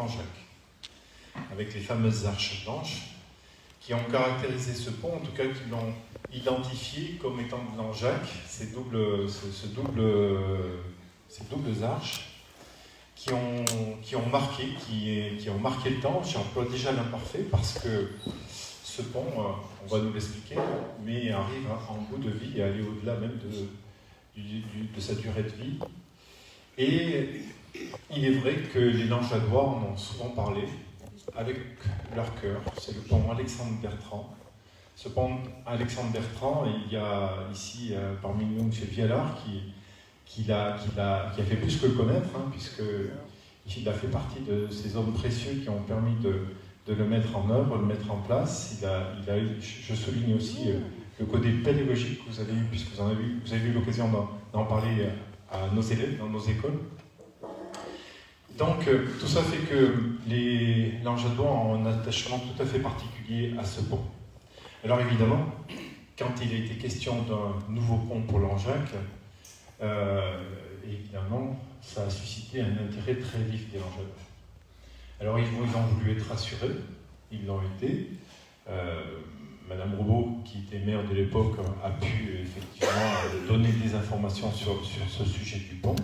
Langeac, avec les fameuses arches blanches, qui ont caractérisé ce pont, en tout cas qui l'ont identifié comme étant de Langeac, ces doubles arches, qui ont marqué le temps. J'emploie déjà l'imparfait parce que ce pont, on va nous l'expliquer, mais arrive en bout de vie et aller au-delà même de sa durée de vie. Et il est vrai que les Langeadois en ont souvent parlé avec leur cœur. C'est le pont Alexandre Bertrand. Ce pont Alexandre Bertrand, il y a ici parmi nous M. Vialard qui a fait plus que le connaître, puisqu'il a fait partie de ces hommes précieux qui ont permis de le mettre en œuvre, de le mettre en place. Il a eu, je souligne aussi le côté pédagogique que vous avez eu, puisque vous avez eu l'occasion d'en parler à nos élèves dans nos écoles. Donc, tout ça fait que les Langeadois ont un attachement tout à fait particulier à ce pont. Alors évidemment, quand il a été question d'un nouveau pont pour Langeac, évidemment, ça a suscité un intérêt très vif des Langeadois. Alors ils ont voulu être rassurés, ils l'ont été. Madame Roubaud, qui était maire de l'époque, a pu effectivement donner des informations sur ce sujet du pont.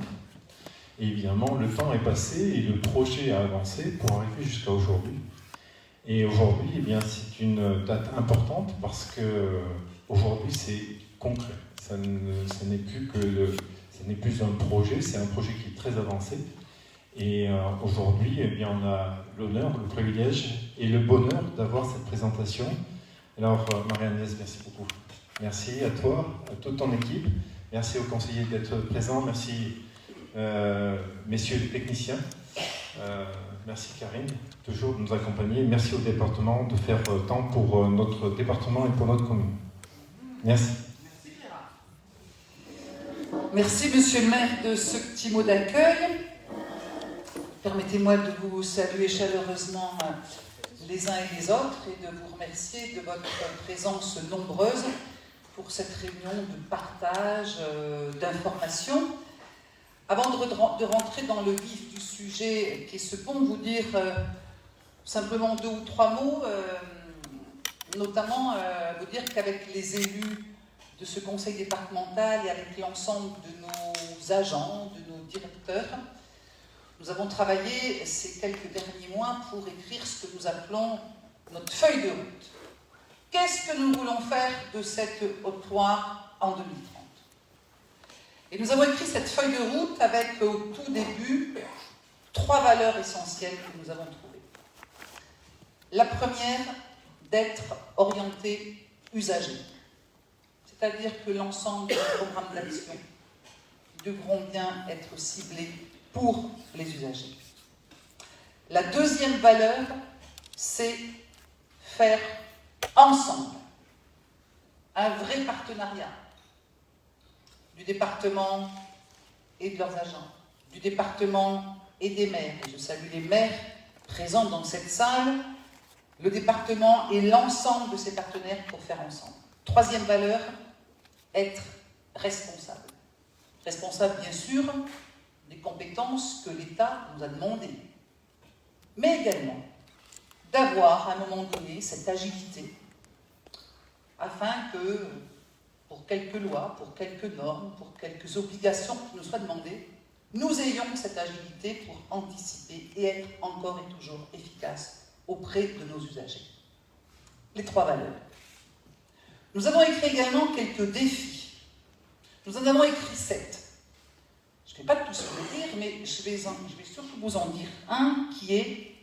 Et évidemment, le temps est passé et le projet a avancé pour arriver jusqu'à aujourd'hui. Et aujourd'hui, eh bien, c'est une date importante parce que aujourd'hui, c'est concret. Ce n'est plus un projet, c'est un projet qui est très avancé. Et aujourd'hui, eh bien, on a l'honneur, le privilège et le bonheur d'avoir cette présentation. Alors, Marie-Agnès, merci beaucoup. Merci à toi, à toute ton équipe. Merci aux conseillers d'être présents. Merci, messieurs les techniciens. Merci Karine, toujours de nous accompagner. Merci au département de faire temps pour notre département et pour notre commune. Merci. Merci, monsieur le maire, de ce petit mot d'accueil. Permettez-moi de vous saluer chaleureusement les uns et les autres et de vous remercier de votre présence nombreuse pour cette réunion de partage d'informations. Avant de rentrer dans le vif du sujet qui est ce pont, vous dire simplement 2 ou 3 mots, notamment vous dire qu'avec les élus de ce conseil départemental et avec l'ensemble de nos agents, de nos directeurs, nous avons travaillé ces quelques derniers mois pour écrire ce que nous appelons notre feuille de route. Qu'est-ce que nous voulons faire de cette Haute-Loire en 2030 ? Et nous avons écrit cette feuille de route avec au tout début 3 valeurs essentielles que nous avons trouvées. La première, d'être orienté usager. C'est-à-dire que l'ensemble des programmes d'action devront bien être ciblés pour les usagers. La deuxième valeur, c'est faire ensemble un vrai partenariat du département et de leurs agents, du département et des maires. Et je salue les maires présents dans cette salle, le département et l'ensemble de ses partenaires pour faire ensemble. Troisième valeur, être responsable. Responsable, bien sûr, des compétences que l'État nous a demandées, mais également d'avoir à un moment donné cette agilité afin que, pour quelques lois, pour quelques normes, pour quelques obligations qui nous soient demandées, nous ayons cette agilité pour anticiper et être encore et toujours efficaces auprès de nos usagers. Les 3 valeurs. Nous avons écrit également quelques défis. Nous en avons écrit 7. Je ne vais pas tous vous le dire, mais je vais surtout vous en dire un qui est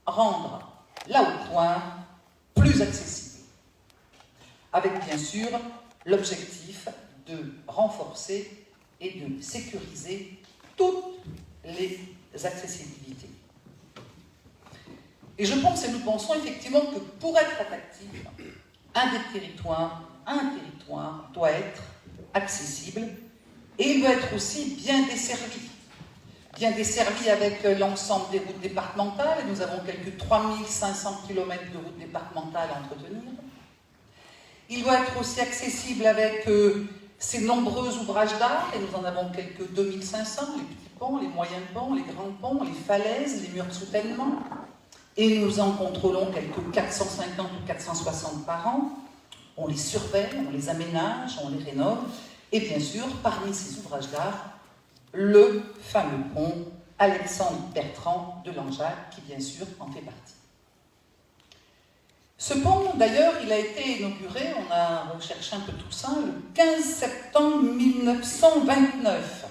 rendre la Haute-Loire plus accessible. Avec bien sûr l'objectif de renforcer et de sécuriser toutes les accessibilités. Et je pense et nous pensons effectivement que pour être attractif, un territoire doit être accessible et il doit être aussi bien desservi. Bien desservi avec l'ensemble des routes départementales. Nous avons quelques 3500 km de routes départementales à entretenir. Il doit être aussi accessible avec ces nombreux ouvrages d'art, et nous en avons quelques 2500, les petits ponts, les moyens ponts, les grands ponts, les falaises, les murs de soutènement, et nous en contrôlons quelques 450 ou 460 par an. On les surveille, on les aménage, on les rénove, et bien sûr, parmi ces ouvrages d'art, le fameux pont Alexandre Bertrand de Langeac, qui bien sûr en fait partie. Ce pont, d'ailleurs, il a été inauguré, on a recherché un peu tout ça, le 15 septembre 1929.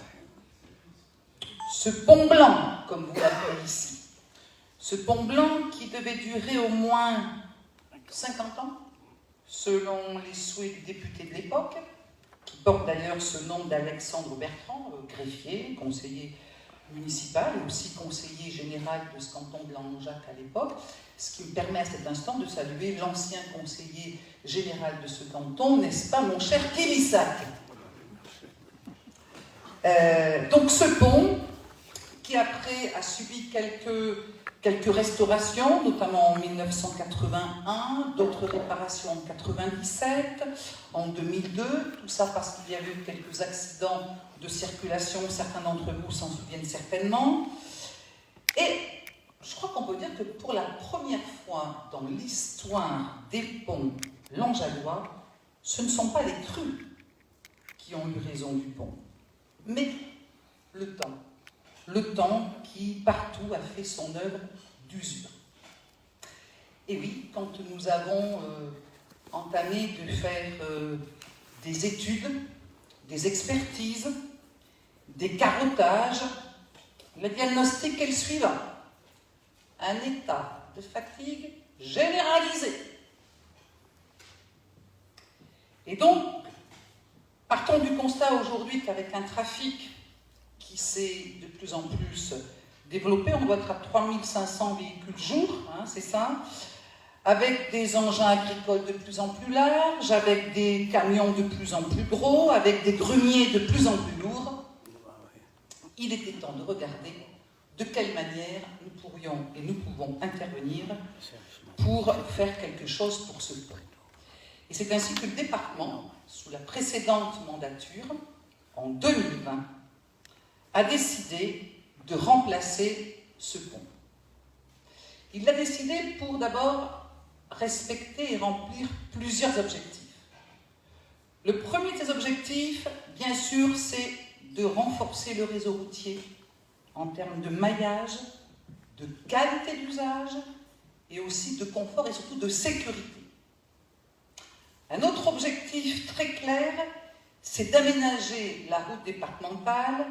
Ce pont blanc, comme vous l'appelez ici, ce pont blanc qui devait durer au moins 50 ans, selon les souhaits du député de l'époque, qui porte d'ailleurs ce nom d'Alexandre Bertrand, greffier, conseiller municipal et aussi conseiller général de ce canton de Langeac à l'époque, ce qui me permet à cet instant de saluer l'ancien conseiller général de ce canton, n'est-ce pas mon cher Kélissac? Donc ce pont, qui après a subi quelques restaurations, notamment en 1981, d'autres réparations en 1997, en 2002, tout ça parce qu'il y a eu quelques accidents de circulation, certains d'entre vous s'en souviennent certainement. Et je crois qu'on peut dire que pour la première fois dans l'histoire des ponts langeadois, ce ne sont pas les crues qui ont eu raison du pont, mais le temps. Le temps qui, partout, a fait son œuvre d'usure. Et oui, quand nous avons entamé de faire des études, des expertises, des carottages, le diagnostic est le suivant. Un état de fatigue généralisé. Et donc, partons du constat aujourd'hui qu'avec un trafic qui s'est de plus en plus développé, on doit être à 3500 véhicules jour, hein, c'est ça, avec des engins agricoles de plus en plus larges, avec des camions de plus en plus gros, avec des grumiers de plus en plus lourds, il était temps de regarder de quelle manière nous pourrions et nous pouvons intervenir pour faire quelque chose pour ce pont. Et c'est ainsi que le département, sous la précédente mandature, en 2020, a décidé de remplacer ce pont. Il l'a décidé pour d'abord respecter et remplir plusieurs objectifs. Le premier de ces objectifs, bien sûr, c'est de renforcer le réseau routier en termes de maillage, de qualité d'usage et aussi de confort et surtout de sécurité. Un autre objectif très clair, c'est d'aménager la route départementale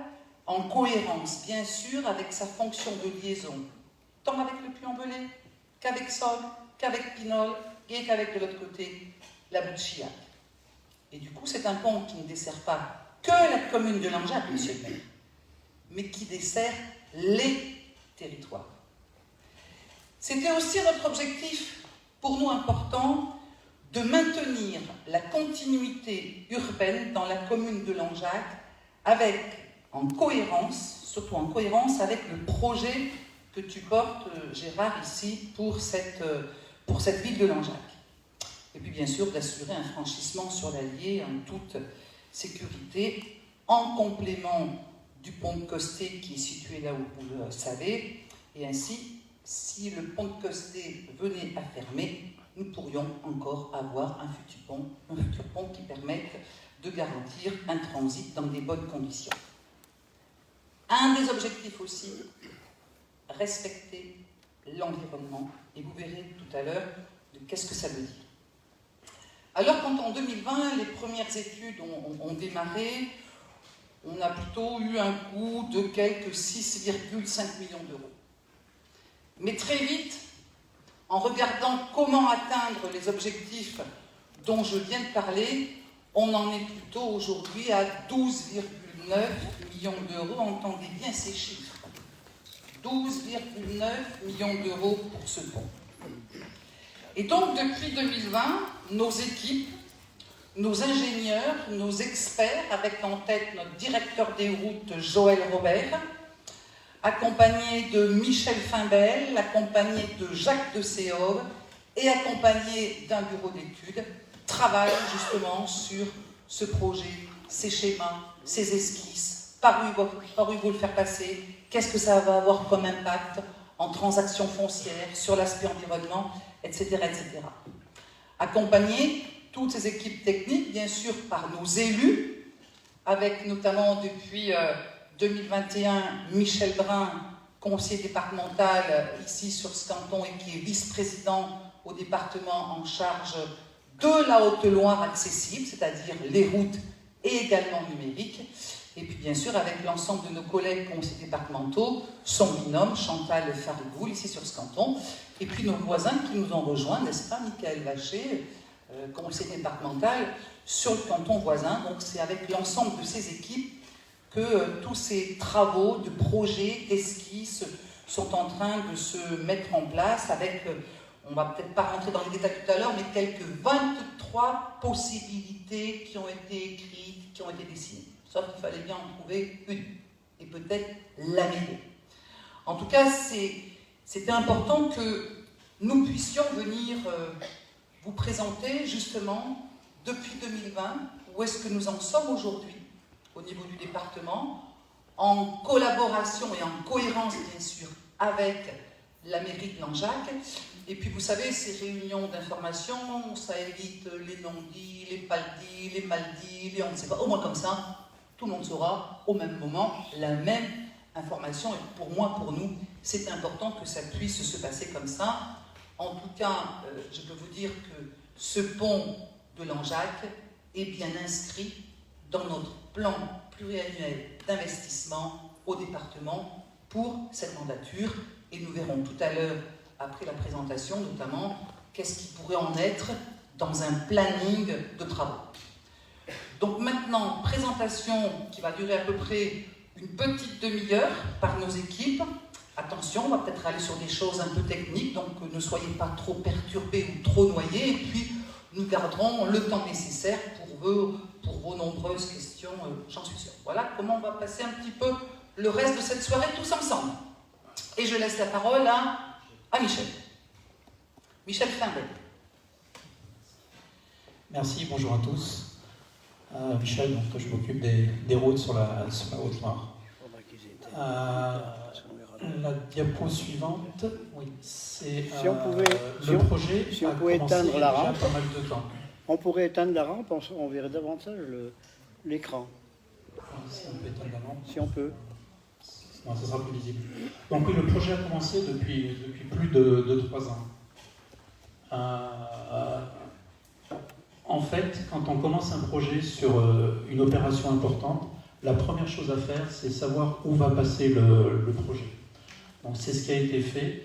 en cohérence, bien sûr, avec sa fonction de liaison, tant avec le Puy-en-Velay qu'avec Saume, qu'avec Pinol et qu'avec, de l'autre côté, la butte de Chiac. Et du coup, c'est un pont qui ne dessert pas que la commune de Langeac, monsieur le maire, mais qui dessert les territoires. C'était aussi notre objectif, pour nous important, de maintenir la continuité urbaine dans la commune de Langeac avec, en cohérence, surtout en cohérence avec le projet que tu portes, Gérard, ici, pour cette ville de Langeac. Et puis, bien sûr, d'assurer un franchissement sur l'Allier en toute sécurité, en complément du pont de Costé qui est situé là où vous le savez. Et ainsi, si le pont de Costé venait à fermer, nous pourrions encore avoir un futur pont qui permette de garantir un transit dans des bonnes conditions. Un des objectifs aussi, respecter l'environnement. Et vous verrez tout à l'heure de qu'est-ce que ça veut dire. Alors, quand en 2020, les premières études ont démarré, on a plutôt eu un coût de quelques 6,5 millions d'euros. Mais très vite, en regardant comment atteindre les objectifs dont je viens de parler, on en est plutôt aujourd'hui à 12,9 millions d'euros. Entendez bien ces chiffres. 12,9 millions d'euros pour ce pont. Et donc, depuis 2020, nos équipes, nos ingénieurs, nos experts, avec en tête notre directeur des routes, Joël Robert, accompagné de Michel Fimbel, accompagné de Jacques de Séove et accompagné d'un bureau d'études, travaillent justement sur ce projet ces schémas, ces esquisses, par où ils veulent le faire passer, qu'est-ce que ça va avoir comme impact en transactions foncières, sur l'aspect environnement, etc., etc. Accompagner toutes ces équipes techniques, bien sûr, par nos élus, avec notamment depuis 2021 Michel Brun, conseiller départemental ici sur ce canton et qui est vice-président au département en charge de la Haute-Loire accessible, c'est-à-dire les routes et également numériques. Et puis bien sûr avec l'ensemble de nos collègues conseillers départementaux, son binôme Chantal Farigoul ici sur ce canton, et puis nos voisins qui nous ont rejoints, n'est-ce pas, Michael Vacher, conseiller départemental sur le canton voisin. Donc c'est avec l'ensemble de ces équipes que tous ces travaux de projets, d'esquisses sont en train de se mettre en place avec, on ne va peut-être pas rentrer dans les détails tout à l'heure, mais quelques 23 possibilités qui ont été écrites, qui ont été dessinées. Sauf qu'il fallait bien en trouver une, et peut-être la meilleure. En tout cas, c'était important que nous puissions venir vous présenter justement, depuis 2020, où est-ce que nous en sommes aujourd'hui, au niveau du département, en collaboration et en cohérence, bien sûr, avec la mairie de Langeac. Et puis, vous savez, ces réunions d'information, ça évite les non-dits, les pas-dits, les mal-dits, les on ne sait pas, au moins comme ça, tout le monde saura au même moment la même information. Et pour moi, pour nous, c'est important que ça puisse se passer comme ça. En tout cas, je peux vous dire que ce pont de Langeac est bien inscrit dans notre plan pluriannuel d'investissement au département pour cette mandature. Et nous verrons tout à l'heure, après la présentation notamment, qu'est-ce qui pourrait en être dans un planning de travaux. Donc maintenant, présentation qui va durer à peu près une petite demi-heure par nos équipes. Attention, on va peut-être aller sur des choses un peu techniques, donc ne soyez pas trop perturbés ou trop noyés, et puis nous garderons le temps nécessaire pour vos nombreuses questions, j'en suis sûre. Voilà comment on va passer un petit peu le reste de cette soirée tous ensemble. Et je laisse la parole à Michel. Michel Finbel. Merci, bonjour à tous. Michel, donc, je m'occupe des routes sur la Haute-Loire. La diapo suivante, oui, c'est le projet. Si on pouvait éteindre la rampe, pas mal de temps. On pourrait éteindre la rampe, on verrait davantage l'écran. Si on peut éteindre la rampe. Si on peut. Non, ça sera plus visible. Donc oui, le projet a commencé depuis plus de 3 ans. En fait, quand on commence un projet sur une opération importante, la première chose à faire, c'est savoir où va passer le projet. Donc c'est ce qui a été fait.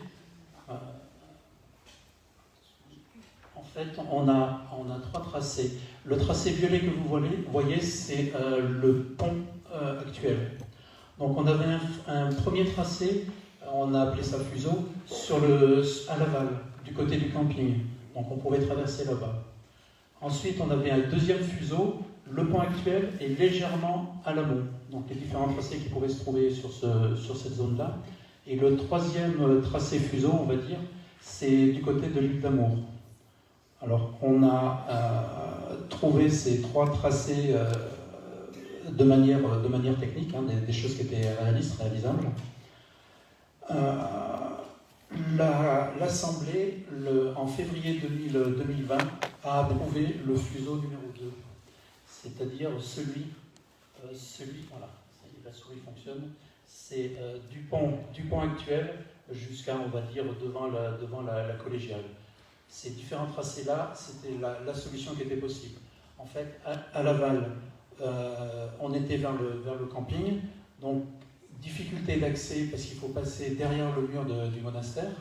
En fait, on a 3 tracés. Le tracé violet que vous voyez, c'est le pont actuel. Donc on avait un premier tracé, on a appelé ça fuseau, à l'aval, du côté du camping. Donc on pouvait traverser là-bas. Ensuite, on avait un deuxième fuseau. Le pont actuel est légèrement à l'amont. Donc les différents tracés qui pouvaient se trouver sur cette zone-là. Et le troisième tracé fuseau, on va dire, c'est du côté de l'île d'Amour. Alors on a trouvé ces 3 tracés de manière technique, hein, des choses qui étaient réalisables. L'Assemblée, en février 2020, a approuvé le fuseau numéro 2, c'est-à-dire celui, voilà, la souris fonctionne, c'est du pont actuel jusqu'à, on va dire, devant la collégiale. Ces différents tracés-là, c'était la solution qui était possible. En fait, à l'aval, on était vers le camping, donc difficulté d'accès parce qu'il faut passer derrière le mur du monastère.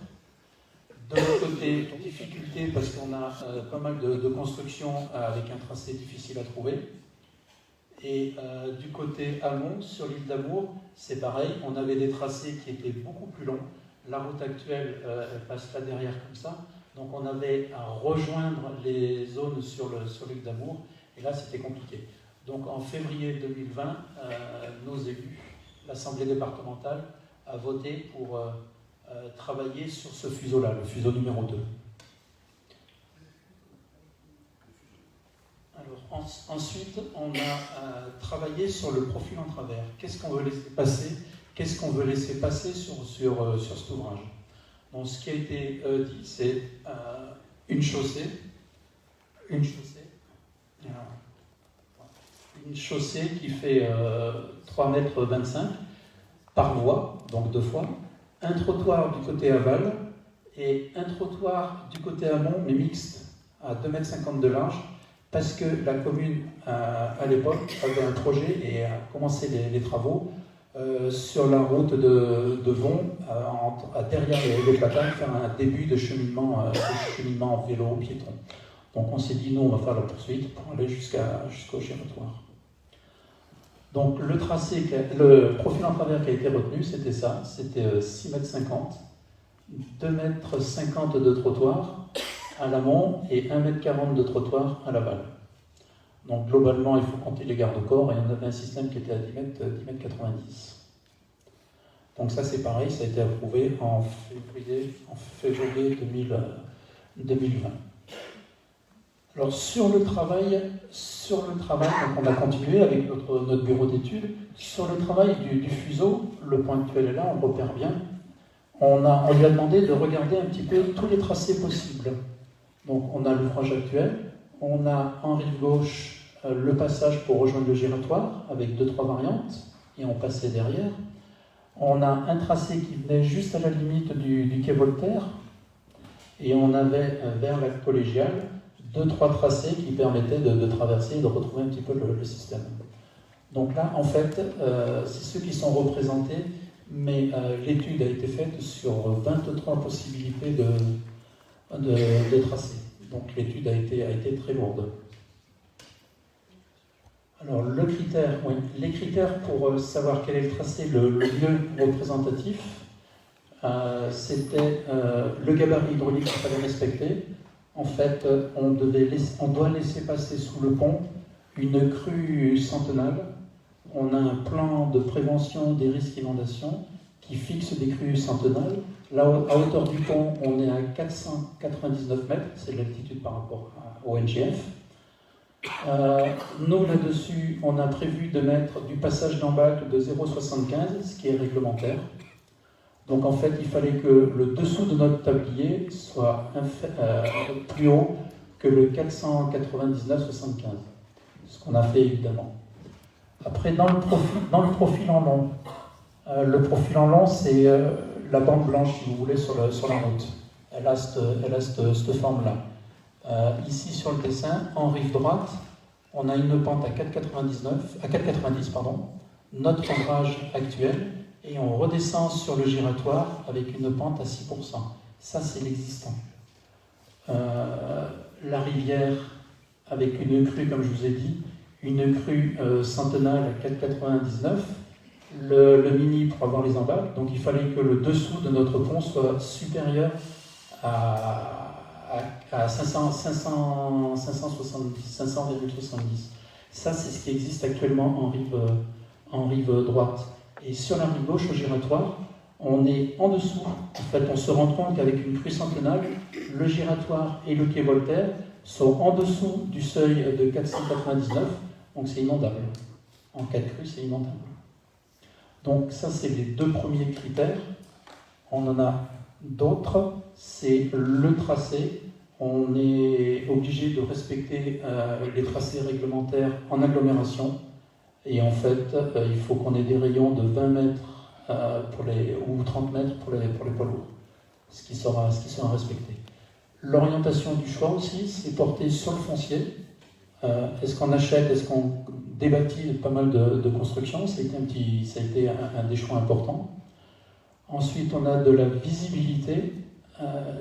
De l'autre côté, difficulté parce qu'on a pas mal de constructions avec un tracé difficile à trouver. Et du côté amont, sur l'île d'Amour, c'est pareil, on avait des tracés qui étaient beaucoup plus longs. La route actuelle, elle passe là derrière comme ça. Donc on avait à rejoindre les zones sur l'île d'Amour, et là c'était compliqué. Donc en février 2020, nos élus, l'Assemblée départementale, a voté pour travailler sur ce fuseau-là, le fuseau numéro 2. Alors Ensuite, on a travaillé sur le profil en travers. Qu'est-ce qu'on veut laisser passer? Qu'est-ce qu'on veut laisser passer sur cet ouvrage? Donc, ce qui a été dit, c'est une chaussée, une chaussée qui fait 3,25 m par voie, donc 2 fois, un trottoir du côté aval et un trottoir du côté amont, mais mixte, à 2,50 m de large, parce que la commune, à l'époque, avait un projet et a commencé les travaux sur la route de Vont, derrière les platanes, faire un début de cheminement en vélo, piéton. Donc on s'est dit, nous, on va faire la poursuite pour aller jusqu'au giratoire. Donc le tracé, le profil en travers qui a été retenu, c'était ça, c'était 6,50 m, 2,50 m de trottoir à l'amont et 1,40 m de trottoir à l'aval. Donc globalement, il faut compter les garde-corps et on avait un système qui était à 10,90 m. Donc ça c'est pareil, ça a été approuvé en février 2020. Alors sur le travail, donc on a continué avec notre bureau d'études. Sur le travail du fuseau, le point actuel est là, on repère bien. On lui a demandé de regarder un petit peu tous les tracés possibles. Donc on a l'ouvrage actuel, on a en rive gauche le passage pour rejoindre le giratoire avec 2-3 variantes, et on passait derrière. On a un tracé qui venait juste à la limite du quai Voltaire, et on avait vers la collégiale 2-3 tracés qui permettaient de traverser et de retrouver un petit peu le système. Donc là, en fait, c'est ceux qui sont représentés, mais l'étude a été faite sur 23 possibilités de tracés. Donc l'étude a été très lourde. Alors les critères pour savoir quel est le tracé le mieux représentatif, c'était le gabarit hydraulique qu'il fallait respecter. En fait, on doit laisser passer sous le pont une crue centenale. On a un plan de prévention des risques d'inondation qui fixe des crues centenales. Là, à hauteur du pont, on est à 499 mètres, c'est l'altitude par rapport au NGF. Nous, là-dessus, on a prévu de mettre du passage d'embac de 0,75, ce qui est réglementaire. Donc en fait, il fallait que le dessous de notre tablier soit plus haut que le 499,75, ce qu'on a fait évidemment. Après, dans le profil en long, le profil en long, c'est la bande blanche, si vous voulez, sur la route. Elle a cette forme-là. Ici, sur le dessin, en rive droite, on a une pente à 4,90, notre ouvrage actuel, et on redescend sur le giratoire avec une pente à 6%. Ça, c'est l'existant. La rivière, avec une crue, comme je vous ai dit, une crue centenale à 4,99, le mini pour avoir les embacs, donc il fallait que le dessous de notre pont soit supérieur à 570, 500,70. Ça, c'est ce qui existe actuellement en rive droite. Et sur la rive gauche, au giratoire, on est en dessous. En fait, on se rend compte qu'avec une crue centenale, le giratoire et le quai Voltaire sont en dessous du seuil de 499, donc c'est inondable. En cas de crue, c'est inondable. Donc ça, c'est les deux premiers critères. On en a d'autres, c'est le tracé. On est obligé de respecter les tracés réglementaires en agglomération. Et en fait, il faut qu'on ait des rayons de 20 mètres ou 30 mètres pour les poids lourds, ce qui sera respecté. L'orientation du choix aussi, c'est porté sur le foncier. Est-ce qu'on achète, est-ce qu'on débâtit pas mal de constructions? Ça a été un des choix importants. Ensuite, on a de la visibilité.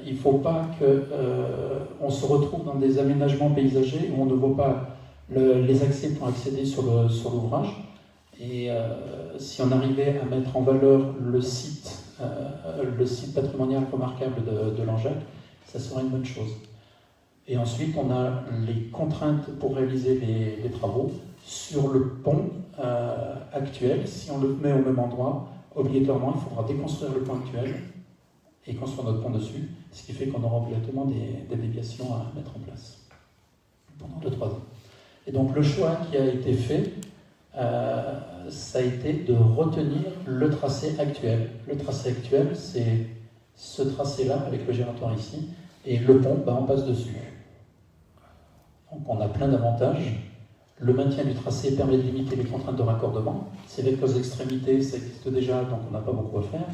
Il ne faut pas qu'on se retrouve dans des aménagements paysagers où on ne voit pas les accès pour accéder sur l'ouvrage. Et si on arrivait à mettre en valeur le site patrimonial remarquable de Langeac, ça serait une bonne chose. Et ensuite, on a les contraintes pour réaliser les travaux. Sur le pont actuel, si on le met au même endroit, obligatoirement, il faudra déconstruire le pont actuel et construire notre pont dessus, ce qui fait qu'on aura obligatoirement des déviations à mettre en place pendant 2-3 ans. Et donc le choix qui a été fait, ça a été de retenir le tracé actuel. Le tracé actuel, c'est ce tracé-là, avec le giratoire ici, et le pont, on passe dessus. Donc on a plein d'avantages. Le maintien du tracé permet de limiter les contraintes de raccordement. C'est vrai qu'aux extrémités, ça existe déjà, donc on n'a pas beaucoup à faire.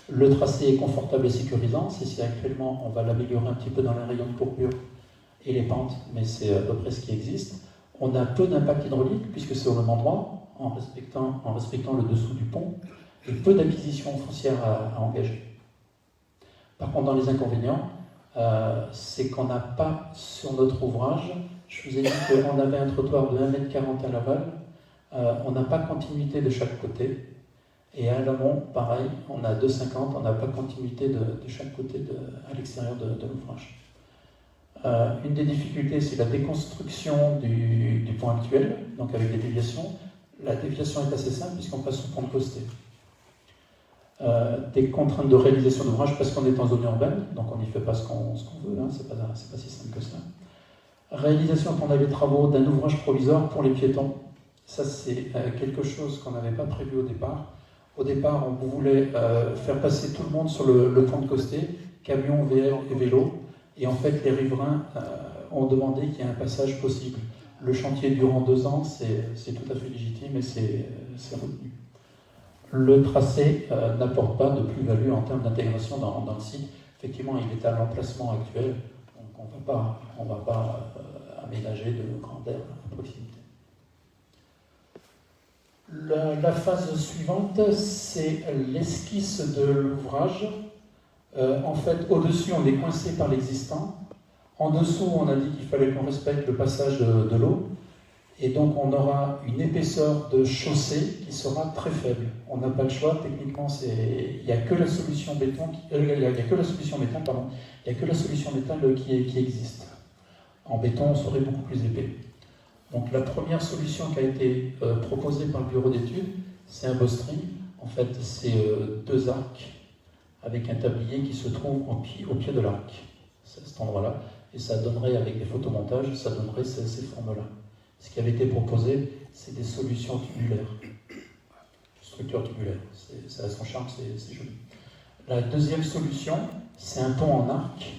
Le tracé est confortable et sécurisant. C'est si actuellement, on va l'améliorer un petit peu dans les rayons de courbure et les pentes, mais c'est à peu près ce qui existe. On a peu d'impact hydraulique, puisque c'est au même endroit, en respectant le dessous du pont, et peu d'acquisition foncière à engager. Par contre, dans les inconvénients, c'est qu'on n'a pas sur notre ouvrage, je vous ai dit qu'on avait un trottoir de 1,40 m à l'aval, on n'a pas continuité de chaque côté, et à l'amont, pareil, on a 2,50 m, on n'a pas continuité de chaque côté à l'extérieur de l'ouvrage. Une des difficultés, c'est la déconstruction du pont actuel, donc avec des déviations. La déviation est assez simple puisqu'on passe au pont de costé. Des contraintes de réalisation d'ouvrage parce qu'on est en zone urbaine, donc on n'y fait pas ce qu'on veut, hein, c'est pas si simple que ça. Réalisation pendant les travaux d'un ouvrage provisoire pour les piétons. Ça, c'est quelque chose qu'on n'avait pas prévu au départ. Au départ, on voulait faire passer tout le monde sur le pont de costé, camions, VR et vélos. Et en fait, les riverains ont demandé qu'il y ait un passage possible. Le chantier durant 2 ans, c'est tout à fait légitime et c'est retenu. Le tracé n'apporte pas de plus-value en termes d'intégration dans le site. Effectivement, il est à l'emplacement actuel, donc on ne va pas aménager de grande aire à proximité. La phase suivante, c'est l'esquisse de l'ouvrage. En fait, au-dessus, on est coincé par l'existant. En dessous, on a dit qu'il fallait qu'on respecte le passage de l'eau. Et donc, on aura une épaisseur de chaussée qui sera très faible. On n'a pas le choix. Techniquement, il n'y a que la solution béton, il n'y a que la solution métal, pardon. Il n'y a que la solution métal qui existe. En béton, on serait beaucoup plus épais. Donc, la première solution qui a été proposée par le bureau d'études, c'est un bostring. En fait, c'est 2 arcs avec un tablier qui se trouve au pied de l'arc, c'est à cet endroit-là, et ça donnerait, avec des photomontages, ça donnerait ces formes-là. Ce qui avait été proposé, c'est des solutions tubulaires, structure tubulaire, ça a son charme, c'est joli. La deuxième solution, c'est un pont en arc.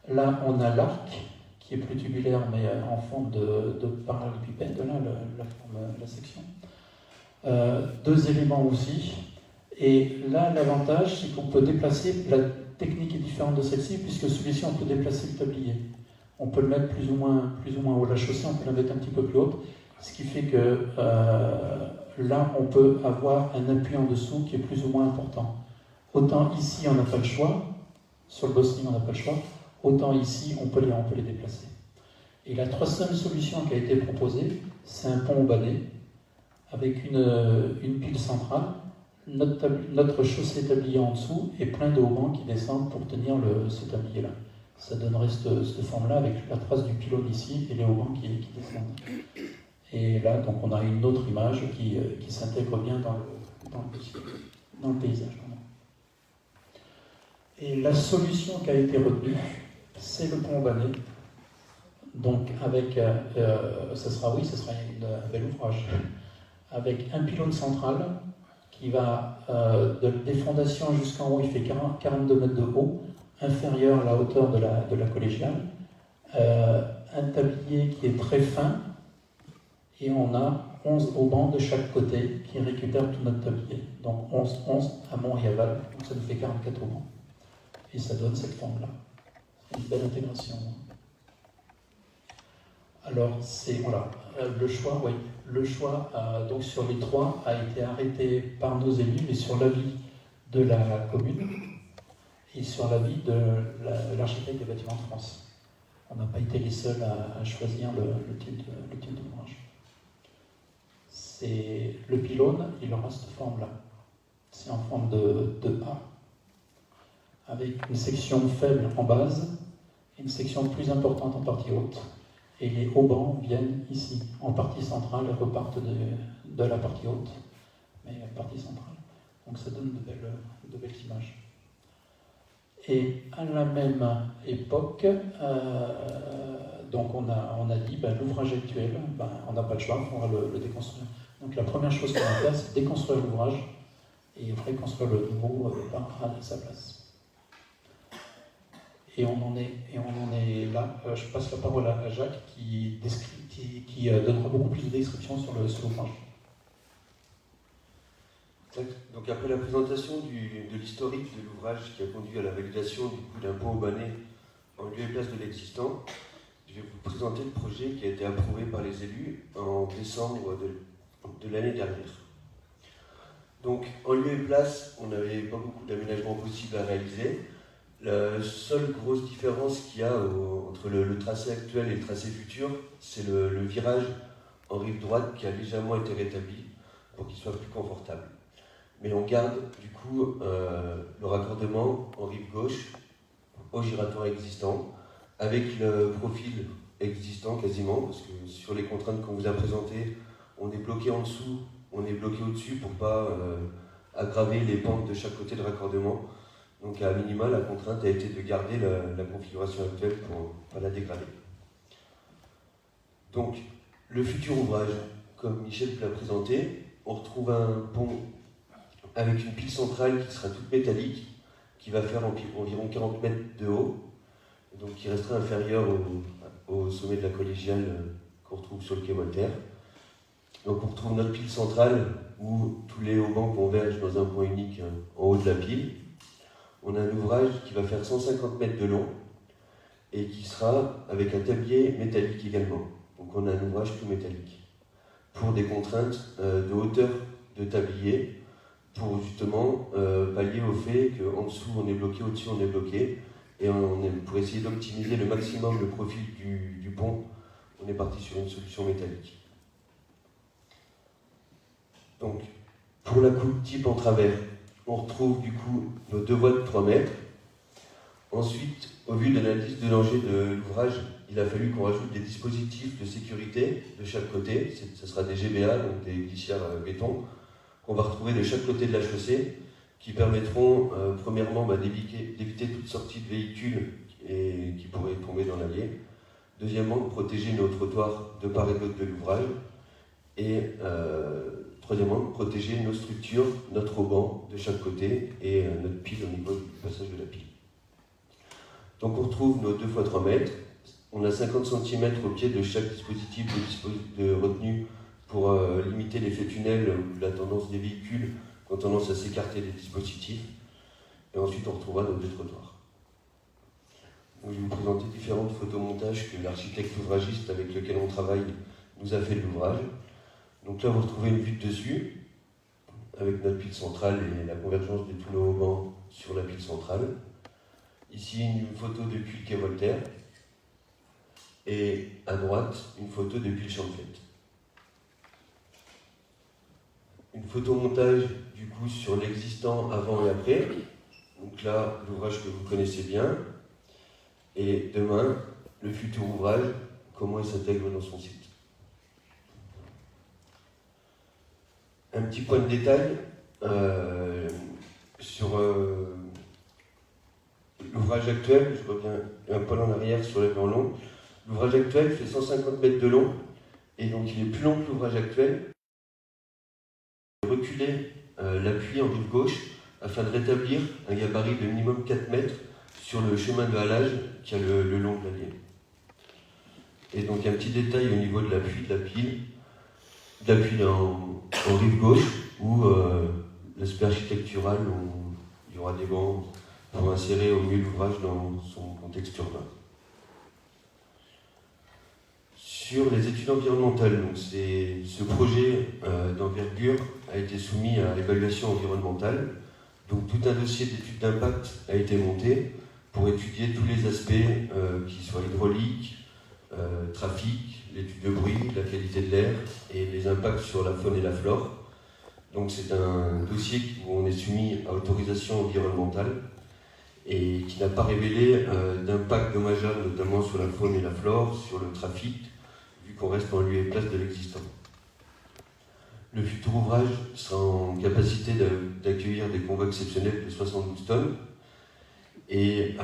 Là, on a l'arc, qui est plus tubulaire, mais en forme de parallélépipède, là, la section. 2 éléments aussi. Et là, l'avantage, c'est qu'on peut déplacer, la technique est différente de celle-ci, puisque celui-ci, on peut déplacer le tablier. On peut le mettre plus ou moins haut. La chaussée, on peut la mettre un petit peu plus haute, ce qui fait que là, on peut avoir un appui en dessous qui est plus ou moins important. Autant ici, on n'a pas le choix, sur le bostring, on n'a pas le choix, autant ici, on peut les déplacer. Et la troisième solution qui a été proposée, c'est un pont au balai, avec une pile centrale. Notre chaussée tablier en dessous et plein de haubans qui descendent pour tenir ce tablier-là. Ça donnerait cette forme-là avec la trace du pylône ici et les haubans qui descendent. Et là, donc, on a une autre image qui s'intègre bien dans le paysage. Et la solution qui a été retenue, c'est le pont au balai. Donc, avec, ça sera un bel ouvrage, avec un pylône central qui va des fondations jusqu'en haut, il fait 42 mètres de haut, inférieur à la hauteur de la collégiale. Un tablier qui est très fin, et on a 11 haubans de chaque côté qui récupèrent tout notre tablier. Donc 11 amont et aval, donc ça nous fait 44 haubans. Et ça donne cette forme-là. C'est une belle intégration. Alors, voilà, le choix, oui. Le choix, donc sur les 3, a été arrêté par nos élus, mais sur l'avis de la commune et sur l'avis de l'architecte des bâtiments de France. On n'a pas été les seuls à choisir le type d'ouvrage. C'est le pylône, il aura cette forme-là. C'est en forme de A, avec une section faible en base et une section plus importante en partie haute. Et les haubans viennent ici, en partie centrale, et repartent de la partie haute, mais partie centrale. Donc ça donne de belles images. Et à la même époque, Donc on a dit, l'ouvrage actuel, on n'a pas le choix, on va le déconstruire. Donc la première chose qu'on va faire, c'est déconstruire l'ouvrage et reconstruire le nouveau à sa place. Et on en est là. Je passe la parole à Jacques qui donnera beaucoup plus de descriptions sur l'ouvrage. Donc après la présentation de l'historique de l'ouvrage qui a conduit à la validation du coût d'un pont urbain en lieu et place de l'existant, je vais vous présenter le projet qui a été approuvé par les élus en décembre de l'année dernière. Donc en lieu et place, on n'avait pas beaucoup d'aménagements possibles à réaliser. La seule grosse différence qu'il y a entre le tracé actuel et le tracé futur, c'est le virage en rive droite qui a légèrement été rétabli pour qu'il soit plus confortable. Mais on garde du coup le raccordement en rive gauche au giratoire existant, avec le profil existant quasiment, parce que sur les contraintes qu'on vous a présentées, on est bloqué en dessous, on est bloqué au-dessus pour ne pas aggraver les pentes de chaque côté de raccordement. Donc à minima, la contrainte a été de garder la configuration actuelle pour ne pas la dégrader. Donc le futur ouvrage, comme Michel l'a présenté, on retrouve un pont avec une pile centrale qui sera toute métallique, qui va faire environ 40 mètres de haut, donc qui restera inférieur au sommet de la collégiale qu'on retrouve sur le quai Voltaire. Donc on retrouve notre pile centrale où tous les haubans convergent dans un point unique en haut de la pile. On a un ouvrage qui va faire 150 mètres de long et qui sera avec un tablier métallique également. Donc on a un ouvrage tout métallique pour des contraintes de hauteur de tablier, pour justement pallier au fait qu'en dessous on est bloqué, au-dessus on est bloqué, et pour essayer d'optimiser le maximum le profil du pont, on est parti sur une solution métallique. Donc, pour la coupe type en travers, on retrouve du coup nos deux voies de 3 mètres. Ensuite, au vu de l'analyse de danger de l'ouvrage, il a fallu qu'on rajoute des dispositifs de sécurité de chaque côté. Ce sera des GBA, donc des glissières béton, qu'on va retrouver de chaque côté de la chaussée, qui permettront premièrement d'éviter toute sortie de véhicules et qui pourraient tomber dans l'allée. Deuxièmement, de protéger nos trottoirs de part et d'autre de l'ouvrage. Et troisièmement, de protéger nos structures, notre auban de chaque côté et notre pile au niveau du passage de la pile. Donc on retrouve nos 2 x 3 mètres. On a 50 cm au pied de chaque dispositif de retenue pour limiter l'effet tunnel ou la tendance des véhicules qui ont tendance à s'écarter des dispositifs. Et ensuite, on retrouvera nos 2 trottoirs. Donc, je vais vous présenter différentes photomontages que l'architecte ouvragiste avec lequel on travaille nous a fait de l'ouvrage. Donc là, vous retrouvez une vue de dessus, avec notre pile centrale et la convergence de tous nos haubans sur la pile centrale. Ici, une photo depuis le quai Voltaire. Et à droite, une photo depuis le champ de fête. Une photomontage du coup sur l'existant avant et après. Donc là, l'ouvrage que vous connaissez bien. Et demain, le futur ouvrage, comment il s'intègre dans son site. Un petit point de détail sur l'ouvrage actuel. Je reviens un peu en arrière sur les plans longs. L'ouvrage actuel fait 150 mètres de long et donc il est plus long que l'ouvrage actuel. Reculer l'appui en rive gauche afin de rétablir un gabarit de minimum 4 mètres sur le chemin de halage qui a le long de l'allée. Et donc un petit détail au niveau de l'appui de la pile, d'appui en rive gauche où l'aspect architectural, où il y aura des bancs pour insérer au mieux l'ouvrage dans son contexte urbain. Sur les études environnementales, donc ce projet d'envergure a été soumis à l'évaluation environnementale. Donc tout un dossier d'études d'impact a été monté pour étudier tous les aspects qui soient hydrauliques, trafic, l'étude de bruit, la qualité de l'air et les impacts sur la faune et la flore. Donc c'est un dossier où on est soumis à autorisation environnementale et qui n'a pas révélé d'impact dommageable, notamment sur la faune et la flore, sur le trafic, vu qu'on reste en lieu et place de l'existant. Le futur ouvrage sera en capacité d'accueillir des convois exceptionnels de 72 tonnes et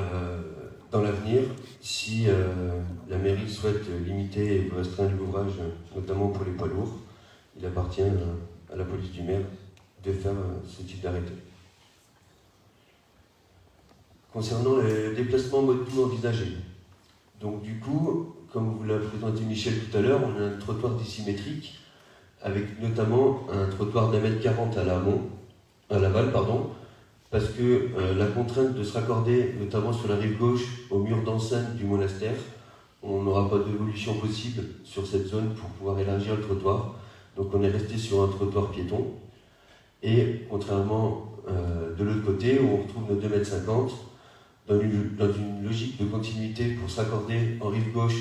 dans l'avenir, si la mairie souhaite limiter et restreindre l'ouvrage, notamment pour les poids lourds, il appartient à la police du maire de faire ce type d'arrêté. Concernant les déplacements mode doux envisagés, donc du coup, comme vous l'a présenté Michel tout à l'heure, on a un trottoir dissymétrique, avec notamment un trottoir d'1,40 m à l'aval, parce que la contrainte de se raccorder, notamment sur la rive gauche, au mur d'enceinte du monastère, on n'aura pas d'évolution possible sur cette zone pour pouvoir élargir le trottoir. Donc on est resté sur un trottoir piéton. Et contrairement de l'autre côté, où on retrouve nos 2,50 m, dans une logique de continuité pour s'accorder en rive droite,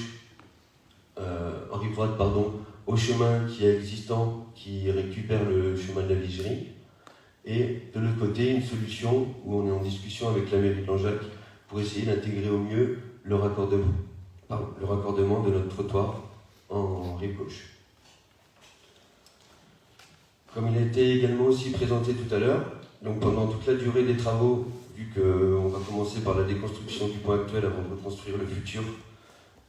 au chemin qui est existant, qui récupère le chemin de la Vigerie. Et de l'autre côté, une solution où on est en discussion avec la mairie de Langeac pour essayer d'intégrer au mieux le raccordement de notre trottoir en rive gauche. Comme il a été également aussi présenté tout à l'heure, donc pendant toute la durée des travaux, vu qu'on va commencer par la déconstruction du point actuel avant de reconstruire le futur,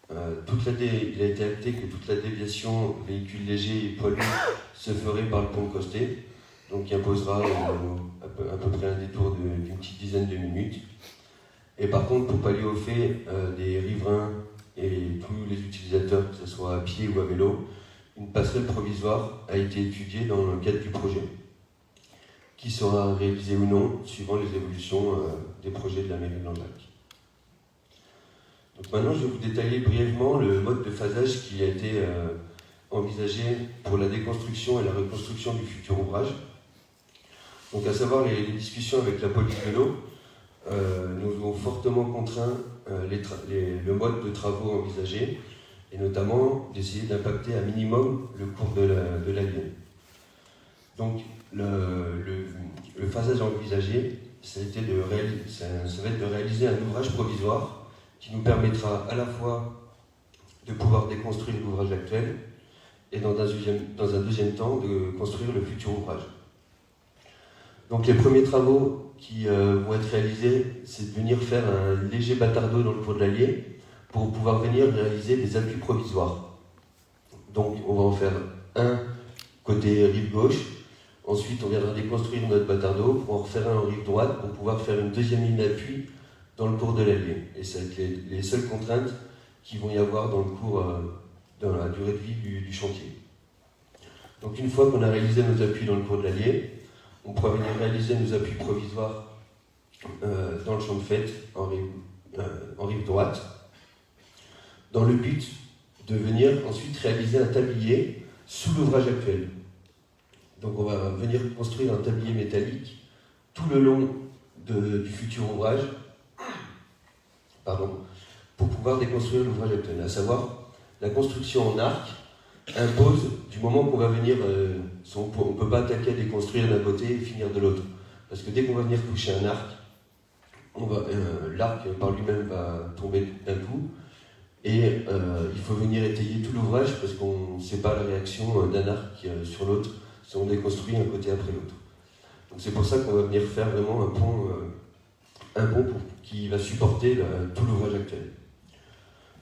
il a été acté que toute la déviation véhicules légers et poids lourds se ferait par le pont de Costé, donc qui imposera à peu près un détour d'une petite dizaine de minutes. Et par contre, pour pallier au fait des riverains et tous les utilisateurs, que ce soit à pied ou à vélo, une passerelle provisoire a été étudiée dans le cadre du projet, qui sera réalisée ou non, suivant les évolutions des projets de la mairie de Langeac. Donc maintenant, je vais vous détailler brièvement le mode de phasage qui a été envisagé pour la déconstruction et la reconstruction du futur ouvrage. Donc à savoir les discussions avec la police de l'eau, nous ont fortement contraint le mode de travaux envisagés, et notamment d'essayer d'impacter à minimum le cours de la ligne. Donc le phasage envisagé, ça va être de réaliser un ouvrage provisoire qui nous permettra à la fois de pouvoir déconstruire l'ouvrage actuel et dans un deuxième temps de construire le futur ouvrage. Donc les premiers travaux qui vont être réalisés, c'est de venir faire un léger bâtard d'eau dans le cours de l'Allier pour pouvoir venir réaliser des appuis provisoires. Donc on va en faire un côté rive gauche, ensuite on viendra déconstruire notre bâtard d'eau pour en refaire un en rive droite pour pouvoir faire une deuxième ligne d'appui dans le cours de l'Allier. Et ça va être les seules contraintes qui vont y avoir dans le cours, dans la durée de vie du chantier. Donc une fois qu'on a réalisé nos appuis dans le cours de l'Allier, on pourra venir réaliser nos appuis provisoires dans le champ de fête, en rive droite, dans le but de venir ensuite réaliser un tablier sous l'ouvrage actuel. Donc on va venir construire un tablier métallique tout le long du futur ouvrage, pour pouvoir déconstruire l'ouvrage actuel. À savoir, la construction en arc impose, du moment qu'on va venir, on ne peut pas attaquer à déconstruire d'un côté et finir de l'autre. Parce que dès qu'on va venir toucher un arc, l'arc par lui-même va tomber d'un coup, et il faut venir étayer tout l'ouvrage parce qu'on ne sait pas la réaction d'un arc sur l'autre si on déconstruit un côté après l'autre. Donc c'est pour ça qu'on va venir faire vraiment un pont qui va supporter tout l'ouvrage actuel.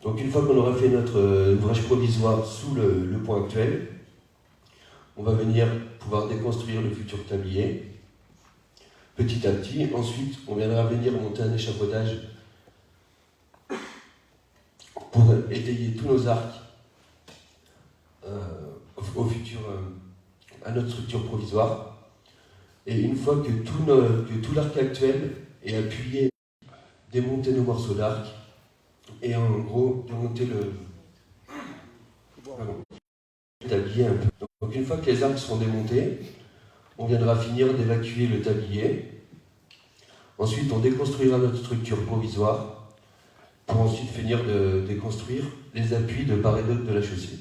Donc une fois qu'on aura fait notre ouvrage provisoire sous le pont actuel, on va venir pouvoir déconstruire le futur tablier petit à petit. Ensuite, on viendra venir monter un échafaudage pour étayer tous nos arcs à notre structure provisoire. Et une fois que tout l'arc actuel est appuyé, démonter nos morceaux d'arc et en gros démonter le tablier un peu. Donc une fois que les arcs seront démontés, on viendra finir d'évacuer le tablier. Ensuite, on déconstruira notre structure provisoire pour ensuite finir de déconstruire les appuis de part et d'autre de la chaussée.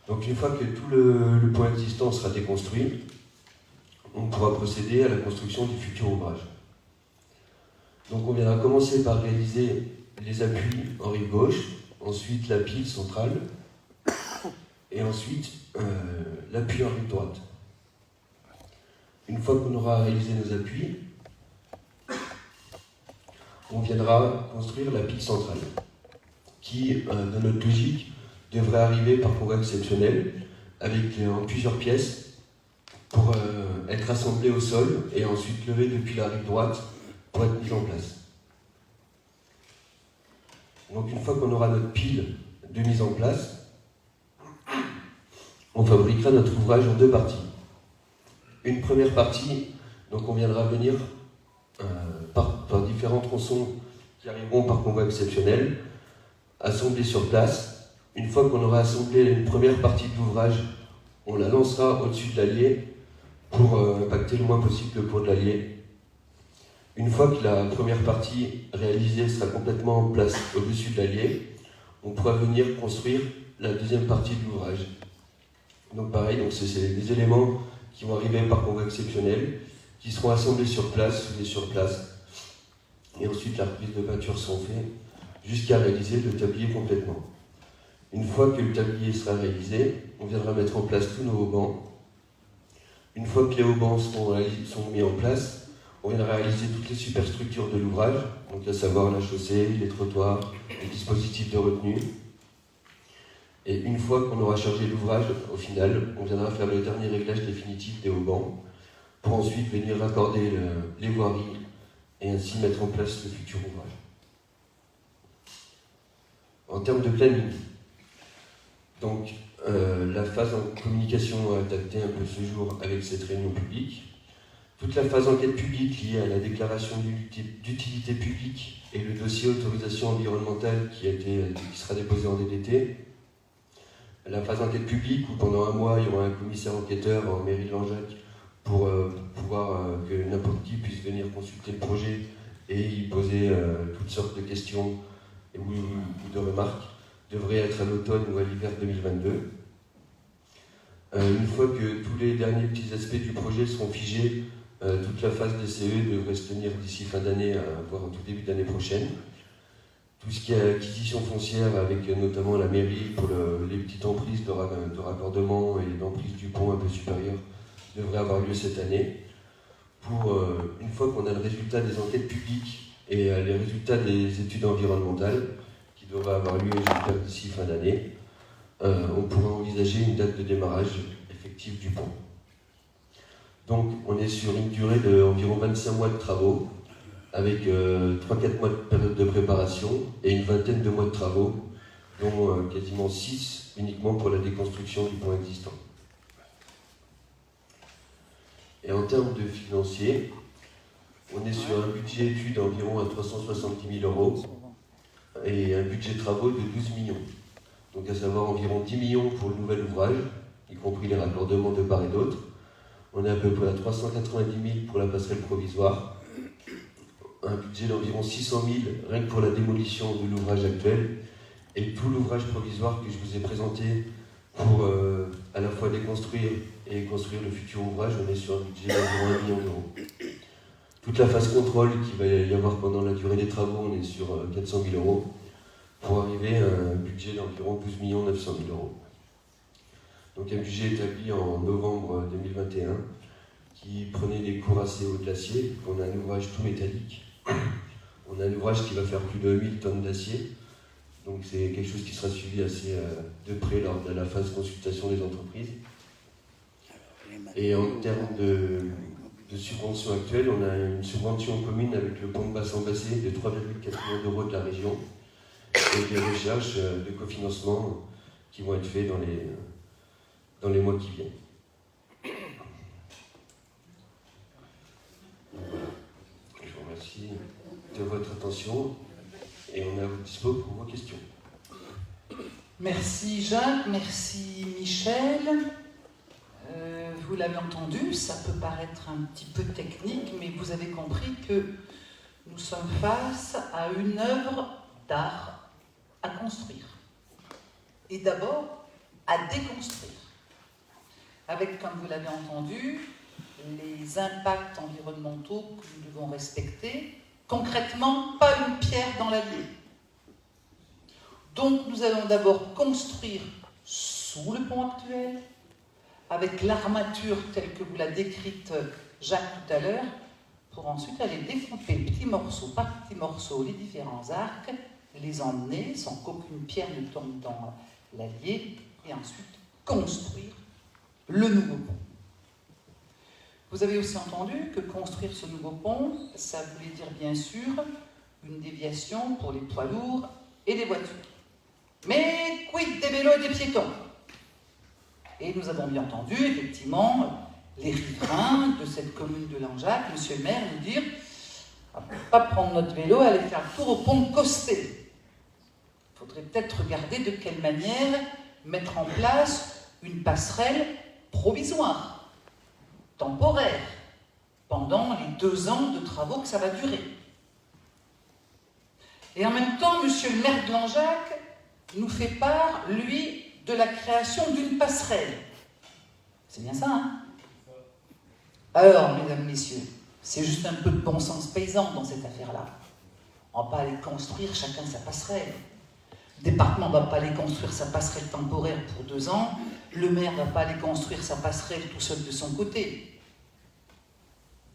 Donc une fois que tout le point existant sera déconstruit, on pourra procéder à la construction du futur ouvrage. Donc on viendra commencer par réaliser les appuis en rive gauche, ensuite la pile centrale, et ensuite l'appui en rive droite. Une fois qu'on aura réalisé nos appuis, on viendra construire la pique centrale, qui, dans notre logique, devrait arriver par convoi exceptionnel, avec en plusieurs pièces, pour être assemblée au sol et ensuite levée depuis la rive droite pour être mise en place. Donc une fois qu'on aura notre pile de mise en place, on fabriquera notre ouvrage en deux parties. Une première partie, donc on viendra venir par différents tronçons qui arriveront par convoi exceptionnel, assembler sur place. Une fois qu'on aura assemblé une première partie de l'ouvrage, on la lancera au-dessus de l'allier pour impacter le moins possible le cours de l'allier. Une fois que la première partie réalisée sera complètement en place au-dessus de l'allier, on pourra venir construire la deuxième partie de l'ouvrage. Donc pareil, c'est des éléments qui vont arriver par convoi exceptionnel, qui seront assemblés sur place, soudés sur place, et ensuite la reprise de peinture sont faites jusqu'à réaliser le tablier complètement. Une fois que le tablier sera réalisé, on viendra mettre en place tous nos haubans. Une fois que les haubans sont mis en place, on viendra réaliser toutes les superstructures de l'ouvrage, donc à savoir la chaussée, les trottoirs, les dispositifs de retenue. Et une fois qu'on aura chargé l'ouvrage, au final, on viendra faire le dernier réglage définitif des haubans, pour ensuite venir raccorder les voiries et ainsi mettre en place le futur ouvrage. En termes de planning, donc la phase en communication a daté un peu ce jour avec cette réunion publique. Toute la phase enquête publique liée à la déclaration d'utilité publique et le dossier autorisation environnementale qui sera déposé en DDT. La phase enquête publique où pendant un mois il y aura un commissaire enquêteur en mairie de Langeac pour pouvoir que n'importe qui puisse venir consulter le projet et y poser toutes sortes de questions ou de remarques, devrait être à l'automne ou à l'hiver 2022. Une fois que tous les derniers petits aspects du projet seront figés, toute la phase DCE devrait se tenir d'ici fin d'année, voire en tout début d'année prochaine. Tout ce qui est acquisition foncière, avec notamment la mairie pour les petites emprises de raccordement et l'emprise du pont un peu supérieur, devrait avoir lieu cette année. Pour, une fois qu'on a le résultat des enquêtes publiques et les résultats des études environnementales, qui devraient avoir lieu, j'espère, d'ici fin d'année, on pourra envisager une date de démarrage effective du pont. Donc on est sur une durée d'environ 25 mois de travaux, avec 3-4 mois de période de préparation et une vingtaine de mois de travaux, dont quasiment 6 uniquement pour la déconstruction du pont existant. Et en termes de financier, on est sur un budget études environ à 370 000 € et un budget travaux de 12 millions. Donc à savoir environ 10 millions pour le nouvel ouvrage, y compris les raccordements de part et d'autre. On est à peu près à 390 000 pour la passerelle provisoire, un budget d'environ 600 000 rien que pour la démolition de l'ouvrage actuel, et tout l'ouvrage provisoire que je vous ai présenté pour à la fois déconstruire et construire le futur ouvrage, on est sur un budget d'environ 1 million d'euros. Toute la phase contrôle qu'il va y avoir pendant la durée des travaux, on est sur 400 000 € pour arriver à un budget d'environ 12 900 000 €. Donc un budget établi en novembre 2021 qui prenait des cours assez hauts de l'acier. On a un ouvrage tout métallique. On a un ouvrage qui va faire plus de 1000 tonnes d'acier. Donc c'est quelque chose qui sera suivi assez de près lors de la phase consultation des entreprises. Et en termes de subvention actuelle, on a une subvention commune avec le pont de Bassan-Bassé de 3,4 millions € de la région et des recherches de cofinancement qui vont être faites dans les mois qui viennent. Je vous remercie de votre attention et on est à votre dispo pour vos questions. Merci Jacques, merci Michel. Vous l'avez entendu, ça peut paraître un petit peu technique, mais vous avez compris que nous sommes face à une œuvre d'art à construire. Et d'abord, à déconstruire. Avec, comme vous l'avez entendu, les impacts environnementaux que nous devons respecter. Concrètement, pas une pierre dans l'allier. Donc nous allons d'abord construire sous le pont actuel, avec l'armature telle que vous l'a décrite Jacques tout à l'heure, pour ensuite aller découper petit morceau par petit morceau les différents arcs, les emmener sans qu'aucune pierre ne tombe dans l'allier, et ensuite construire le nouveau pont. Vous avez aussi entendu que construire ce nouveau pont, ça voulait dire bien sûr une déviation pour les poids lourds et les voitures. Mais quid des vélos et des piétons? Et nous avons bien entendu, effectivement, les riverains de cette commune de Langeac, monsieur le maire, nous dire on ne peut pas prendre notre vélo et aller faire le tour au pont de Costé. Il faudrait peut-être regarder de quelle manière mettre en place une passerelle provisoire, temporaire, pendant les 2 ans de travaux que ça va durer. Et en même temps, monsieur le maire de Langeac nous fait part, lui, de la création d'une passerelle. C'est bien ça, hein? Alors, mesdames, messieurs, c'est juste un peu de bon sens paysan dans cette affaire-là. On ne va pas aller construire chacun sa passerelle. Le département ne va pas aller construire sa passerelle temporaire pour 2 ans. Le maire ne va pas aller construire sa passerelle tout seul de son côté.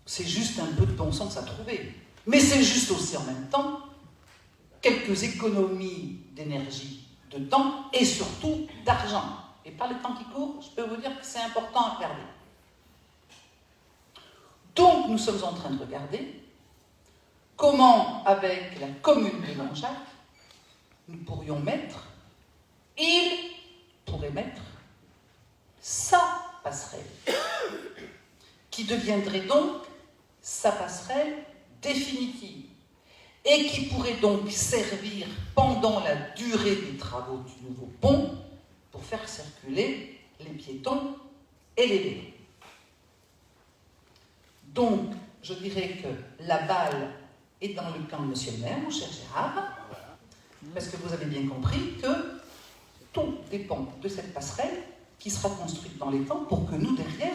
C'est juste un peu de bon sens à trouver. Mais c'est juste aussi en même temps quelques économies d'énergie, de temps et surtout d'argent. Et par le temps qui court, je peux vous dire que c'est important à regarder. Donc, nous sommes en train de regarder comment, avec la commune de Langeac, nous pourrions mettre, il pourrait mettre sa passerelle, qui deviendrait donc sa passerelle définitive, et qui pourrait donc servir pendant la durée des travaux du nouveau pont pour faire circuler les piétons et les vélos. Donc, je dirais que la balle est dans le camp de monsieur le maire, mon cher Gérard, parce que vous avez bien compris que tout dépend de cette passerelle qui sera construite dans les temps pour que nous, derrière,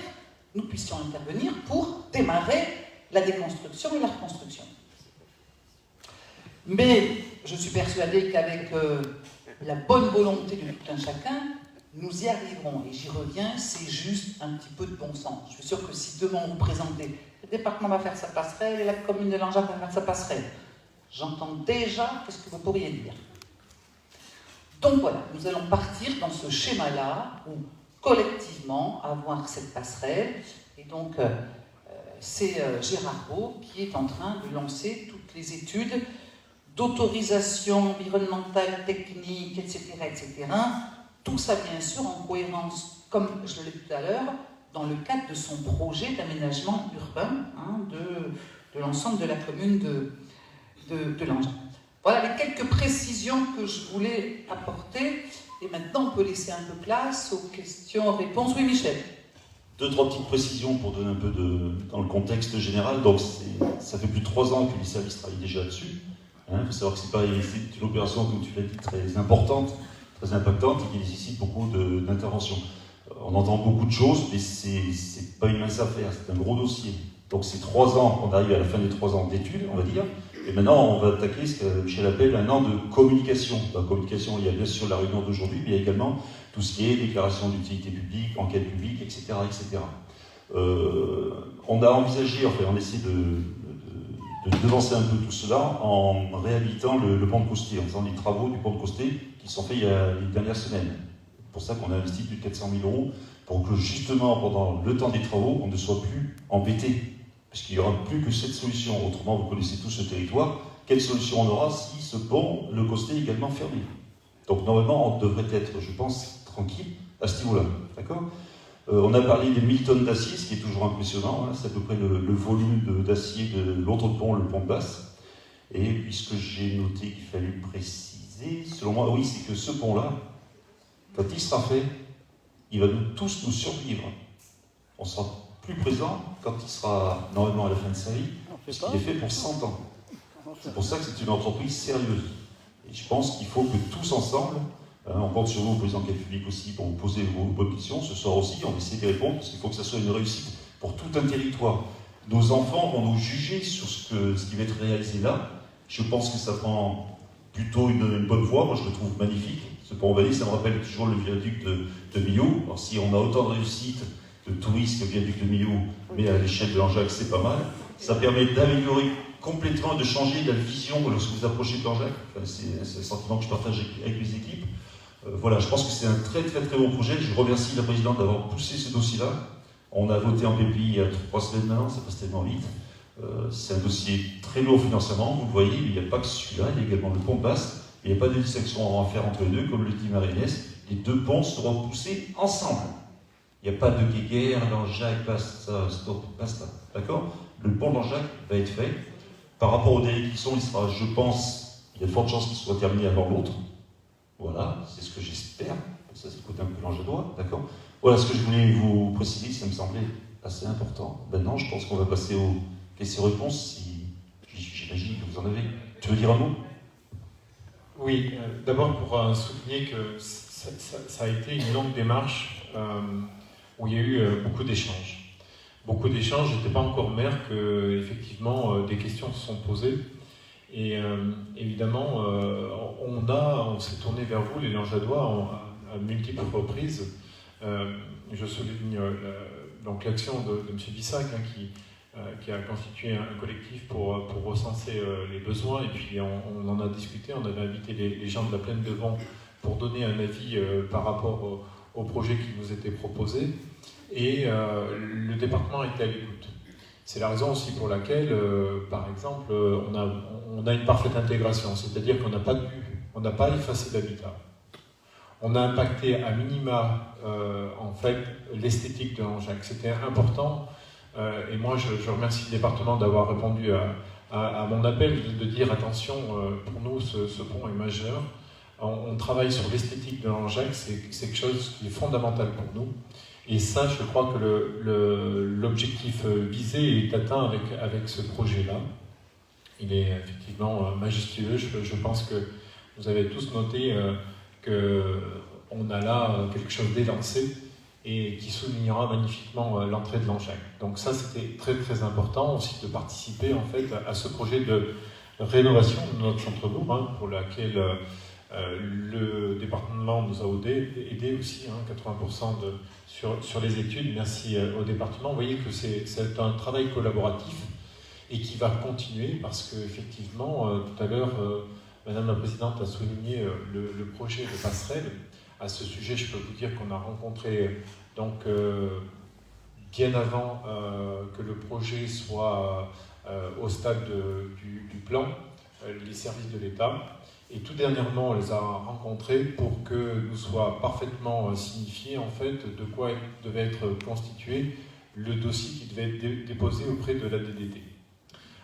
nous puissions intervenir pour démarrer la déconstruction et la reconstruction. Mais je suis persuadée qu'avec la bonne volonté de tout un chacun, nous y arriverons. Et j'y reviens, c'est juste un petit peu de bon sens. Je suis sûre que si demain on vous présentez, le département va faire sa passerelle et la commune de Langeac va faire sa passerelle, j'entends déjà ce que vous pourriez dire. Donc voilà, nous allons partir dans ce schéma-là, où collectivement, avoir cette passerelle, et donc c'est Gérard Beau qui est en train de lancer toutes les études d'autorisation environnementale, technique, etc., etc. Tout ça, bien sûr, en cohérence, comme je l'ai dit tout à l'heure, dans le cadre de son projet d'aménagement urbain de l'ensemble de la commune de Langeac. Voilà les quelques précisions que je voulais apporter. Et maintenant, on peut laisser un peu place aux questions-réponses. Oui, Michel. 2-3 petites précisions pour donner un peu dans le contexte général. Donc, ça fait plus de 3 ans que les services travaillent déjà dessus. Il faut savoir que c'est une opération, comme tu l'as dit, très importante, très impactante et qui nécessite beaucoup d'interventions. On entend beaucoup de choses, mais c'est pas une mince affaire, c'est un gros dossier. Donc c'est 3 ans, on arrive à la fin des 3 ans d'études, on va dire, et maintenant on va attaquer ce que Michel appelle un an de communication. Dans la communication, il y a bien sûr la réunion d'aujourd'hui, mais il y a également tout ce qui est déclaration d'utilité publique, enquête publique, etc. etc. On a envisagé, enfin on essaie de devancer un peu tout cela en réhabilitant le pont de Costé, en faisant les travaux du pont de Costé qui sont faits il y a les dernières semaines. C'est pour ça qu'on a investi plus de 400 000 € pour que justement pendant le temps des travaux, on ne soit plus embêté. Parce qu'il n'y aura plus que cette solution. Autrement, vous connaissez tous ce territoire. Quelle solution on aura si ce pont, le Costé, est également fermé? Donc normalement, on devrait être, je pense, tranquille à ce niveau-là. D'accord? On a parlé des 1000 tonnes d'acier, ce qui est toujours impressionnant. Hein. C'est à peu près le volume d'acier de l'autre pont, le pont de Basse. Et puisque j'ai noté qu'il fallait préciser, selon moi, oui, c'est que ce pont-là, quand il sera fait, il va tous nous survivre. On sera plus présent quand il sera normalement à la fin de sa vie, puisqu'il est fait pour 100 ans. C'est pour ça que c'est une entreprise sérieuse. Et je pense qu'il faut que tous ensemble, on compte sur vous, président de la République aussi, pour vous poser vos bonnes questions. Ce soir aussi, on va essayer de répondre, parce qu'il faut que ça soit une réussite pour tout un territoire. Nos enfants vont nous juger sur ce qui va être réalisé là. Je pense que ça prend plutôt une bonne voie. Moi, je le trouve magnifique. Ce pont-Vallée, ça me rappelle toujours le viaduc de Millau. Alors, si on a autant de réussite de touristes que le viaduc de Millau, mais à l'échelle de Langeac, c'est pas mal. Ça permet d'améliorer complètement, de changer la vision lorsque vous approchez de Langeac. Enfin, c'est un sentiment que je partage avec mes équipes. Voilà, je pense que c'est un très bon projet. Je remercie la présidente d'avoir poussé ce dossier-là. On a voté en PPI il y a 3 semaines maintenant, ça passe tellement vite. C'est un dossier très lourd financièrement, vous le voyez, mais il n'y a pas que celui-là, il y a également le pont de Basse. Il n'y a pas de distinction à faire entre les deux, comme le dit Marie-Agnès. Les deux ponts seront poussés ensemble. Il n'y a pas de guéguerre, Langeac, basta, stop, basta. D'accord? Le pont de Langeac va être fait. Par rapport aux délais qui sont, il sera, je pense, il y a de fortes chances qu'il soit terminé avant l'autre. Voilà, c'est ce que j'espère. Ça, c'est le côté un peu langedois, d'accord? Voilà ce que je voulais vous préciser, ça me semblait assez important. Maintenant, je pense qu'on va passer aux questions-réponses, si j'imagine que vous en avez. Tu veux dire un mot? Oui, d'abord pour souligner que ça a été une longue démarche où il y a eu beaucoup d'échanges. Beaucoup d'échanges, je n'étais pas encore maire que, effectivement, des questions se sont posées. Et évidemment, on s'est tourné vers vous, les Langedois, à multiples reprises. Je souligne donc l'action de M. Bissac, qui a constitué un collectif pour recenser les besoins. Et puis on en a discuté, on avait invité les gens de la Plaine de Vent pour donner un avis par rapport au projet qui nous était proposé. Et le département était à l'écoute. C'est la raison aussi pour laquelle, par exemple, on a une parfaite intégration, c'est-à-dire qu'on n'a pas effacé l'habitat. On a impacté à minima, en fait, l'esthétique de Langeac. C'était important, et moi je remercie le département d'avoir répondu à mon appel, de dire attention, pour nous ce pont est majeur. On travaille sur l'esthétique de Langeac, c'est quelque chose qui est fondamental pour nous. Et ça, je crois que l'objectif visé est atteint avec ce projet-là. Il est effectivement majestueux. Je pense que vous avez tous noté qu'on a là quelque chose d'élancé et qui soulignera magnifiquement l'entrée de Langeac. Donc ça, c'était très important aussi de participer en fait à ce projet de rénovation de notre centre-bourg, pour laquelle le département nous a aidé aussi, 80% sur les études. Merci au département. Vous voyez que c'est un travail collaboratif et qui va continuer parce qu'effectivement, tout à l'heure, Madame la Présidente a souligné le projet de passerelle. À ce sujet, je peux vous dire qu'on a rencontré, donc, bien avant que le projet soit au stade du plan, les services de l'État. Et tout dernièrement, on les a rencontrés pour que nous soit parfaitement signifié en fait de quoi devait être constitué le dossier qui devait être déposé auprès de la DDT.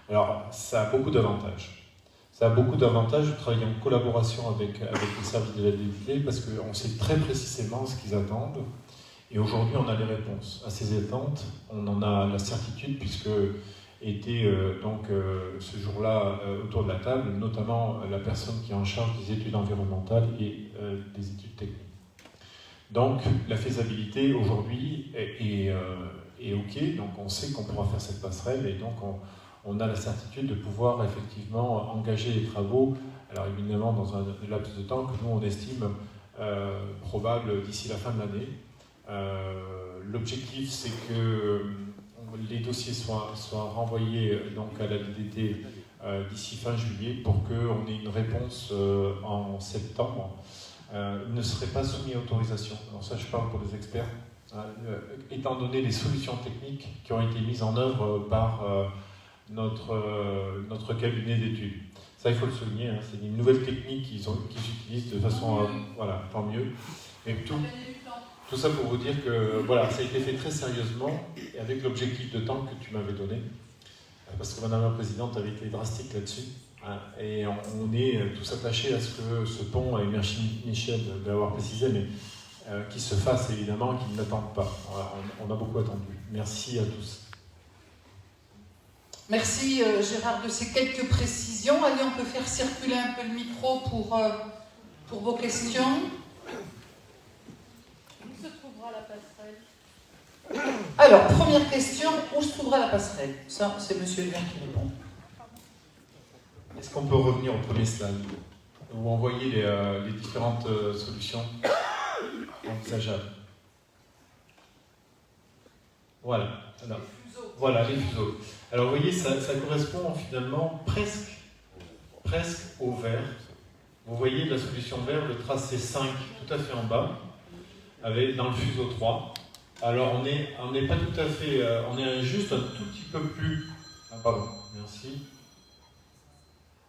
Alors, ça a beaucoup d'avantages. Ça a beaucoup d'avantages de travailler en collaboration avec les services de la DDT parce qu'on sait très précisément ce qu'ils attendent. Et aujourd'hui, on a les réponses à ces attentes. On en a la certitude puisque était ce jour-là autour de la table, notamment la personne qui est en charge des études environnementales et des études techniques. Donc la faisabilité aujourd'hui est OK, donc on sait qu'on pourra faire cette passerelle et donc on a la certitude de pouvoir effectivement engager les travaux, alors évidemment dans un laps de temps que nous on estime probable d'ici la fin de l'année. L'objectif c'est que les dossiers soient renvoyés donc à la DDT d'ici fin juillet pour qu'on ait une réponse en septembre. Il ne serait pas soumis à autorisation. Alors ça, je parle pour les experts. Étant donné les solutions techniques qui ont été mises en œuvre par notre cabinet d'études. Ça, il faut le souligner, c'est une nouvelle technique qu'ils utilisent de façon... voilà, tant mieux. Et tout ça pour vous dire que voilà, ça a été fait très sérieusement et avec l'objectif de temps que tu m'avais donné, parce que Madame la Présidente avait été drastique là-dessus, et on est tous attachés à ce que ce pont, et merci Michel de l'avoir précisé, mais qu'il se fasse évidemment, qu'il ne l'attende pas. Voilà, on a beaucoup attendu. Merci à tous. Merci Gérard de ces quelques précisions. Allez, on peut faire circuler un peu le micro pour vos questions. Où se trouvera la passerelle? Alors, première question, où se trouvera la passerelle? Ça, c'est Monsieur Lien qui répond. Est-ce qu'on peut revenir au premier slide où on voyait les différentes solutions envisageables? Voilà. Alors. Voilà, les fuseaux. Alors vous voyez, ça correspond finalement presque au vert. Vous voyez la solution vert, le tracé 5 tout à fait en bas, avec, dans le fuseau 3. Alors on n'est pas tout à fait, on est juste un tout petit peu plus... Ah pardon, merci.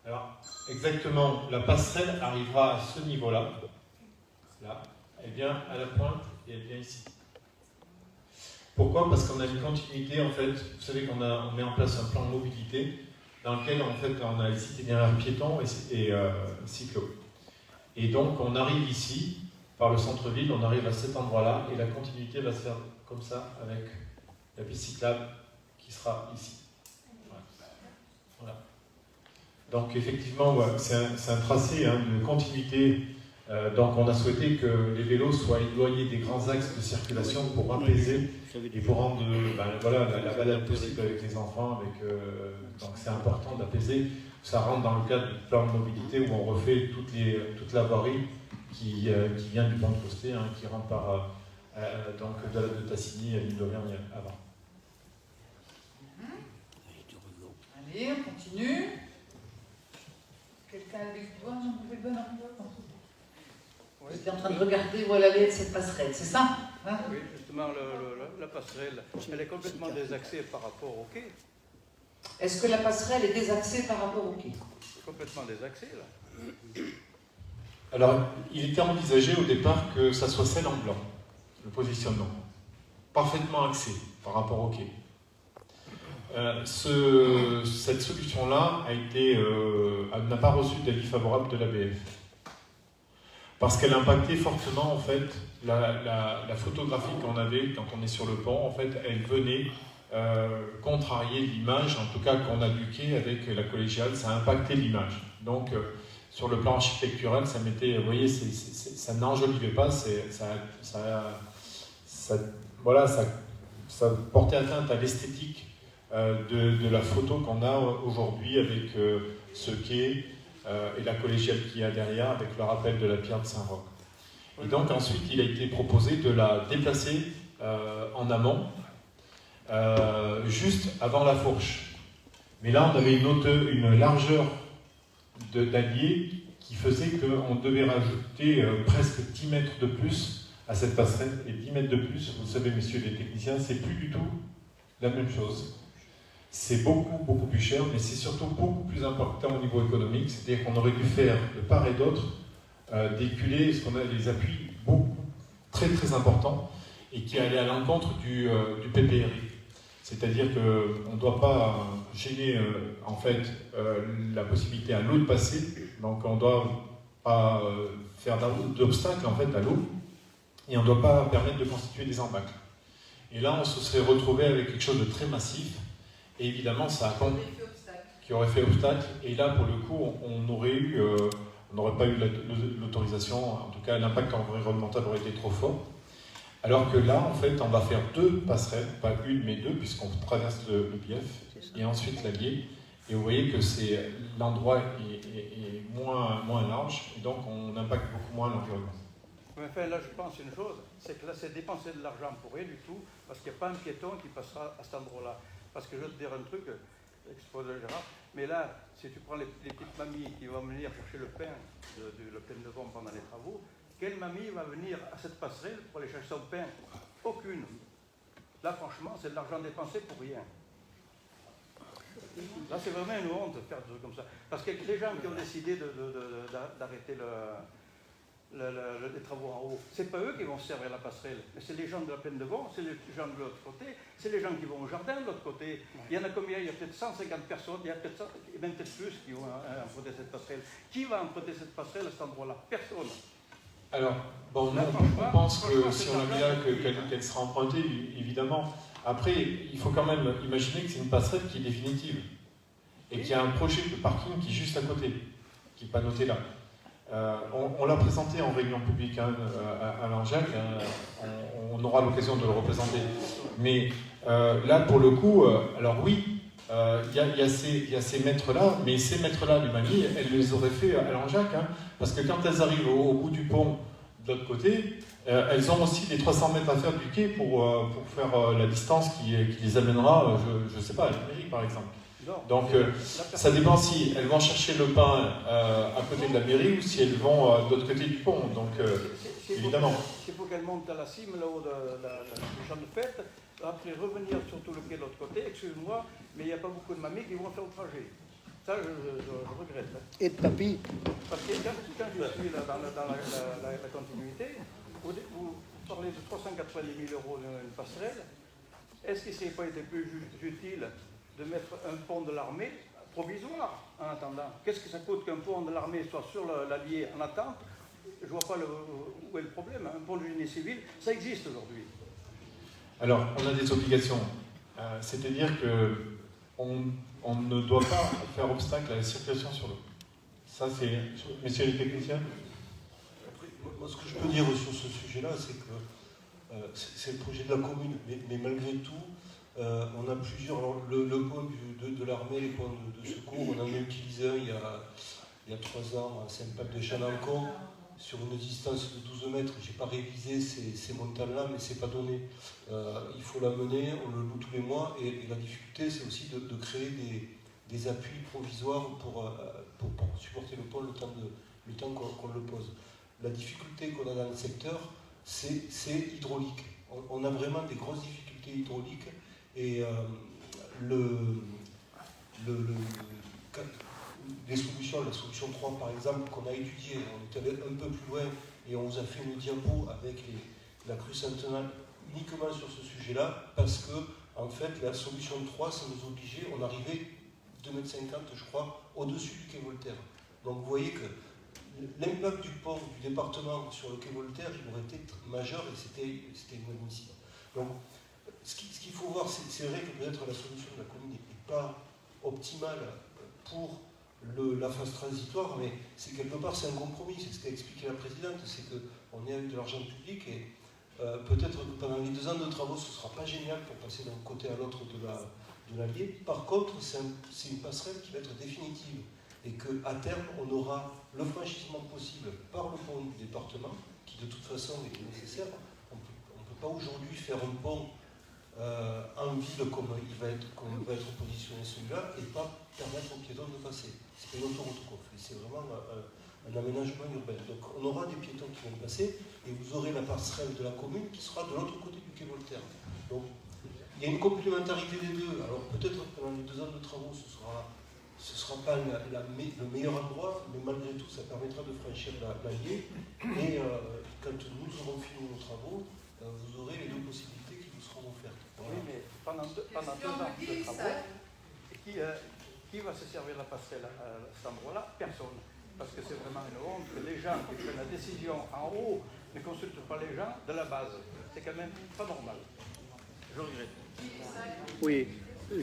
Alors exactement, la passerelle arrivera à ce niveau-là, là, et bien à la pointe, et bien ici. Pourquoi? Parce qu'on a une continuité, en fait, vous savez qu'on met en place un plan de mobilité dans lequel, en fait, on a les itinéraires piétons et cyclos. Et donc, on arrive ici, par le centre-ville, on arrive à cet endroit-là, et la continuité va se faire comme ça, avec la piste cyclable qui sera ici. Voilà. Donc, effectivement, ouais, c'est un tracé de continuité. Donc, on a souhaité que les vélos soient éloignés des grands axes de circulation pour apaiser et pour rendre la balade possible avec les enfants. Donc, c'est important d'apaiser. Ça rentre dans le cadre du plan de mobilité où on refait toute la voirie qui vient du pont de Costé, qui rentre par donc de Tassigny à l'île d'Auvergne avant. Allez, on continue. Quelqu'un a des doigts, j'en pouvais pas. Vous êtes en train de regarder où elle allait être cette passerelle, c'est ça? Oui, justement, la passerelle, elle est complètement désaxée par rapport au quai. Est-ce que la passerelle est désaxée par rapport au quai? Complètement désaxée, là. Alors, il était envisagé au départ que ça soit celle en blanc, le positionnement. Parfaitement axé par rapport au quai. Cette solution-là n'a pas reçu d'avis favorable de l'ABF. Parce qu'elle impactait fortement, en fait, la photographie qu'on avait quand on est sur le pont. En fait, elle venait contrarier l'image, en tout cas qu'on a du quai avec la collégiale, ça a impacté l'image. Donc, sur le plan architectural, ça mettait, vous voyez, ça n'enjolivait pas, ça portait atteinte à l'esthétique de la photo qu'on a aujourd'hui avec ce quai et la collégiale qu'il y a derrière avec le rappel de la pierre de Saint-Roch. Et donc ensuite il a été proposé de la déplacer en amont, juste avant la fourche. Mais là on avait une largeur d'allié qui faisait qu'on devait rajouter presque 10 mètres de plus à cette passerelle. Et 10 mètres de plus, vous savez messieurs les techniciens, c'est plus du tout la même chose. C'est beaucoup plus cher, mais c'est surtout beaucoup plus important au niveau économique. C'est-à-dire qu'on aurait dû faire de part et d'autre des culées, ce qu'on a des appuis très importants et qui allaient à l'encontre du PPRI. C'est-à-dire qu'on ne doit pas gêner en fait la possibilité à l'eau de passer, donc on ne doit pas faire d'obstacles en fait à l'eau et on ne doit pas permettre de constituer des embâcles. Et là, on se serait retrouvé avec quelque chose de très massif. Et évidemment, ça a qui aurait fait obstacle. Et là, pour le coup, on n'aurait pas eu l'autorisation. En tout cas, l'impact environnemental aurait été trop fort. Alors que là, en fait, on va faire 2 passerelles, pas une, mais 2, puisqu'on traverse le bief et ensuite l'allier. Et vous voyez que l'endroit est moins large, et donc on impacte beaucoup moins l'environnement. Mais enfin, là, je pense une chose, c'est que là, c'est dépenser de l'argent pour rien du tout, parce qu'il n'y a pas un piéton qui passera à cet endroit-là. Parce que je vais te dire un truc, exposé Gérard, mais là, si tu prends les petites mamies qui vont venir chercher le pain le plein de vent pendant les travaux, quelle mamie va venir à cette passerelle pour aller chercher son pain? Aucune. Là, franchement, c'est de l'argent dépensé pour rien. Là, c'est vraiment une honte de faire des trucs comme ça. Parce que les gens qui ont décidé d'arrêter les travaux en haut, c'est pas eux qui vont servir la passerelle, mais c'est les gens de la plaine de Vent, c'est les gens de l'autre côté, c'est les gens qui vont au jardin de l'autre côté. Il y en a combien? Il y a peut-être 150 personnes, il y a peut-être même peut-être plus qui vont emprunter cette passerelle. Qui va emprunter cette passerelle à cet endroit-là? Personne. Alors, bon, là, on pense que si on a bien qu'elle sera empruntée, évidemment. Après, il faut quand même imaginer que c'est une passerelle qui est définitive et qu'il y a un projet de parking qui est juste à côté, qui n'est pas noté là. On l'a présenté en réunion publique à Langeac, on aura l'occasion de le représenter. Mais là, pour le coup, alors oui, il y a ces mètres-là, mais ces mètres-là, les mamies, elles les auraient fait à Langeac, parce que quand elles arrivent au bout du pont, de l'autre côté, elles ont aussi les 300 mètres à faire du quai pour faire la distance qui les amènera, je ne sais pas, à la mairie par exemple. Donc ça dépend si elles vont chercher le pain à côté de la mairie ou si elles vont de l'autre côté du pont. Donc évidemment. Il faut qu'elles montent à la cime là-haut du champ de fête, après revenir sur tout le quai de l'autre côté. Excuse-moi, mais il n'y a pas beaucoup de mamies qui vont faire le trajet. Ça, je regrette. Et de papy. Parce que quand je suis là dans la continuité, vous parlez de 390 000 € d'une passerelle. Est-ce qu'il ne serait pas été plus utile de mettre un pont de l'armée provisoire en attendant? Qu'est-ce que ça coûte qu'un pont de l'armée soit sur l'Allier en attente? Je ne vois pas où est le problème. Un pont de génie civil, ça existe aujourd'hui. Alors, on a des obligations. C'est-à-dire qu'on ne doit pas faire obstacle à la circulation sur l'eau. Ça, c'est... Messieurs les techniciens? Moi, ce que je peux dire sur ce sujet-là, c'est que c'est le projet de la commune, mais malgré tout, on a plusieurs... Alors, le pont de l'armée, les ponts de secours, on en a utilisé un il y a 3 ans à Saint-Paul-de-Chalancon, sur une distance de 12 mètres. Je n'ai pas révisé ces montants-là, mais ce n'est pas donné. Il faut l'amener, on le loue tous les mois, et la difficulté, c'est aussi de créer des appuis provisoires pour supporter le pont le temps qu'on le pose. La difficulté qu'on a dans le secteur, c'est hydraulique. On a vraiment des grosses difficultés hydrauliques, et les solutions, la solution 3 par exemple, qu'on a étudiée, on est allé un peu plus loin et on vous a fait une diapo avec la crue Sainte-Anne uniquement sur ce sujet-là, parce que en fait la solution 3, ça nous obligeait, on arrivait 2,50 m je crois, au-dessus du quai Voltaire. Donc vous voyez que l'impact du pont du département sur le quai Voltaire, il aurait été majeur et c'était inadmissible. Donc ce qu'il faut voir, c'est vrai que peut-être la solution de la commune n'est pas optimale pour la phase transitoire, mais c'est quelque part c'est un compromis, c'est ce qu'a expliqué la présidente, c'est qu'on est avec de l'argent public et peut-être que pendant les 2 ans de travaux ce ne sera pas génial pour passer d'un côté à l'autre de l'Allier. Par contre, c'est une passerelle qui va être définitive et qu'à terme on aura le franchissement possible par le pont du département qui de toute façon est nécessaire. On ne peut pas aujourd'hui faire un pont en ville comme va être positionné celui-là et pas permettre aux piétons de passer. C'est pas une autoroute qu'on fait, c'est vraiment un aménagement urbain. Donc on aura des piétons qui vont passer et vous aurez la passerelle de la commune qui sera de l'autre côté du quai Voltaire. Donc il y a une complémentarité des deux. Alors peut-être que pendant les 2 ans de travaux ce sera pas le meilleur endroit, mais malgré tout ça permettra de franchir l'Allier et quand nous aurons fini nos travaux, vous aurez les 2 possibilités qui vous seront offertes. Voilà. Oui, mais pendant 2 ans de travaux, qui va se servir de la passerelle à cet endroit-là? Personne. Parce que c'est vraiment une honte que les gens qui prennent la décision en haut ne consultent pas les gens de la base. C'est quand même pas normal. Je regrette. Oui.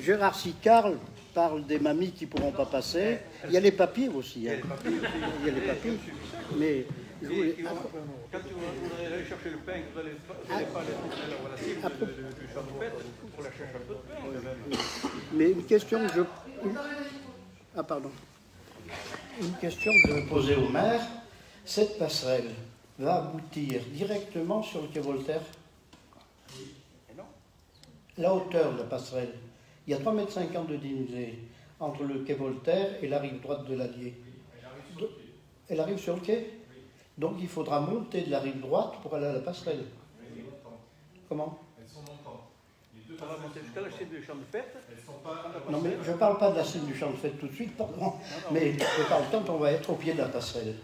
Gérard Sicard parle des mamies qui ne pourront pas passer. Il y a les papiers aussi. Hein. Il y a les papiers. Mais quand vous voudrez aller chercher le pain, vous n'allez pas aller à la cible du champ de fête pour la chercher un peu de pain quand même. Mais une question que pardon. Une question que je vais poser au maire. Cette passerelle va aboutir directement sur le quai Voltaire? Non. La hauteur de la passerelle. Il y a 3,50 m de divisée entre le quai Voltaire et la rive droite de l'Allier. Elle arrive sur le quai? Donc il faudra monter de la rive droite pour aller à la passerelle. Comment? Elles sont montantes. Ça va monter jusqu'à la cible du champ de fête. Non, mais je ne parle pas de la cible du champ de fête tout de suite, pardon. Mais je parle quand on va être au pied de la passerelle.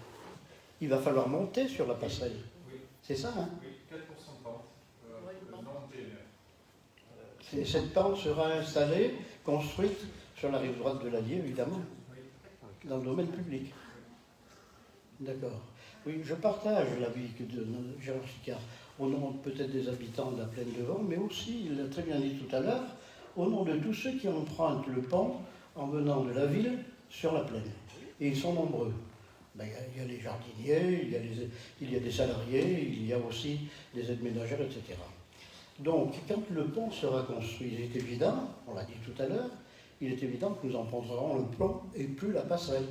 Il va falloir monter sur la passerelle. C'est ça, hein? Oui, 4% de pente. Et cette pente sera installée, construite sur la rive droite de l'Allier, évidemment, dans le domaine public. D'accord. Oui, je partage l'avis de Gérard Sicard, au nom peut-être des habitants de la Plaine de Vent, mais aussi, il l'a très bien dit tout à l'heure, au nom de tous ceux qui empruntent le pont en venant de la ville sur la plaine. Et ils sont nombreux. Ben, il y a les jardiniers, il y a des salariés, il y a aussi des aides ménagères, etc. Donc, quand le pont sera construit, il est évident, on l'a dit tout à l'heure, il est évident que nous emprunterons le pont et plus la passerelle,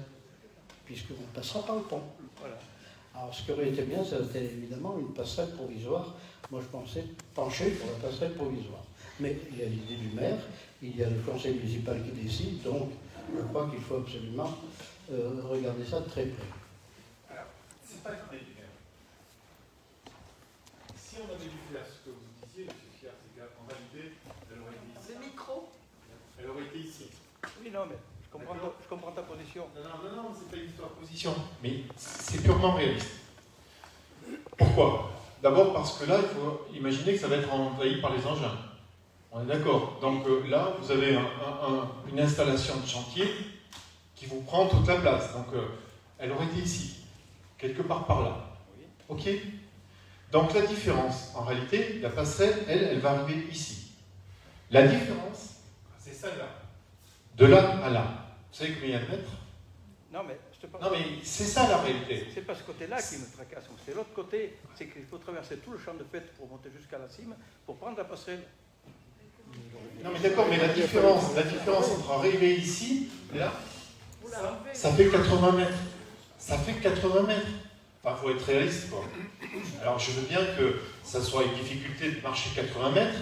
puisqu'on passera par le pont. Voilà. Alors, ce qui aurait été bien, c'était évidemment une passerelle provisoire. Moi, je pensais pencher pour la passerelle provisoire. Mais il y a l'idée du maire, il y a le conseil municipal qui décide, donc je crois qu'il faut absolument regarder ça de très près. Alors, c'est pas très clair. Si on avait dû faire ce que vous disiez, M. Fier, c'est qu'en réalité, elle aurait été ici. Le micro. Elle aurait été ici. Oui, non, mais je comprends ta position. Non, c'est pas une histoire de position. Mais c'est purement réaliste. Pourquoi? D'abord parce que là, il faut imaginer que ça va être envahi par les engins. On est d'accord. Donc là, vous avez une installation de chantier qui vous prend toute la place. Donc elle aurait été ici, quelque part par là. Ok? Donc la différence, en réalité, la passerelle, elle va arriver ici. La différence, c'est celle-là. De là à là. Vous savez combien il y a de mètres? Non, mais je te parle. Non, mais c'est ça la réalité. C'est pas ce côté-là qui me tracasse. C'est l'autre côté. C'est qu'il faut traverser tout le champ de fête pour monter jusqu'à la cime, pour prendre la passerelle. Non, mais d'accord, mais la différence entre arriver ici et là, ça fait 80 mètres. Ça fait 80 mètres. Enfin, il faut être réaliste, quoi. Alors, je veux bien que ça soit une difficulté de marcher 80 mètres,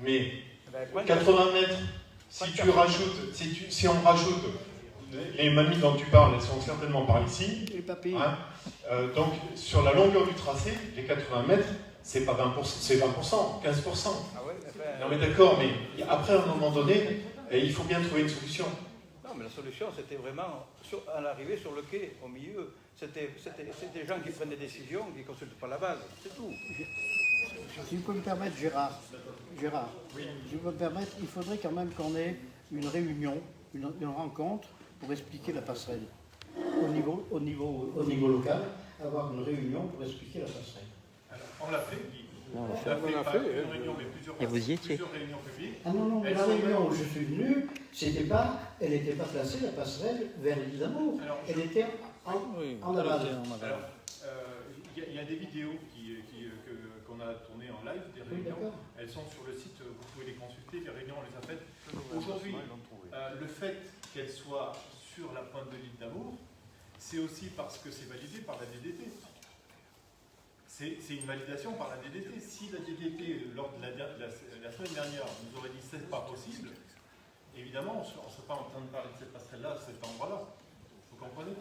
mais 80 mètres, si on rajoute, les mamies dont tu parles, elles sont certainement par ici. Les papiers. Hein, donc, sur la longueur du tracé, les 80 mètres, c'est pas 20%, c'est 20%, 15%. Ah ouais, Non, mais d'accord, mais après, à un moment donné, il faut bien trouver une solution. non, mais la solution, c'était vraiment à l'arrivée sur le quai, au milieu. C'était des gens qui prennent des décisions, qui ne consultent pas la base. C'est tout. Si vous pouvez me permettre, Gérard, Oui. si vous me permettre, il faudrait quand même qu'on ait une réunion, une rencontre pour expliquer la passerelle. Au niveau local, avoir une réunion pour expliquer la passerelle. Alors, on l'a fait, Guy. Non, On l'a fait, pas une réunion, mais plusieurs réunions publiques. Ah non, mais Elles la sont réunion où je suis venu, elle n'était pas placée, la passerelle, vers l'île d'Amour. Elle était en aval. Alors, il y a des vidéos qu'on a tournées en live, des réunions. Oui, elles sont sur le site, vous pouvez les consulter, les réunions, on les a faites. Aujourd'hui, le fait qu'elles soient sur la pointe de l'île d'Amour, c'est aussi parce que c'est validé par la DDT. C'est une validation par la DDT. Si la DDT, lors de la semaine dernière, nous aurait dit c'est pas possible, évidemment, on ne serait pas en train de parler de cette passerelle-là, cet endroit-là. Vous comprenez?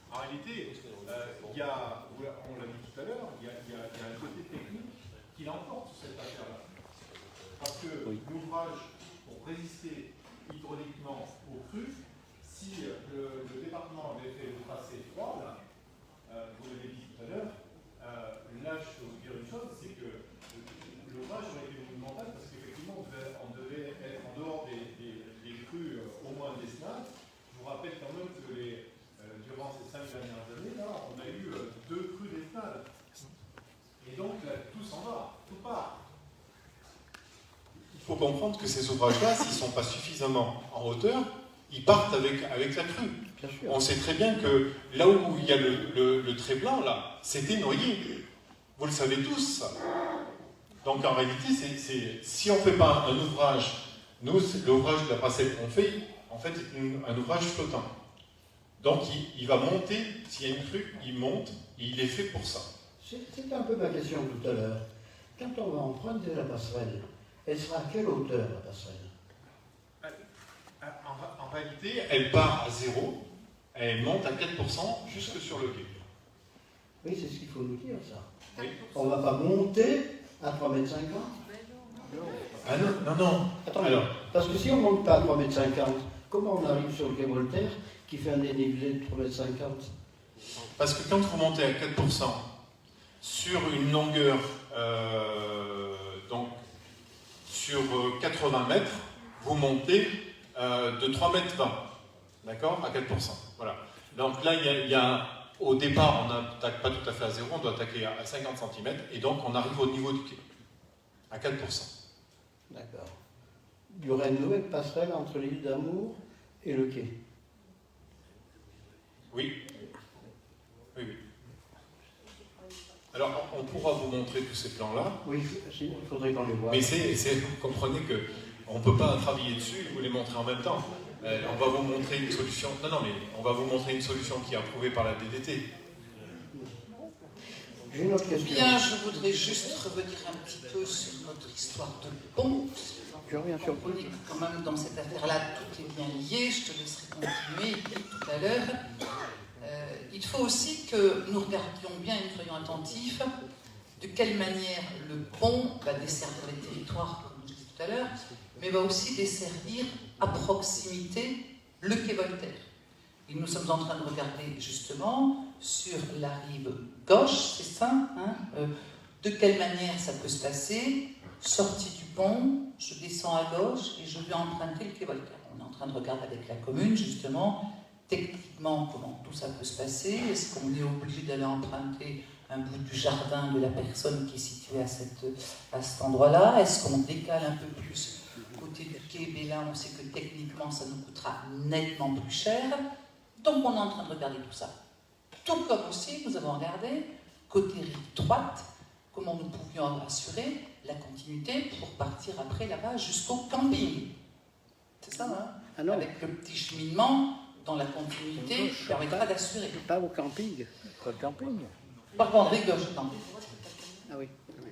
En réalité, il y a, on l'a dit tout à l'heure, il y a un côté technique qui l'emporte sur cette affaire-là. Parce que l'ouvrage, pour résister hydrauliquement aux crues, si le département avait fait le tracé 3, là, vous l'avez dit tout à l'heure, là, je peux vous dire une chose, c'est que l'ouvrage aurait été monumental parce qu'effectivement, on devait être en dehors des crues au moins des SNAD. Je vous rappelle quand même que durant ces 5 dernières années, là, on a eu 2 crues des SNAD. Et donc, là, tout s'en va, tout part. Il faut comprendre que ces ouvrages-là, s'ils ne sont pas suffisamment en hauteur, ils partent avec la crue. On sait très bien que là où il y a le trait blanc, là, c'était noyé. Vous le savez tous, ça. Donc en réalité, si on ne fait pas un ouvrage, nous, l'ouvrage de la passerelle qu'on fait, en fait, c'est un ouvrage flottant. Donc il va monter, s'il y a une crue, il monte, et il est fait pour ça. C'était un peu ma question tout à l'heure. Quand on va emprunter la passerelle, elle sera à quelle hauteur, la passerelle? En réalité, elle part à 0, elle monte à 4% jusque sur le quai. Oui, c'est ce qu'il faut nous dire, ça. Oui. On ne va pas monter à 3,50 m. Ah non. Attendez, Alors, parce que si on ne monte pas à 3,50 m, comment on arrive sur le quai Voltaire qui fait un dénivelé de 3,50 m? parce que quand vous montez à 4% sur une longueur, donc sur 80 mètres, vous montez de 3,20 m, d'accord, à 4%. Voilà. Donc là, il y a au départ, on n'attaque pas tout à fait à 0, on doit attaquer à 50 cm, et donc on arrive au niveau du quai, à 4%. D'accord. Il y aurait une nouvelle passerelle entre l'île d'Amour et le quai. Oui. Alors, on pourra vous montrer tous ces plans-là. Oui, il faudrait qu'on les voie. Mais vous comprenez qu'on ne peut pas travailler dessus et vous les montrer en même temps. On va vous montrer une solution. Non, mais on va vous montrer une solution qui est approuvée par la DDT. J'ai une autre question. Bien, je voudrais juste revenir un petit peu sur notre histoire de pont. Je reviens sur le On est quand même dans cette affaire-là, tout est bien lié, je te laisserai continuer tout à l'heure. Il faut aussi que nous regardions bien et nous soyons attentifs de quelle manière le pont va desservir les territoires, comme je disais tout à l'heure, mais va aussi desservir à proximité le quai Voltaire. Et nous sommes en train de regarder justement sur la rive gauche, c'est ça, hein, de quelle manière ça peut se passer. Sortie du pont, je descends à gauche et je vais emprunter le quai Voltaire. On est en train de regarder avec la commune justement, techniquement, comment tout ça peut se passer. Est-ce qu'on est obligé d'aller emprunter un bout du jardin de la personne qui est située à cet endroit-là? Est-ce qu'on décale un peu plus côté du quai? Mais là, on sait que techniquement, ça nous coûtera nettement plus cher. Donc, on est en train de regarder tout ça. Tout comme aussi, nous avons regardé, côté rive droite, comment nous pouvions assurer la continuité pour partir après là-bas jusqu'au camping. C'est ça, hein? Ah non. Avec le petit cheminement dans la continuité qui permettra d'assurer. Pas au camping. Pas au camping. Par contre, rive gauche, non. Ah oui.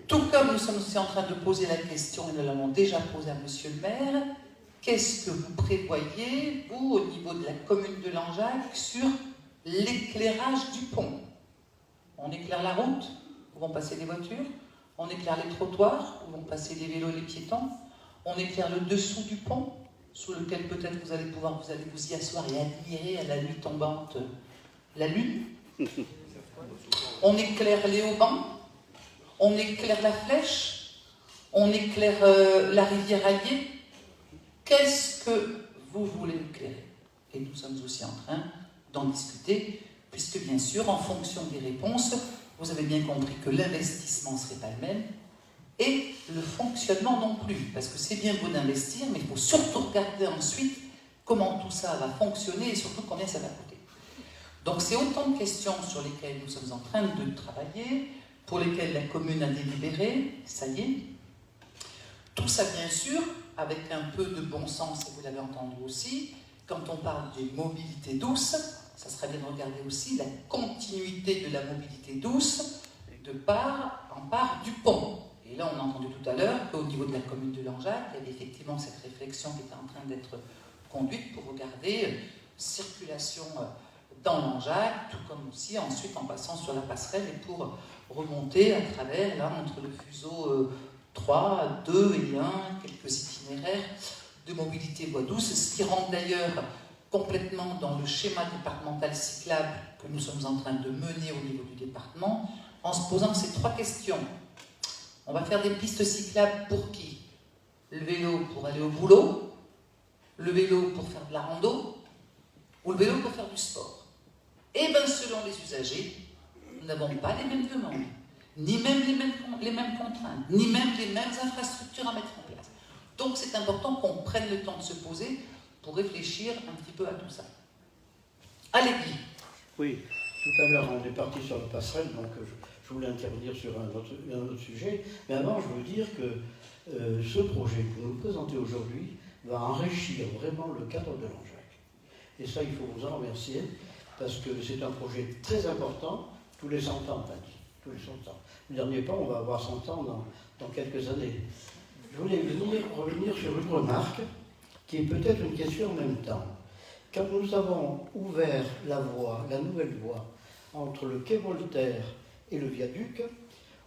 Tout comme nous sommes aussi en train de poser la question, et nous l'avons déjà posée à Monsieur le maire, qu'est-ce que vous prévoyez, vous, au niveau de la commune de Langeac, sur l'éclairage du pont? On éclaire la route, où vont passer les voitures, on éclaire les trottoirs, où vont passer les vélos et les piétons, on éclaire le dessous du pont, sous lequel peut-être vous allez vous y asseoir et admirer à la nuit tombante la lune. On éclaire les haubans, on éclaire la flèche, on éclaire la rivière Allier. Qu'est-ce que vous voulez éclairer? Et nous sommes aussi en train d'en discuter, puisque bien sûr, en fonction des réponses, vous avez bien compris que l'investissement ne serait pas le même, et le fonctionnement non plus, parce que c'est bien beau d'investir, mais il faut surtout regarder ensuite comment tout ça va fonctionner et surtout combien ça va coûter. Donc c'est autant de questions sur lesquelles nous sommes en train de travailler, pour lesquelles la commune a délibéré, ça y est. Tout ça bien sûr, avec un peu de bon sens, et vous l'avez entendu aussi, quand on parle des mobilités douces, ça serait bien de regarder aussi la continuité de la mobilité douce en part du pont. Et là, on a entendu tout à l'heure qu'au niveau de la commune de Langeac, il y avait effectivement cette réflexion qui était en train d'être conduite pour regarder circulation dans Langeac, tout comme aussi ensuite en passant sur la passerelle et pour remonter à travers, là, entre le fuseau 3, 2 et 1, quelques itinéraires de mobilité voie douce, ce qui rentre d'ailleurs complètement dans le schéma départemental cyclable que nous sommes en train de mener au niveau du département, en se posant ces trois questions. On va faire des pistes cyclables pour qui? Le vélo pour aller au boulot, le vélo pour faire de la rando, ou le vélo pour faire du sport. Et bien, selon les usagers, nous n'avons pas les mêmes demandes, ni même les mêmes contraintes, ni même les mêmes infrastructures à mettre en place. Donc, c'est important qu'on prenne le temps de se poser pour réfléchir un petit peu à tout ça. Allez, Guy. Oui, tout à l'heure, on est parti sur la passerelle, donc je voulais intervenir sur un autre sujet. Mais avant, je veux dire que ce projet que vous nous présentez aujourd'hui va enrichir vraiment le cadre de Langeac. Et ça, il faut vous en remercier, parce que c'est un projet très important, tous les 100 ans, en fait. Tous les 100 ans. Le dernier pas, on va avoir 100 ans dans quelques années. Je voulais revenir sur une remarque qui est peut-être une question en même temps. Quand nous avons ouvert la nouvelle voie, entre le quai Voltaire et le viaduc,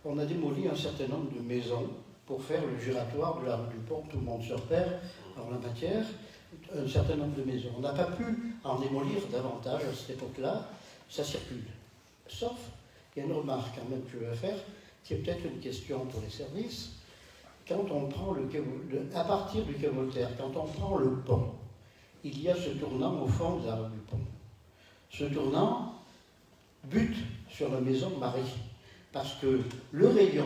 on a démoli un certain nombre de maisons pour faire le giratoire de la rue du Pont. Tout le monde se repère en la matière, un certain nombre de maisons. On n'a pas pu en démolir davantage à cette époque-là, ça circule. Sauf, il y a une remarque quand même que je vais faire, qui est peut-être une question pour les services. Quand on prend à partir du quai Voltaire, quand on prend le pont, il y a ce tournant au fond de la rue du Pont. Ce tournant bute sur la maison Marie, parce que le rayon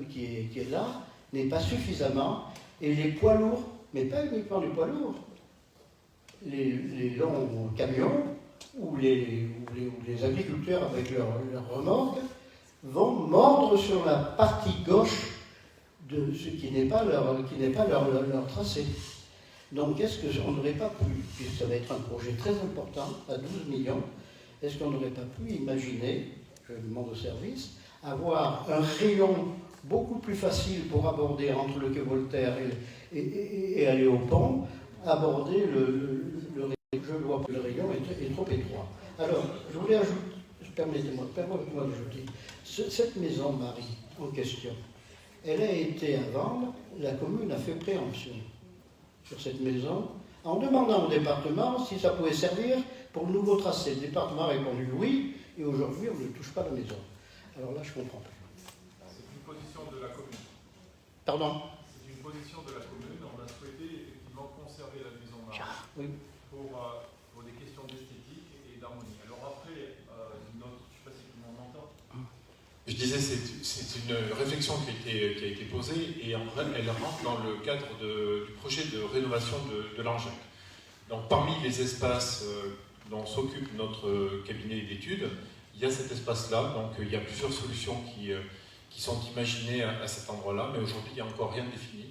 qui est là n'est pas suffisamment, et les poids lourds, mais pas uniquement les poids lourds, les longs camions ou les agriculteurs avec leurs remorques vont mordre sur la partie gauche de ce qui n'est pas leur tracé. Donc, est-ce qu'on n'aurait pas pu, puisque ça va être un projet très important, à 12 millions, est-ce qu'on n'aurait pas pu imaginer je demande au service, avoir un rayon beaucoup plus facile pour aborder entre le quai Voltaire et aller au pont, aborder le rayon. Je vois que le rayon est trop étroit. Alors, je voulais ajouter, permettez-moi d'ajouter, cette maison Marie en question, elle a été à vendre, la commune a fait préemption sur cette maison, en demandant au département si ça pouvait servir pour le nouveau tracé. Le département a répondu oui, et aujourd'hui on ne touche pas la maison. Alors là, je comprends pas. C'est une position de la commune. Pardon? C'est une position de la commune. On a souhaité effectivement conserver la maison Marie Oui. pour des questions d'esthétique et d'harmonie. Alors après, je ne sais pas si tout le monde m'entend. Je disais, c'est une réflexion qui a été posée et en fait, elle rentre dans le cadre du projet de rénovation de l'Angeac. Donc parmi les espaces dont s'occupe notre cabinet d'études, il y a cet espace-là. Donc il y a plusieurs solutions qui sont imaginées à cet endroit-là, mais aujourd'hui il n'y a encore rien de défini.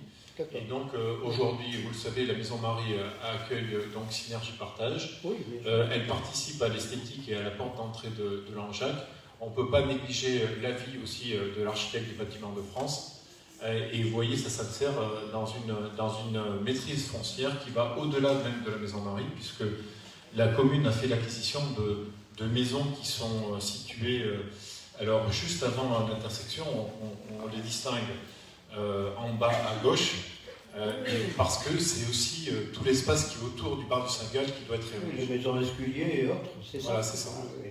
Et donc aujourd'hui, vous le savez, la Maison Marie accueille donc Synergie Partage. Oui, elle participe à l'esthétique et à la porte d'entrée de l'Angeac. On ne peut pas négliger l'avis aussi de l'architecte du bâtiment de France. Et vous voyez, ça s'insère dans une maîtrise foncière qui va au-delà même de la Maison Marie, puisque la commune a fait l'acquisition de maisons qui sont situées, alors juste avant l'intersection, on les distingue en bas à gauche, parce que c'est aussi tout l'espace qui est autour du bar du Saint-Gall qui doit être réuni. Les maisons Esculier et autres, c'est ça. Voilà, c'est ça. Ah, oui.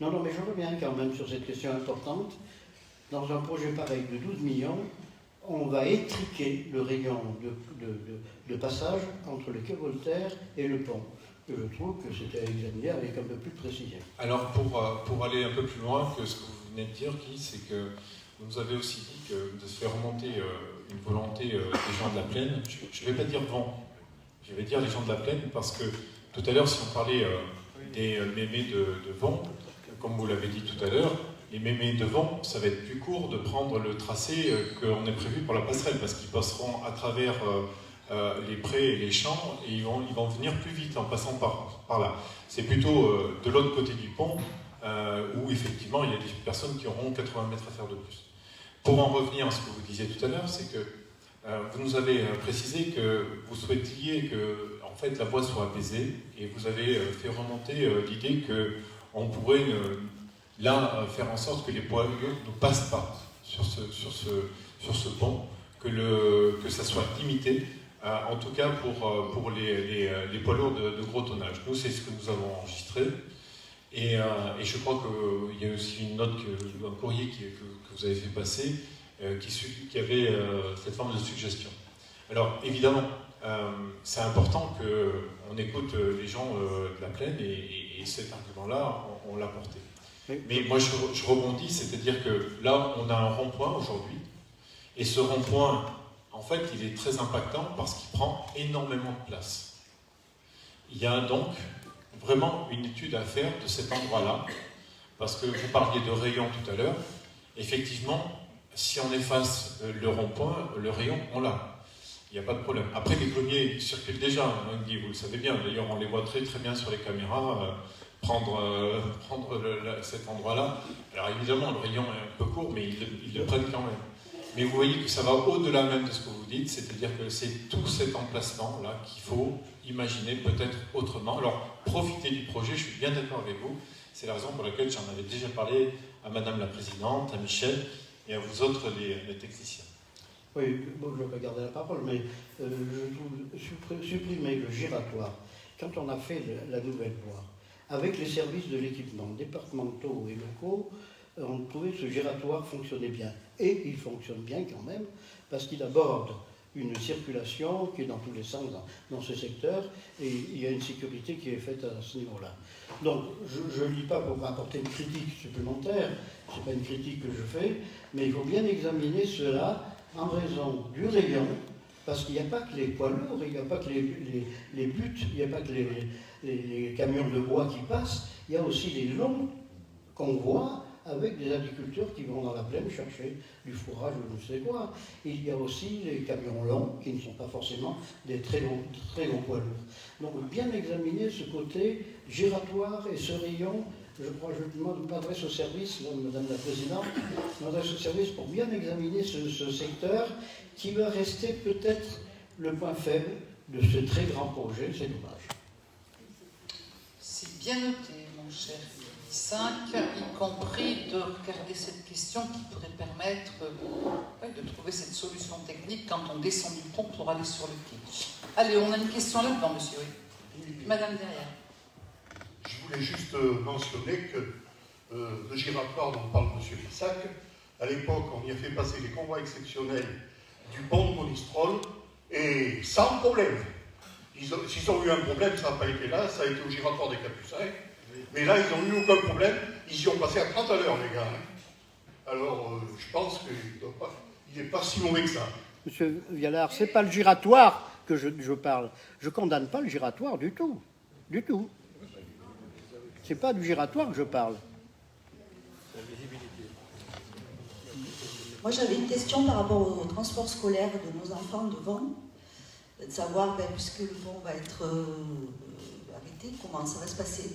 Non, mais je reviens quand même sur cette question importante. Dans un projet pareil de 12 millions, on va étriquer le rayon de passage entre le quai Voltaire et le pont. Je trouve que c'était à examiner avec un peu plus de précision. Alors, pour aller un peu plus loin que ce que vous venez de dire, Guy, c'est que vous nous avez aussi dit de se faire remonter une volonté des gens de la plaine. Je ne vais pas dire vent, je vais dire les gens de la plaine, parce que tout à l'heure, si on parlait des mémés de vent, comme vous l'avez dit tout à l'heure, les mémés de vent, ça va être plus court de prendre le tracé qu'on est prévu pour la passerelle, parce qu'ils passeront à travers les prés et les champs, et ils vont venir plus vite en passant par là. C'est plutôt de l'autre côté du pont, où effectivement il y a des personnes qui auront 80 mètres à faire de plus. Pour en revenir à ce que vous disiez tout à l'heure, c'est que vous nous avez précisé que vous souhaitiez que en fait, la voie soit apaisée, et vous avez fait remonter l'idée qu'on pourrait là faire en sorte que les poids lourds ne passent pas sur ce pont, que ça soit limité, en tout cas pour les poids lourds de gros tonnage. Nous, c'est ce que nous avons enregistré. Et je crois qu'il y a aussi une note, un courrier que vous avez fait passer qui avait cette forme de suggestion. Alors, évidemment, c'est important qu'on écoute les gens de la plaine et cet argument-là, on l'a porté. Mais moi, je rebondis, c'est-à-dire que là, on a un rond-point aujourd'hui, et ce rond-point, en fait, il est très impactant parce qu'il prend énormément de place. Il y a donc vraiment une étude à faire de cet endroit-là, parce que vous parliez de rayon tout à l'heure. Effectivement, si on efface le rond-point, le rayon, on l'a. Il n'y a pas de problème. Après, les greniers circulent déjà, vous le savez bien. D'ailleurs, on les voit très très bien sur les caméras. Prendre cet endroit-là. Alors évidemment, le rayon est un peu court, mais ils le prennent quand même. Mais vous voyez que ça va au-delà même de ce que vous dites, c'est-à-dire que c'est tout cet emplacement-là qu'il faut imaginer peut-être autrement. Alors, profitez du projet, je suis bien d'accord avec vous. C'est la raison pour laquelle j'en avais déjà parlé à Madame la Présidente, à Michel et à vous autres, les techniciens. Oui, bon, je ne vais pas garder la parole, mais je trouve supprimer le giratoire. Quand on a fait la nouvelle voie, avec les services de l'équipement départementaux et locaux, on trouvait que ce giratoire fonctionnait bien. Et il fonctionne bien quand même, parce qu'il aborde une circulation qui est dans tous les sens dans ce secteur, et il y a une sécurité qui est faite à ce niveau-là. Donc, je ne lis pas pour apporter une critique supplémentaire, ce n'est pas une critique que je fais, mais il faut bien examiner cela en raison du rayon, parce qu'il n'y a pas que les poids lourds, il n'y a pas que les buttes, il n'y a pas que les camions de bois qui passent, il y a aussi les longs convois avec des agriculteurs qui vont dans la plaine chercher du fourrage ou je ne sais quoi. Il y a aussi les camions longs qui ne sont pas forcément des très gros poids lourds. Donc bien examiner ce côté giratoire et ce rayon je m'adresse au service, Madame la Présidente, je m'adresse au service pour bien examiner ce secteur qui va rester peut-être le point faible de ce très grand projet, c'est dommage. C'est bien noté, mon cher 5, y compris de regarder cette question qui pourrait permettre de trouver cette solution technique quand on descend du pont pour aller sur le quai. Allez, on a une question là-dedans, monsieur. Oui. Madame derrière. Je voulais juste mentionner que le giratoire dont parle M. Fissac, à l'époque, on y a fait passer les convois exceptionnels du pont de Monistrol et sans problème. S'ils ont eu un problème, ça n'a pas été là, ça a été au giratoire des Capucins. Mais là, ils n'ont eu aucun problème, ils y ont passé à 30 à l'heure, les gars. Alors, je pense qu'il n'est pas si mauvais que ça. Monsieur Vialard, ce n'est pas le giratoire que je parle. Je ne condamne pas le giratoire du tout. Du tout. Ce n'est pas du giratoire que je parle. Moi, j'avais une question par rapport au transport scolaire de nos enfants devant, de savoir, puisque le pont va être arrêté, comment ça va se passer.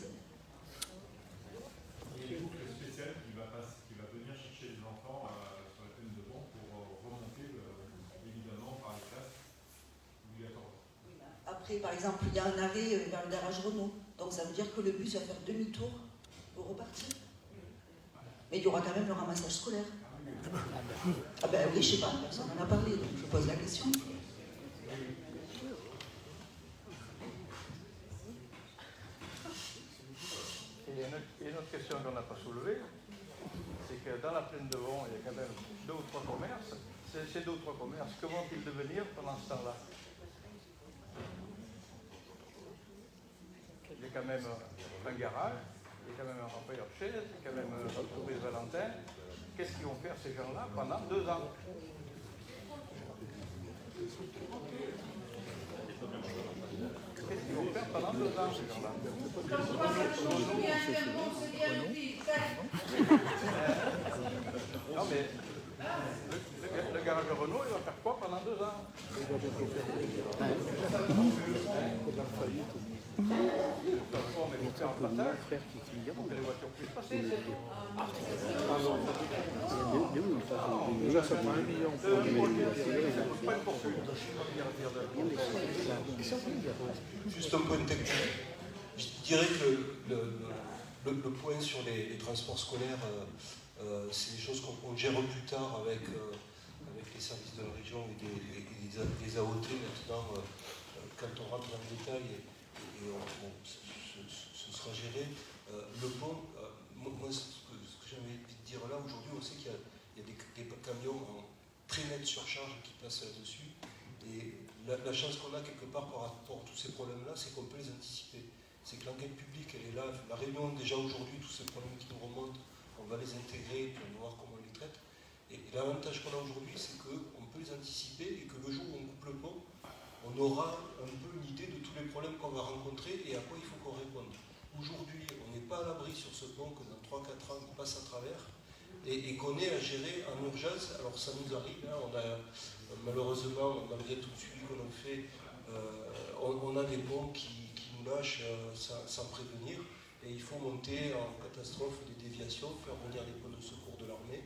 Il y a une boucle spéciale qui va venir chercher les enfants sur la peine de pont pour remonter évidemment par les classes obligatoires. Après, par exemple, il y a un arrêt vers le garage Renault, donc ça veut dire que le bus va faire demi-tour pour repartir. Mais il y aura quand même le ramassage scolaire. Ah ben oui, je sais pas, personne n'en a parlé, donc je pose la question. Et une autre question qu'on n'a pas soulevée, c'est que dans la plaine de Vont, il y a quand même 2 ou 3 commerces. Ces 2 ou 3 commerces, que vont-ils devenir pendant ce temps-là? Il y a quand même un garage, il y a quand même un rempart de chaises, il y a quand même l'entreprise Valentin. Qu'est-ce qu'ils vont faire ces gens-là pendant 2 ans? Qu'est-ce qu'ils vont faire pendant 2 ans ces gens-là? Non mais le garage Renault, il va faire quoi pendant 2 ans? Les voitures puissent passer, c'est tout. Déjà, ça prend 1 million pour Juste un point technique. Je dirais que le point sur les transports scolaires, c'est des choses qu'on gère plus tard avec les services de la région et des AOT maintenant, quand on rentre dans le détail et ce sera géré. Le pont, moi ce que j'ai envie de dire là, aujourd'hui on sait qu'il y a des camions en très nette surcharge qui passent là-dessus. Et la chance qu'on a quelque part par rapport à tous ces problèmes-là, c'est qu'on peut les anticiper. C'est que l'enquête publique, elle est là. La réunion, déjà aujourd'hui, tous ces problèmes qui nous remontent, on va les intégrer, puis on va voir comment on les traite. Et l'avantage qu'on a aujourd'hui, c'est qu'on peut les anticiper et que le jour où on coupe le pont, on aura un peu une idée de tous les problèmes qu'on va rencontrer et à quoi il faut qu'on réponde. Aujourd'hui, on n'est pas à l'abri sur ce pont que dans 3-4 ans, on passe à travers et qu'on ait à gérer en urgence. Alors ça nous arrive, hein, on a malheureusement, malgré tout le suivi qu'on a fait, on a des ponts qui nous lâchent sans prévenir et il faut monter en catastrophe des déviations, faire venir les pots de secours de l'armée.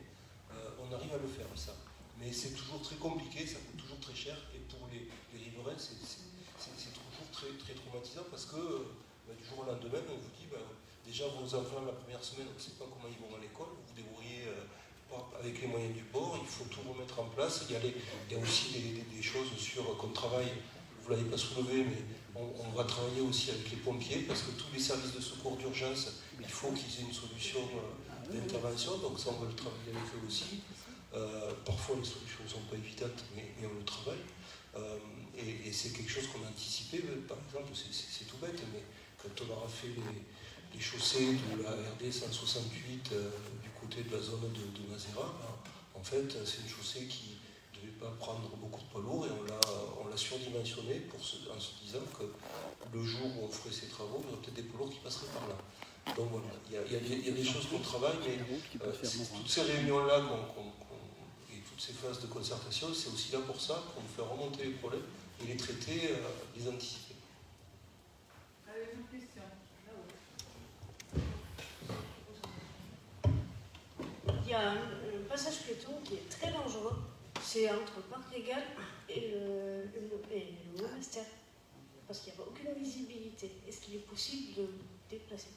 On arrive à le faire, ça. Mais c'est toujours très compliqué, ça coûte toujours très cher et pour les riverains, c'est toujours très, très traumatisant parce que du jour au lendemain, on vous dit déjà vos enfants la première semaine, on ne sait pas comment ils vont à l'école, vous vous débrouillez avec les moyens du bord, il faut tout remettre en place. Il y a aussi des choses qu'on travaille, vous ne l'avez pas soulevé, mais on va travailler aussi avec les pompiers parce que tous les services de secours d'urgence, il faut qu'ils aient une solution d'intervention, donc ça on va le travailler avec eux aussi. Parfois les solutions ne sont pas évidentes, mais on le travaille. Et c'est quelque chose qu'on a anticipé, par exemple, c'est tout bête, mais quand on aura fait les chaussées de la RD 168 du côté de la zone de Mazera, en fait, c'est une chaussée qui ne devait pas prendre beaucoup de poids lourds et on l'a surdimensionnée en se disant que le jour où on ferait ces travaux, il y aurait peut-être des poids lourds qui passeraient par là. Donc voilà, il y a des choses qu'on travaille, mais toutes ces réunions-là et toutes ces phases de concertation, c'est aussi là pour ça qu'on fait remonter les problèmes et les traiter, les anticiper. Avez-vous une question? Il y a un passage piéton qui est très dangereux. C'est entre le parc régal et le monastère. Parce qu'il n'y a aucune visibilité. Est-ce qu'il est possible de le déplacer?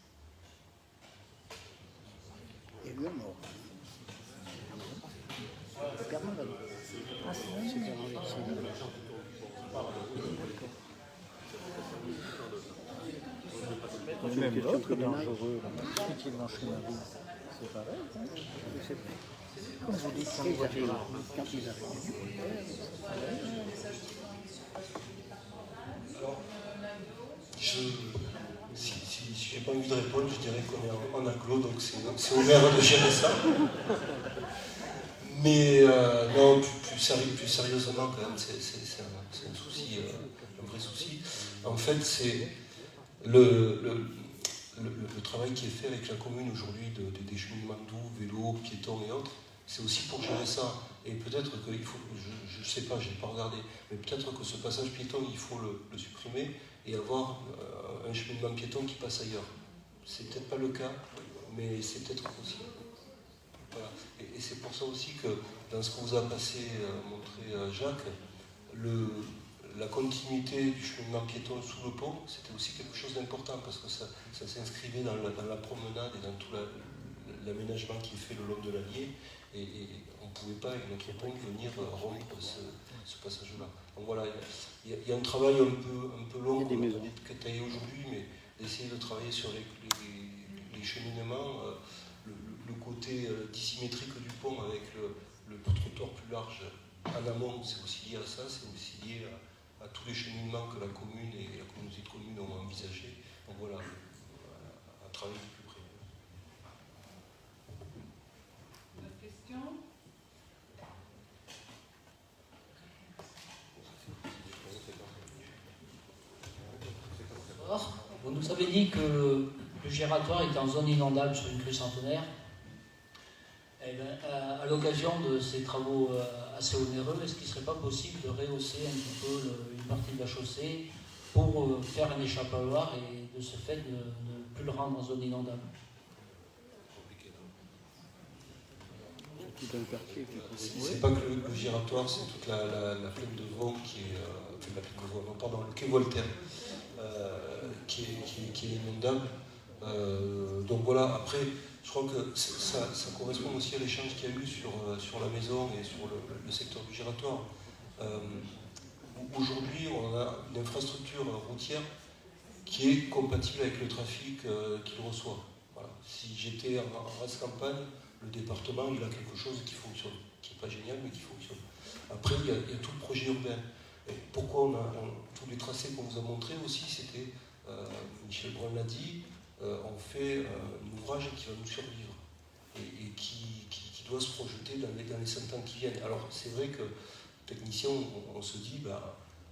Et lui est mort. Même l'autre dangereux, effectivement, chez ma vie, c'est pareil. Comme vous dites, quand ils arrivent. Si j'ai pas envie de répondre, je dirais qu'on est en agglo, donc c'est au maire de gérer ça. Mais non, plus sérieusement, quand même, c'est un souci, un vrai souci. En fait, c'est le travail qui est fait avec la commune aujourd'hui des cheminements doux, vélos, piétons et autres, c'est aussi pour gérer ça. Et peut-être qu'il faut, je ne sais pas, je n'ai pas regardé, mais peut-être que ce passage piéton, il faut le supprimer et avoir un cheminement piéton qui passe ailleurs. C'est peut-être pas le cas, mais c'est peut-être possible. Voilà. Et c'est pour ça aussi que dans ce que vous a montré Jacques, la continuité du cheminement piéton sous le pont, c'était aussi quelque chose d'important parce que ça s'inscrivait dans la promenade et dans tout l'aménagement qui est fait le long de l'Allier et on ne pouvait pas avec notre pont venir rompre ce passage-là. Donc voilà, il y a un travail un peu long qui est taillé aujourd'hui, mais d'essayer de travailler sur les cheminements, le côté dissymétrique du pont avec le trottoir plus large en amont, c'est aussi lié à ça, c'est aussi lié à tous les cheminements que la commune et la communauté de communes ont envisagé. Donc voilà, à travailler de plus près. Une autre question? Vous nous avez dit que le giratoire était en zone inondable sur une crue centenaire. Eh bien, à l'occasion de ces travaux assez onéreux, est-ce qu'il ne serait pas possible de rehausser un petit peu une partie de la chaussée pour faire un échappatoire et de ce fait de ne plus le rendre en zone inondable? C'est pas que le giratoire, c'est toute la plaine de Vaud qui est. Enfin, la plaine de Vaud, non, pardon, le quai Voltaire, qui est inondable. Donc voilà, après, je crois que ça correspond aussi à l'échange qu'il y a eu sur la maison et sur le secteur du giratoire. Aujourd'hui, on a une infrastructure routière qui est compatible avec le trafic qu'il reçoit. Voilà. Si j'étais en race campagne, le département, il a quelque chose qui fonctionne, qui n'est pas génial, mais qui fonctionne. Après, il y a tout le projet urbain. Et pourquoi tous les tracés qu'on vous a montrés aussi, c'était, Michel Brun l'a dit, on fait un ouvrage qui va nous survivre et qui doit se projeter dans les 5 ans qui viennent. Alors, c'est vrai que, technicien, on se dit,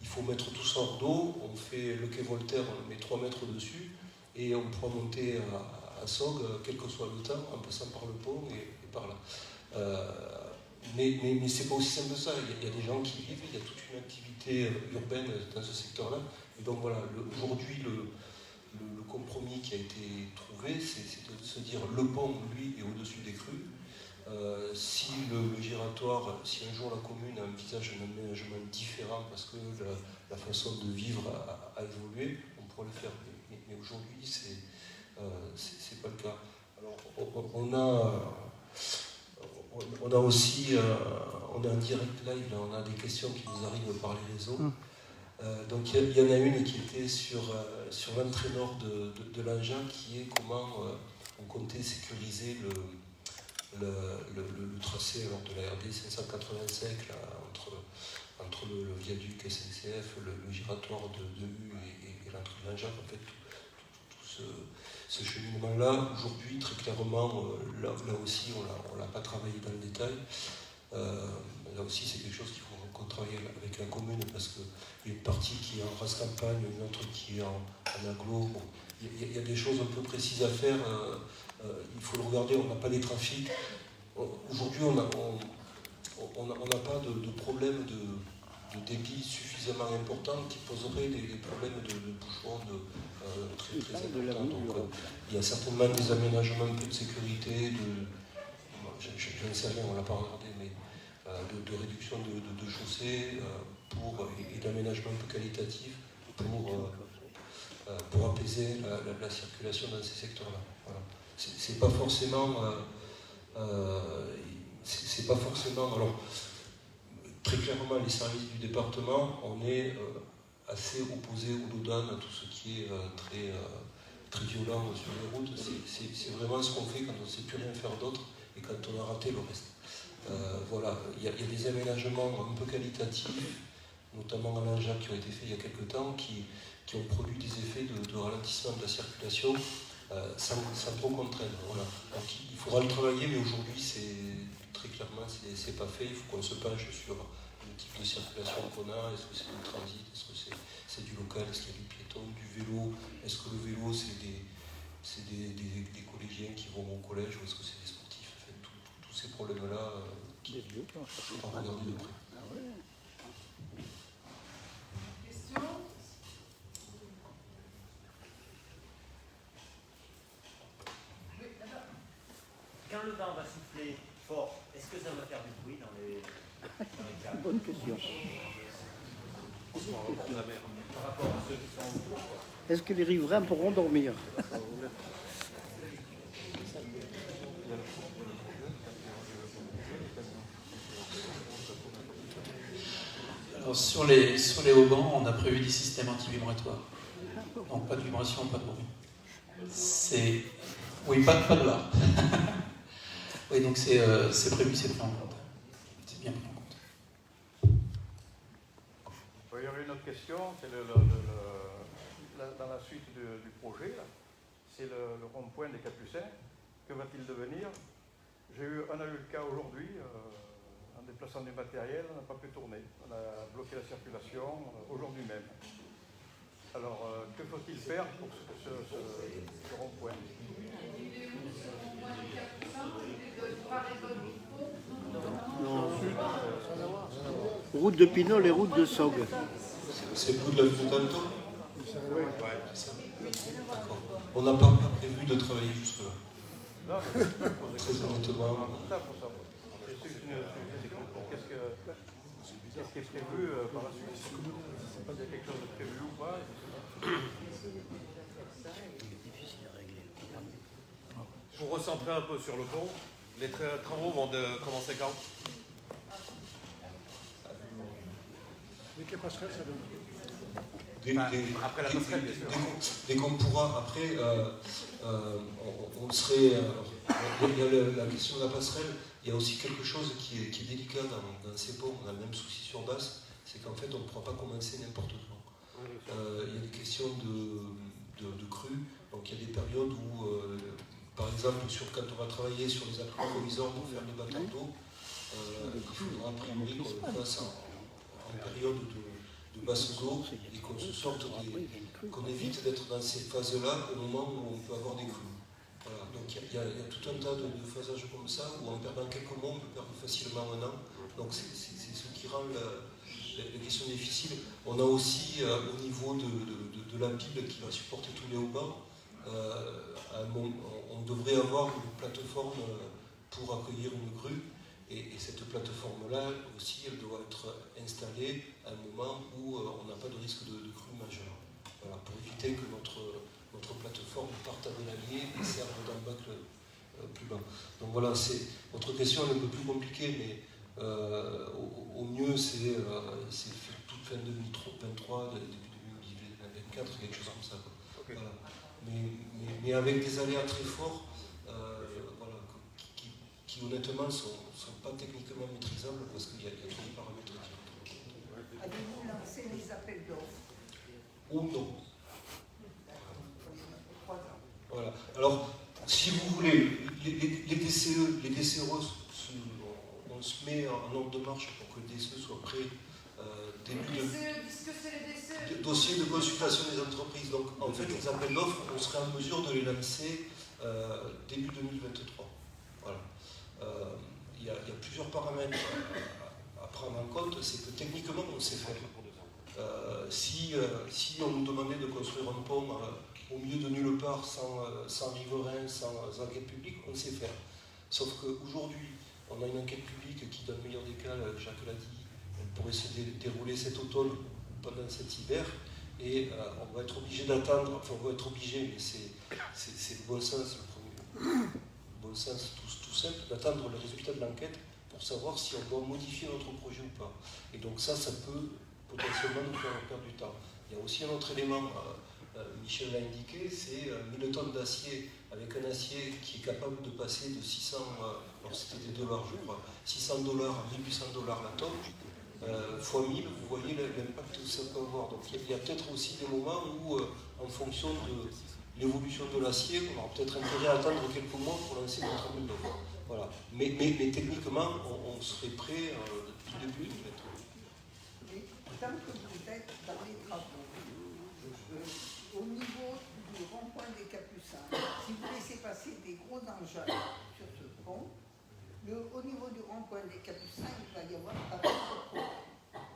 il faut mettre tout ça hors d'eau, on fait le quai Voltaire, on met 3 mètres dessus, et on pourra monter à Sog, quel que soit le temps, en passant par le pont et par là. Mais c'est pas aussi simple que ça. Il y a des gens qui vivent, il y a toute une activité urbaine dans ce secteur-là. Et donc voilà, aujourd'hui, le compromis qui a été trouvé, c'est de se dire le pont, lui, est au-dessus des crues. Si le giratoire, si un jour la commune envisage un aménagement différent parce que la façon de vivre a évolué, on pourra le faire. Mais aujourd'hui, c'est pas le cas. Alors, on a aussi, on a un direct live, là, on a des questions qui nous arrivent par les réseaux. Donc il y en a une qui était sur l'entrée nord de l'engin, qui est comment on comptait sécuriser le tracé alors, de la RD 585 là, entre le viaduc SNCF, le giratoire de U et l'entrée de l'engin. En fait, tout ce cheminement-là, aujourd'hui, très clairement, là aussi, on ne l'a pas travaillé dans le détail. Là aussi, c'est quelque chose qu'il faut qu'on travaille avec la commune, parce qu'il y a une partie qui est en race campagne, une autre qui est en agglo. Bon, il y a des choses un peu précises à faire. Il faut le regarder, on n'a pas les trafics. Aujourd'hui, on n'a pas de problème de débit suffisamment important qui poserait des problèmes de bouchons très importants. Donc, il y a certainement des aménagements un peu de sécurité, je ne sais rien, on ne l'a pas regardé, mais de réduction de chaussées et d'aménagement un peu qualitatif pour apaiser la circulation dans ces secteurs-là. Voilà. C'est pas forcément... alors, très clairement, les services du département, on est assez opposés au LODAN, à tout ce qui est très violent sur les routes. C'est vraiment ce qu'on fait quand on ne sait plus rien faire d'autre et quand on a raté le reste. Voilà, il y a des aménagements un peu qualitatifs, notamment à l'Anjac, qui ont été faits il y a quelques temps, qui ont produit des effets de ralentissement de la circulation sans trop contraindre. Voilà. Donc, il faudra le travailler, mais aujourd'hui, très clairement, c'est pas fait. Il faut qu'on se penche sur le type de circulation qu'on a. Est-ce que c'est du transit? Est-ce que c'est du local? Est-ce qu'il y a du piéton, du vélo? Est-ce que le vélo, c'est des collégiens qui vont au collège, ou est-ce que c'est des sportifs? Enfin, tous ces problèmes-là, on va regarder de près. Question? Quand le vent va souffler fort, est-ce que ça va faire du bruit dans les câbles? Bonne question. Par rapport à ceux qui sont autour. Est-ce que les riverains pourront dormir? Alors sur les haubans, on a prévu des systèmes anti-vibratoires. Donc pas de vibration, pas de bruit. Oui, pas de barre. Oui, donc c'est prévu, c'est pris en compte. C'est bien pris en compte. Il y aurait une autre question, c'est dans la suite du projet, c'est le rond-point des Capucins. Que va-t-il devenir? On a eu le cas aujourd'hui, en déplaçant du matériel, on n'a pas pu tourner. On a bloqué la circulation aujourd'hui même. Alors, que faut-il faire pour ce rond-point? Non. Route de Pinol et route de Sog. C'est le bout de la Fontanto? Oui. D'accord. On n'a pas prévu de travailler jusque-là. Très honnêtement. Qu'est-ce qui est prévu par la suite? Il y a quelque chose de prévu ou pas? Pour recentrer un peu sur le pont, les travaux vont commencer quand? Avec la passerelle, ça donne. Après la passerelle, bien sûr. Dès qu'on pourra, après, on serait. Il y a la question de la passerelle, il y a aussi quelque chose qui est délicat dans ces ponts. On a le même souci sur Basse, c'est qu'en fait, on ne pourra pas commencer n'importe quand. Il y a des questions de crues, donc il y a des périodes où, par exemple, quand on va travailler sur les actes provisoires pour faire des battants d'eau, il faudra a priori qu'on le fasse en période de basse eau et qu'on se sorte qu'on évite d'être dans ces phases-là au moment où on peut avoir des crues. Voilà. Donc il y a tout un tas de phasages comme ça où en perdant quelques mois on peut perdre facilement un an. Donc c'est ce qui rend la question difficile. On a aussi au niveau de la Bible qui va supporter tous les haubans, on devrait avoir une plateforme pour accueillir une grue. Et cette plateforme-là aussi, elle doit être installée à un moment où on n'a pas de risque de crue majeure. Voilà, pour éviter que notre plateforme parte à Velalier et serve d'embâcle plus bas. Donc voilà, votre question est un peu plus compliquée, mais au mieux c'est toute fin 2023, début 2024, quelque chose comme ça. Okay. Voilà. Mais avec des aléas très forts, voilà, qui honnêtement ne sont pas techniquement maîtrisables parce qu'il y a trop de paramètres qui rentrent. Avez-vous lancé les appels d'offres? Ou non. Voilà. Alors, si vous voulez, les DCE, on se met en ordre de marche pour que le DCE soit prêt début de dossier de consultation des entreprises. Donc, en fait, les appels d'offres, on serait en mesure de les lancer début 2023. Voilà. Il y a plusieurs paramètres à prendre en compte, c'est que techniquement on sait faire. Si on nous demandait de construire un pont au milieu de nulle part, sans riverains, sans enquête publique, on sait faire. Sauf qu'aujourd'hui, on a une enquête publique qui, dans le meilleur des cas, Jacques l'a dit, elle pourrait se dérouler cet automne pendant cet hiver, et on va être obligé d'attendre, enfin on va être obligé, mais c'est le bon sens, le bon sens tout simple, d'attendre le résultat de l'enquête pour savoir si on doit modifier notre projet ou pas. Et donc ça peut potentiellement nous faire perdre du temps. Il y a aussi un autre élément, Michel l'a indiqué, c'est 1000 tonnes d'acier, avec un acier qui est capable de passer de 600, alors c'était des dollars je crois, $600 à $1 800 la tonne, fois 1000, vous voyez l'impact que ça peut avoir. Donc il y a peut-être aussi des moments où, en fonction de l'évolution de l'acier, on aura peut-être intérêt à attendre quelques mois pour lancer notre appel d'offres. Voilà. Mais techniquement, on serait prêt depuis le début, en fait. Mais tant que vous êtes dans les travaux, au niveau du rond-point des Capucins, si vous laissez passer des gros engins sur ce pont, au niveau du rond-point des Capucins, il va y avoir un pont.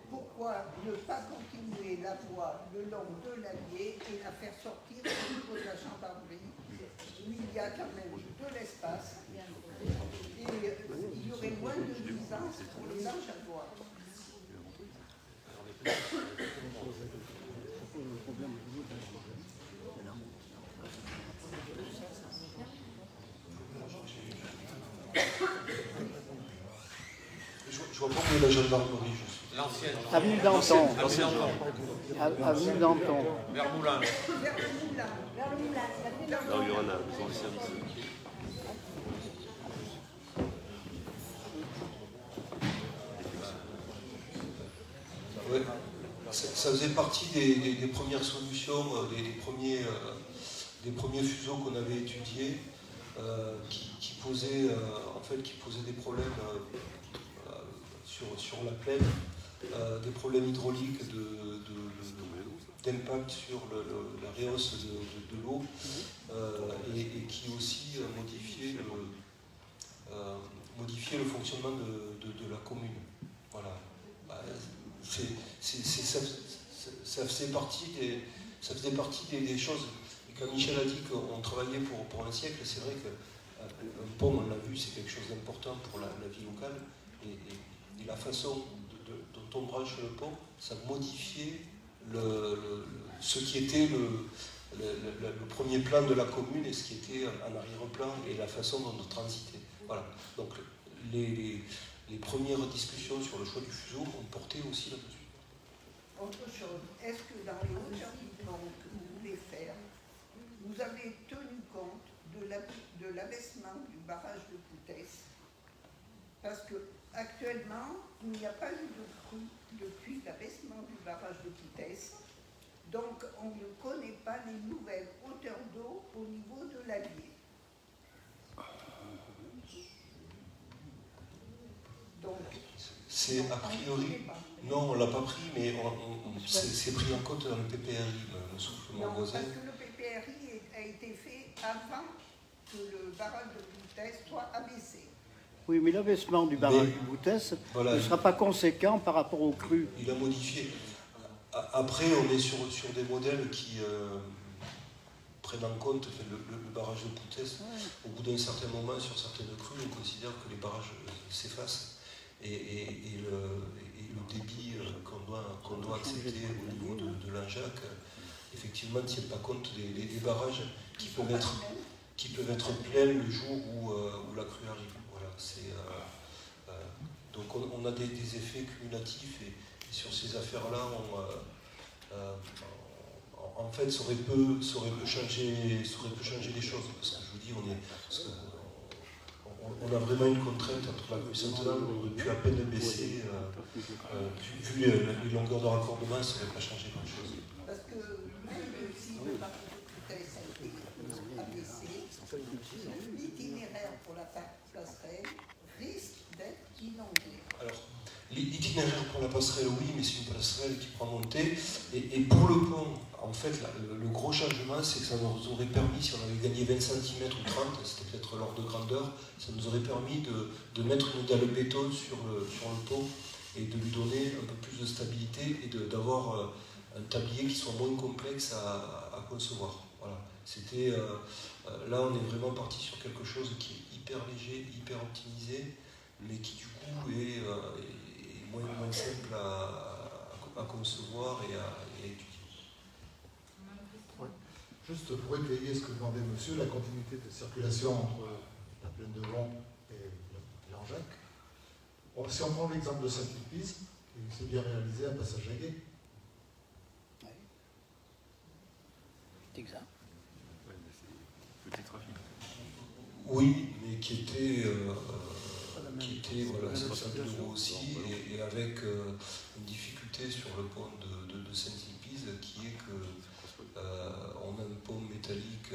Pourquoi ne pas continuer la voie le long de l'Allier et la faire sortir au niveau de la gendarmerie, où il y a quand même de l'espace, et il y aurait moins de nuisances pour les engins de bois. Je vois pas où est la gendarmerie, je suis. L'ancienne. Avenue Danton. Avenue Danton. Vers Moulins. Vers le moulin. Vers le moulin. Là où il y aura la maison de service. Ouais. Ça faisait partie des premières solutions, des premiers fuseaux qu'on avait étudiés, qui posaient des problèmes sur la plaine, des problèmes hydrauliques d'impact sur la réhausse de l'eau, et qui aussi modifiait le fonctionnement de la commune. Voilà. Ça faisait partie des choses. Et quand Michel a dit qu'on travaillait pour un siècle, c'est vrai qu'un pont, on l'a vu, c'est quelque chose d'important pour la vie locale. Et la façon dont on branche le pont, ça modifiait ce qui était le premier plan de la commune et ce qui était en arrière-plan et la façon dont on transitait. Voilà. Donc les premières discussions sur le choix du fuseau ont porté aussi là-dessus. Autre chose, est-ce que dans les hauteurs du pont que vous voulez faire, vous avez tenu compte de l'abaissement du barrage de Poutès? Parce qu'actuellement, il n'y a pas eu de crue depuis l'abaissement du barrage de Poutès. Donc, on ne connaît pas les nouvelles hauteurs d'eau au niveau de l'Allier. Donc, c'est a priori, non, on ne l'a pas pris, mais c'est pris en compte dans le PPRI, le soufflement non, voisin. parce que le PPRI a été fait avant que le barrage de Poutès soit abaissé. Oui, mais l'abaissement du barrage de Poutès ne sera pas conséquent par rapport aux crues. Il a modifié. Après, on est sur des modèles qui prennent en compte le barrage de Poutès. Au bout d'un certain moment, sur certaines crues, on considère que les barrages s'effacent. Et le débit qu'on doit accepter au niveau de l'Anjac, effectivement, ne tient pas compte des barrages qui peuvent être pleins le jour où la crue arrive. Voilà, donc on a des effets cumulatifs et sur ces affaires-là, en fait, ça aurait pu changer les choses. Parce que je vous dis, on a vraiment une contrainte entre la crue Sainte-Anne, on aurait pu à peine baisser, vu les longueurs de raccordement, ça n'aurait pas changé grand-chose. Parce que même si le barrage de Poutès a été abaissé, l'itinéraire pour la passerelle risque d'être inondé. Alors, l'itinéraire pour la passerelle, oui, mais c'est une passerelle qui prend montée. Et pour le pont, en fait, le gros changement, c'est que ça nous aurait permis, si on avait gagné 20 cm ou 30, c'était peut-être l'ordre de grandeur, ça nous aurait permis de mettre une dalle béton sur le pont et de lui donner un peu plus de stabilité et d'avoir un tablier qui soit moins complexe à concevoir. Voilà. Là, on est vraiment parti sur quelque chose qui est hyper léger, hyper optimisé, mais qui du coup est moins simple à concevoir et à étudier. Ouais. Juste pour étayer ce que demandait monsieur, la continuité de circulation entre la plaine de Vent et Langeac. Bon, si on prend l'exemple de Saint-Sulpice, il s'est bien réalisé un passage à gué. C'est exact. Petit trafic. Oui, mais qui était voilà, 700 € aussi, et avec une difficulté sur le pont de Saint-Sulpice, qui est que on a un pont métallique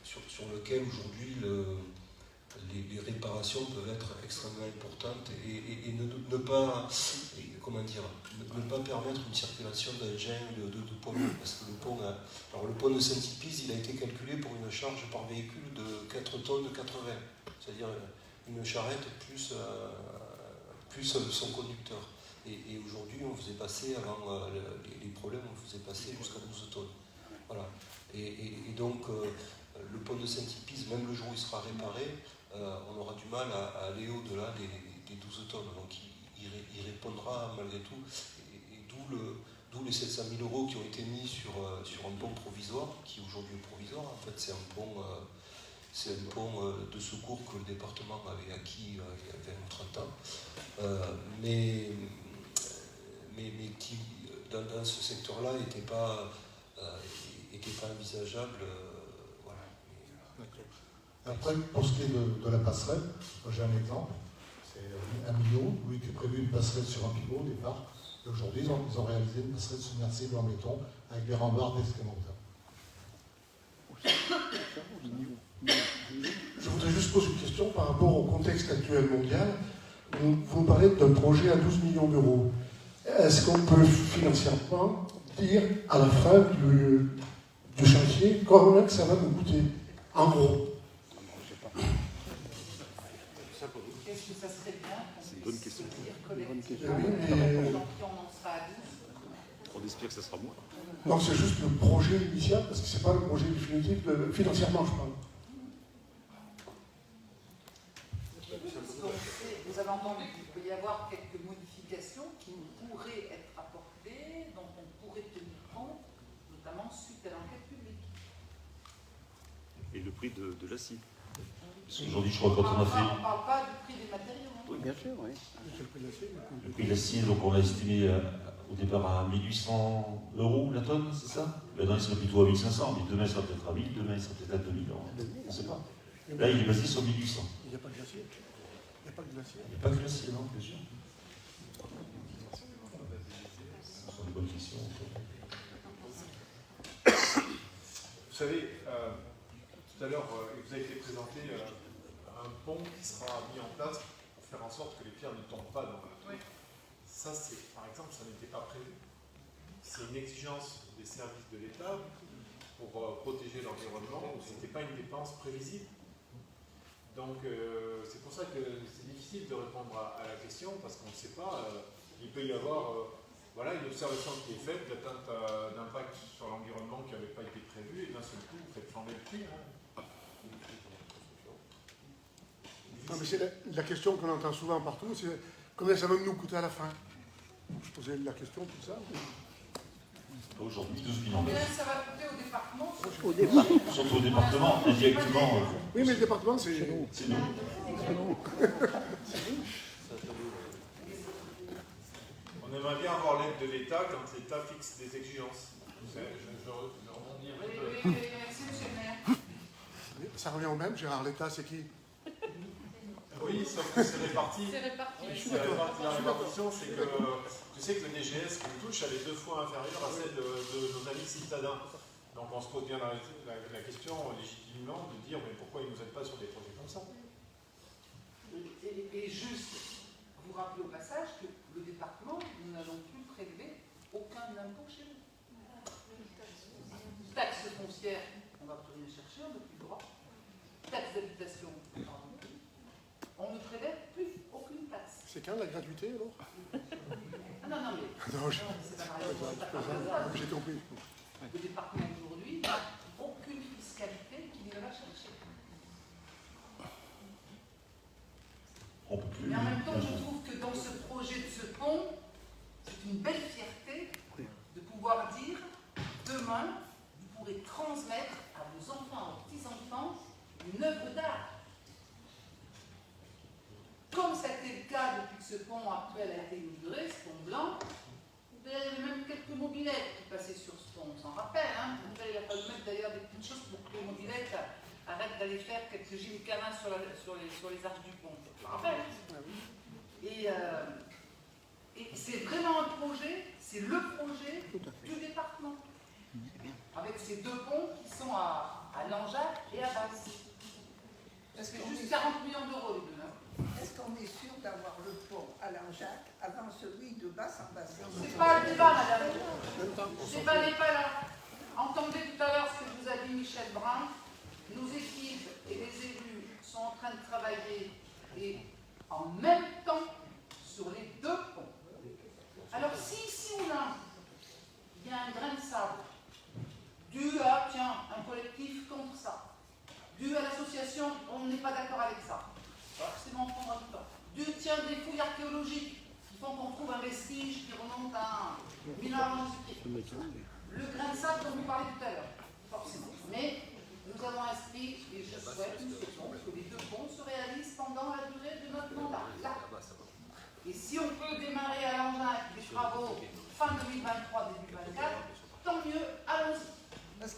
sur lequel aujourd'hui les réparations peuvent être extrêmement importantes et ne pas permettre une circulation d'engins de poids lourds, parce que le pont de Saint-Sulpice, il a été calculé pour une charge par véhicule de 4 tonnes 80, c'est-à-dire une charrette plus son conducteur. Et aujourd'hui, on faisait passer, avant les problèmes, on faisait passer jusqu'à 12 tonnes. Voilà. Et donc, le pont de Saint-Sulpice, même le jour où il sera réparé, on aura du mal à aller au-delà des 12 tonnes. Donc, il répondra malgré tout. Et d'où les 700 000 € qui ont été mis sur un pont provisoire, qui aujourd'hui est provisoire. En fait, c'est un pont de secours que le département avait acquis il y a 20 ou 30 ans. Mais qui, dans ce secteur-là, n'était pas envisageable. Voilà. Après, pour ce qui est de la passerelle, moi j'ai un exemple. C'est 1 million, où il était prévu une passerelle sur un pivot au départ. Et aujourd'hui, ils ont réalisé une passerelle submersible en béton avec des rembarres d'escamoteur. Je voudrais juste poser une question par rapport au contexte actuel mondial. Vous nous parlez d'un projet à 12 millions d'euros. Est-ce qu'on peut financièrement dire à la fin du chantier combien que ça va nous coûter, en gros? Qu'est-ce que ça serait bien C'est une bonne question. On espère que ça sera moins. Non, c'est juste le projet initial, parce que c'est pas le projet définitif, financièrement, je parle. Vous avez entendu qu'il peut y avoir quelques modifications qui pourraient être apportées, dont on pourrait tenir compte, notamment suite à l'enquête publique. Et le prix de l'acier. Parce qu'aujourd'hui, je crois, quand on a fait. On ne parle pas du prix des matériaux. Hein. Oui, bien sûr, oui. Le prix de l'acier, donc on a estimé au départ à 1 800 € la tonne, c'est ça? Maintenant, il serait plutôt à 1 500, mais demain, il sera peut-être à 1 000, demain, il sera peut-être à 2 000 €. On ne sait pas. Là, il est basé sur 1 800. Il n'y a pas de glacier. Il n'y a pas de glacier. Il n'y a pas de glacier, non, bien sûr. Ce sont des bonnes questions. Vous savez, tout à l'heure, vous avez fait présenter un pont qui sera mis en place pour faire en sorte que les pierres ne tombent pas dans la tour. Ça, par exemple, ça n'était pas prévu. C'est une exigence des services de l'État pour protéger l'environnement. Ce n'était pas une dépense prévisible. Donc, c'est pour ça que c'est difficile de répondre à la question, parce qu'on ne sait pas. Il peut y avoir une observation qui est faite d'atteinte d'impact sur l'environnement qui n'avait pas été prévu, et d'un seul coup, vous faites flamber le prix. Non, mais c'est la question qu'on entend souvent partout, c'est combien ça va nous coûter à la fin? Je posais la question tout ça. Aujourd'hui, 12 millions Combien ça va coûter au département? Au département. Surtout au département, indirectement. Oui, mais le département, c'est nous. C'est nous. On aimerait bien avoir l'aide de l'État quand l'État fixe des exigences. Je rebondis un peu. Oui, merci, monsieur le maire. Ça revient au même, Gérard, l'État, c'est qui? Oui, sauf que c'est réparti. C'est réparti. La répartition, c'est que tu sais que le DGS qui nous touche, elle est 2 fois inférieure à celle de nos amis citadins. Donc on se pose bien la question légitimement de dire mais pourquoi ils ne nous aident pas sur des projets comme ça? Et juste, vous rappelez au passage que le département, nous n'allons plus prélever aucun impôt chez nous. Taxe foncière, on ne va plus rien chercher, on n'a plus le droit. Taxe d'habitation, on ne prélève plus aucune taxe. C'est quand la gratuité alors? Ah non, mais. Non, c'est pas pareil. j'ai compris. Le département aujourd'hui n'a aucune fiscalité qui ne va chercher. temps, je trouve que dans ce projet de ce pont, c'est une belle fierté de pouvoir dire, demain, vous pourrez transmettre à vos enfants, à vos petits-enfants, une œuvre d'art. Comme ça a été le cas depuis que ce pont actuel a été inauguré, ce pont blanc, il y avait même quelques mobylettes qui passaient sur ce pont, on s'en rappelle. Hein. Il a fallu mettre d'ailleurs des petites choses pour que les mobylettes arrêtent d'aller faire quelques gymkhanas sur les arches du pont. Je me rappelle. Et c'est vraiment un projet, c'est le projet du département. Avec ces deux ponts qui sont à Langeac et à Basse. Parce que juste 40 millions d'euros les deux. Est-ce qu'on est sûr d'avoir le pont à Langeac avant celui de Basse en Basse? C'est pas le débat, madame. Le débat n'est pas là. Entendez tout à l'heure ce que vous a dit Michel Brun. Nos équipes et les élus sont en train de travailler et en même temps sur les deux ponts. Alors si ici ou là, il y a un grain de sable dû à, tiens, un collectif contre ça, dû à l'association, on n'est pas d'accord avec ça, forcément on prendra du temps, dû, tiens, des fouilles archéologiques qui font qu'on trouve un vestige qui remonte à 1000 ans avant Jésus-Christ. Le grain de sable dont vous parlez tout à l'heure, forcément. Mais nous avons inscrit, et je souhaite que les deux ponts se réalisent pendant la durée de notre mandat. Là. Et si on peut démarrer à Langeac les travaux fin 2023, début 2024, tant mieux, allons-y.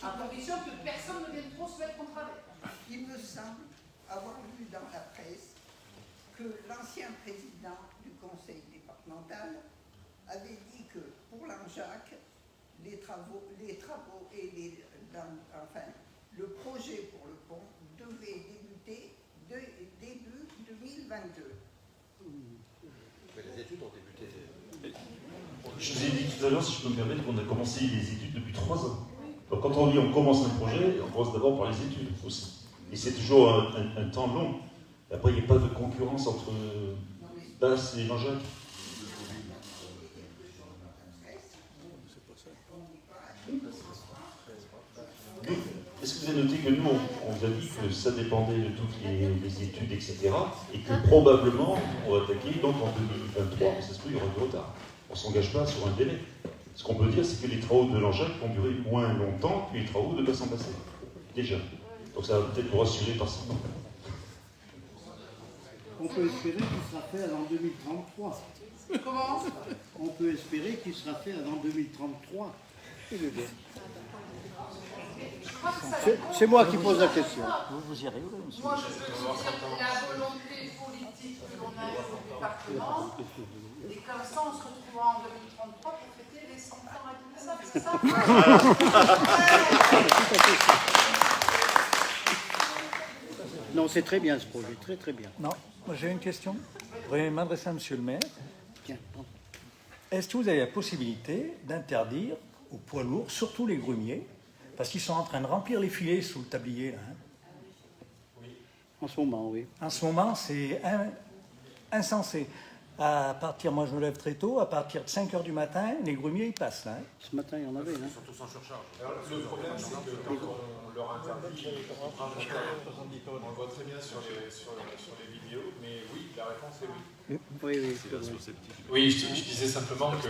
À condition que personne ne vienne trop se mettre en travers. Il me semble avoir lu dans la presse que l'ancien président du conseil départemental avait dit que pour Langeac, les travaux et le projet pour le pont devait débuter début 2022. Mais les études ont débuté. Je vous ai dit tout à l'heure, si je peux me permettre, qu'on a commencé les études depuis 3 ans. Donc quand on dit on commence un projet, on commence d'abord par les études aussi. Et c'est toujours un temps long. Et après, il n'y a pas de concurrence entre Basse et Langeac. Est-ce que vous avez noté que nous, on vous a dit que ça dépendait de toutes les études, etc. Et que probablement, on va attaquer donc en 2023, mais ça se peut, il y aura du retard. On ne s'engage pas sur un délai. Ce qu'on peut dire, c'est que les travaux de Langeac vont durer moins longtemps que les travaux de Basse-en-Bassée. Déjà. Donc ça va peut-être vous rassurer par ce temps. On peut espérer qu'il sera fait avant 2033. Comment? On peut espérer qu'il sera fait avant 2033. C'est moi qui pose la question. Vous y arrivez, monsieur? Moi, je peux vous dire que la volonté politique que l'on a au département, et comme ça, on se retrouvera en 2033 pour fêter les 100 ans avec ça, c'est ça? Non, c'est très bien ce projet, très très bien. Non, moi j'ai une question. Je voudrais m'adresser à monsieur le maire. Tiens. Est-ce que vous avez la possibilité d'interdire aux poids lourds, surtout les grumiers, parce qu'ils sont en train de remplir les filets sous le tablier, là, hein? Oui. En ce moment, oui. En ce moment, c'est insensé. À partir, moi je me lève très tôt, à partir de 5 h du matin, les grumiers ils passent là. Hein. Ce matin, il y en avait. Hein. Surtout sans surcharge. Alors, le problème, c'est que quand on leur interdit, on le voit très bien sur les vidéos, mais oui, la réponse est oui. Oui. Oui, je disais simplement que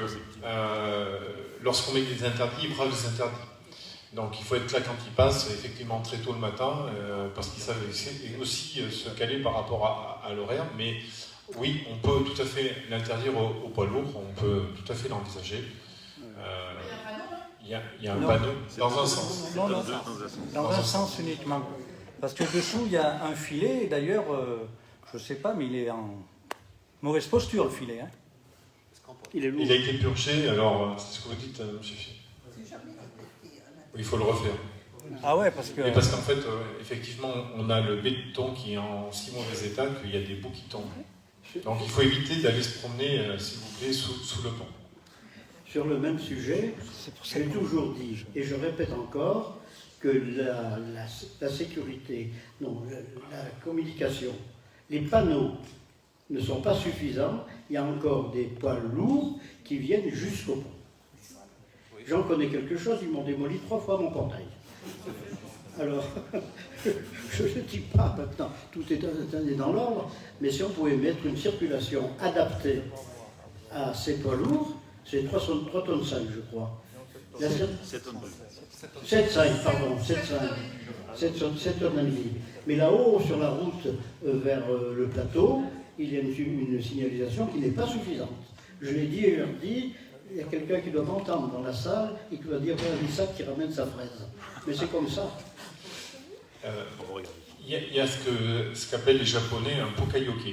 lorsqu'on met des interdits, ils bravent les interdits. Donc il faut être là quand ils passent, effectivement très tôt le matin, parce qu'ils savent aussi se caler par rapport à l'horaire, mais oui, on peut tout à fait l'interdire aux poids lourds, on peut tout à fait l'envisager. Il y a un panneau dans un sens. Non, dans un sens uniquement. Parce que dessous, il y a un filet, et d'ailleurs, je ne sais pas, mais il est en mauvaise posture, le filet. Hein. Il a été purgé, alors c'est ce que vous dites, M. Fier. Il faut le refaire. Ah ouais, parce que... Et parce qu'en fait, effectivement, on a le béton qui est en si mauvais état qu'il y a des bouts qui tombent. Donc il faut éviter d'aller se promener, s'il vous plaît, sous le pont. Sur le même sujet, j'ai toujours dit, et je répète encore, que la sécurité, non, la communication, les panneaux ne sont pas suffisants. Il y a encore des poids lourds qui viennent jusqu'au pont. J'en connais quelque chose, ils m'ont démoli 3 fois mon portail. Alors, je ne dis pas maintenant, tout est dans l'ordre, mais si on pouvait mettre une circulation adaptée à ces poids lourds, c'est 3 tonnes 5, je crois. 7,5 pardon, 7 tonnes et demie. Mais là-haut, sur la route vers le plateau, il y a une signalisation qui n'est pas suffisante. Je l'ai dit et leur dit, il y a quelqu'un qui doit m'entendre dans la salle et qui doit dire voilà Lissac qui ramène sa fraise. Mais c'est comme ça. Il y a ce qu'appellent les Japonais un pokayoke.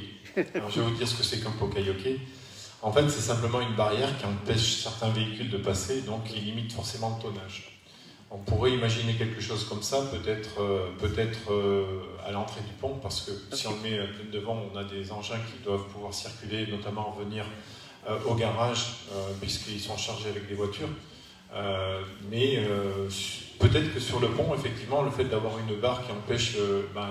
Alors je vais vous dire ce que c'est qu'un pokayoke. En fait, c'est simplement une barrière qui empêche certains véhicules de passer, donc qui limite forcément le tonnage. On pourrait imaginer quelque chose comme ça, peut-être à l'entrée du pont, parce que si on le met devant, on a des engins qui doivent pouvoir circuler, notamment venir au garage, puisqu'ils sont chargés avec des voitures. Mais peut-être que sur le pont, effectivement, le fait d'avoir une barre qui empêche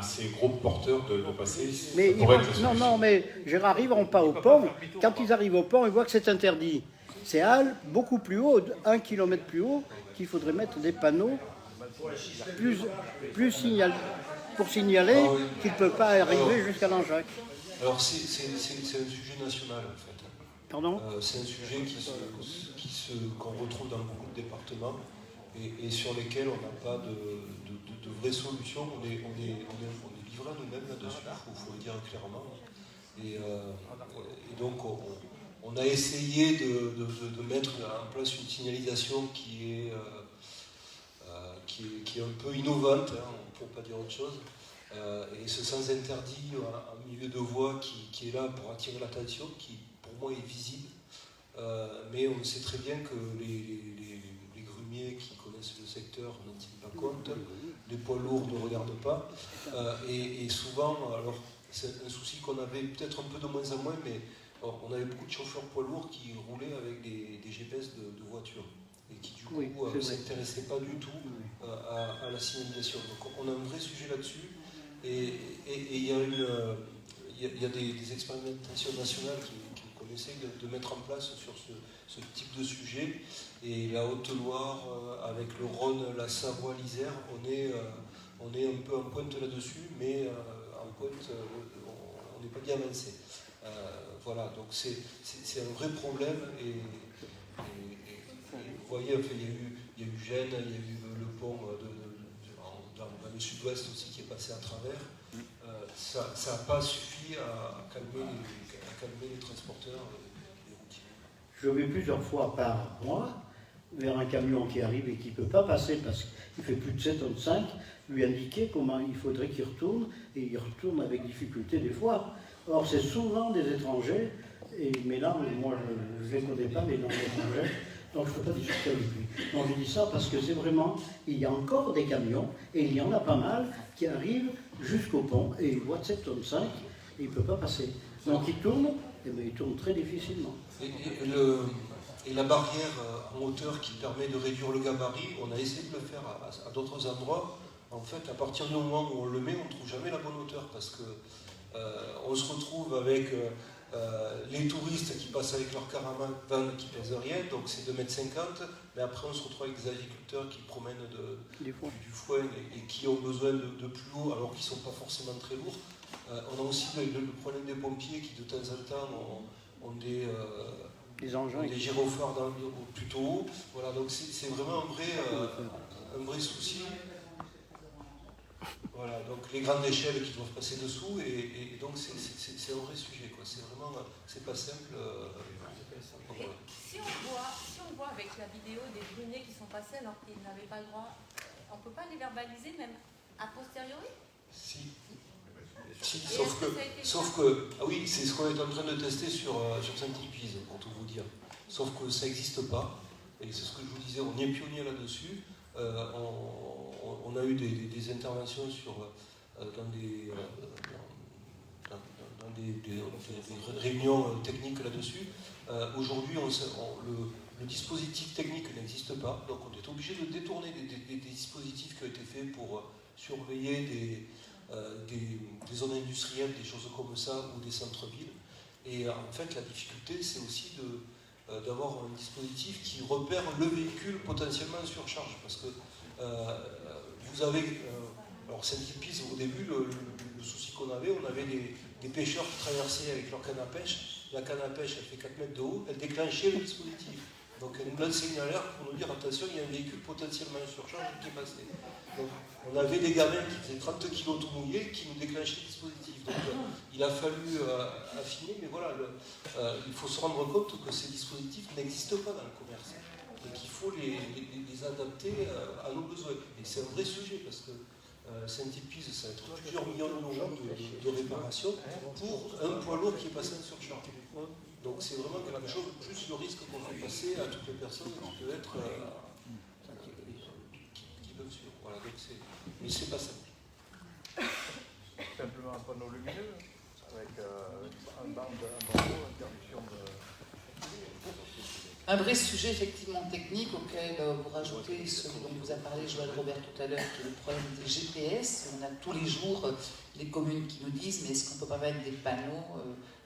ces gros porteurs de passer, mais ça pourrait être la solution. non, mais Gérard, arriveront pas au pont. Quand ils arrivent au pont, ils voient que c'est interdit. C'est beaucoup plus haut, 1 km plus haut, qu'il faudrait mettre des panneaux plus pour signaler qu'il ne peut pas arriver jusqu'à Langeac. Alors c'est un sujet national en fait. Pardon ? C'est un sujet qu'on retrouve dans beaucoup de départements et sur lesquels on n'a pas de vraies solutions. On est livré à nous-mêmes là-dessus, il faut le dire clairement. Et donc on a essayé de mettre en place une signalisation qui est un peu innovante, pour ne pas dire autre chose. Et ce sens interdit en milieu de voie qui est là pour attirer l'attention, qui pour moi est visible. Mais on sait très bien que les grumiers qui connaissent le secteur n'en tiennent pas compte, les poids lourds ne regardent pas. Et souvent, alors c'est un souci qu'on avait peut-être un peu de moins en moins, mais on avait beaucoup de chauffeurs poids lourds qui roulaient avec des GPS de voitures et qui du coup ne s'intéressaient pas du tout à la signalisation. Donc on a un vrai sujet là-dessus et il y a des expérimentations nationales qu'on essaie de mettre en place sur ce type de sujet. Et la Haute-Loire, avec le Rhône, la Savoie, l'Isère, on est un peu en pointe là-dessus, mais en pointe, on n'est pas bien avancé. Voilà, donc c'est un vrai problème et vous voyez, enfin, il y a eu Gênes, il y a eu le pont dans le sud-ouest aussi qui est passé à travers. Ça n'a pas suffi à calmer les transporteurs et les routiers. Je vais plusieurs fois par mois vers un camion qui arrive et qui ne peut pas passer parce qu'il fait plus de 7,5 tonnes, lui indiquer comment il faudrait qu'il retourne, et il retourne avec difficulté des fois. Or, c'est souvent des étrangers, mais là, moi, je ne les connais pas, les langues étrangères, donc je ne peux pas discuter avec lui. Donc, je dis ça parce que c'est vraiment, il y a encore des camions, et il y en a pas mal, qui arrivent jusqu'au pont, et ils voient 7,5 tonnes, et il ne peut pas passer. Donc, il tourne, mais il tourne très difficilement. Et la barrière en hauteur qui permet de réduire le gabarit, on a essayé de le faire à d'autres endroits. En fait, à partir du moment où on le met, on ne trouve jamais la bonne hauteur parce que on se retrouve avec les touristes qui passent avec leur caravane qui pèsent rien, donc c'est 2,50 m, mais après on se retrouve avec des agriculteurs qui promènent du foin et qui ont besoin de plus haut alors qu'ils ne sont pas forcément très lourds. On a aussi le problème des pompiers qui de temps en temps ont des gyrophares plutôt haut. Voilà, donc c'est vraiment un vrai souci. Voilà, donc les grandes échelles qui doivent passer dessous, et donc c'est un vrai sujet, quoi. C'est vraiment, c'est pas simple. Si on voit avec la vidéo des grumiers qui sont passés alors qu'ils n'avaient pas le droit, on ne peut pas les verbaliser même a posteriori? Si, sauf que, ah oui, c'est ce qu'on est en train de tester sur Saint-Yves, pour tout vous dire. Sauf que ça n'existe pas, et c'est ce que je vous disais, on est pionnier là-dessus. On a eu des interventions dans des réunions techniques là-dessus. Aujourd'hui, le dispositif technique n'existe pas, donc on est obligé de détourner des dispositifs qui ont été faits pour surveiller des zones industrielles, des choses comme ça, ou des centres-villes. Et en fait, la difficulté, c'est aussi d'avoir un dispositif qui repère le véhicule potentiellement en surcharge, parce que vous avez alors Saint-Sulpice, au début, le souci qu'on avait, on avait des pêcheurs qui traversaient avec leur canne à pêche. La canne à pêche, elle fait 4 mètres de haut, elle déclenchait le dispositif. Donc elle nous lançait une alerte pour nous dire attention, il y a un véhicule potentiellement surchargé qui est passé. Donc on avait des gamins qui faisaient 30 kg tout mouillés qui nous déclenchaient le dispositif. Donc il a fallu affiner, mais voilà, il faut se rendre compte que ces dispositifs n'existent pas dans le commerce. Et qu'il faut les adapter à nos besoins. Et c'est un vrai sujet parce que Saint-Sulpice, ça va être plusieurs millions d'euros de réparation pour un poids lourd qui est passé en surcharge. Donc c'est vraiment quelque chose, plus le risque qu'on fait passer à toutes les personnes qui peuvent être qui peuvent suivre. Voilà, donc mais c'est pas simple. Simplement un panneau lumineux avec un bandeau, interdiction de. Un vrai sujet effectivement technique auquel vous rajoutez ce dont vous a parlé Joël Robert tout à l'heure, qui est le problème des GPS. On a tous les jours les communes qui nous disent mais est-ce qu'on ne peut pas mettre des panneaux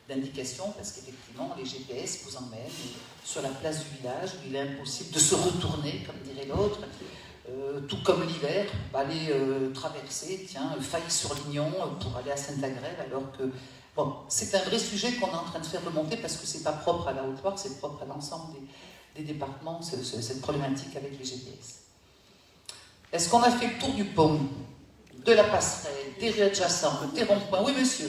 d'indication, parce qu'effectivement les GPS vous emmènent sur la place du village où il est impossible de se retourner, comme dirait l'autre, tout comme l'hiver, aller traverser, Faille-sur-Lignon pour aller à Sainte-Agrève, alors que bon, c'est un vrai sujet qu'on est en train de faire remonter parce que c'est pas propre à la Haute-Loire, c'est propre à l'ensemble des départements, cette problématique avec les GPS. Est-ce qu'on a fait le tour du pont, de la passerelle, des rues adjacentes, des ronds-points? Oui, monsieur.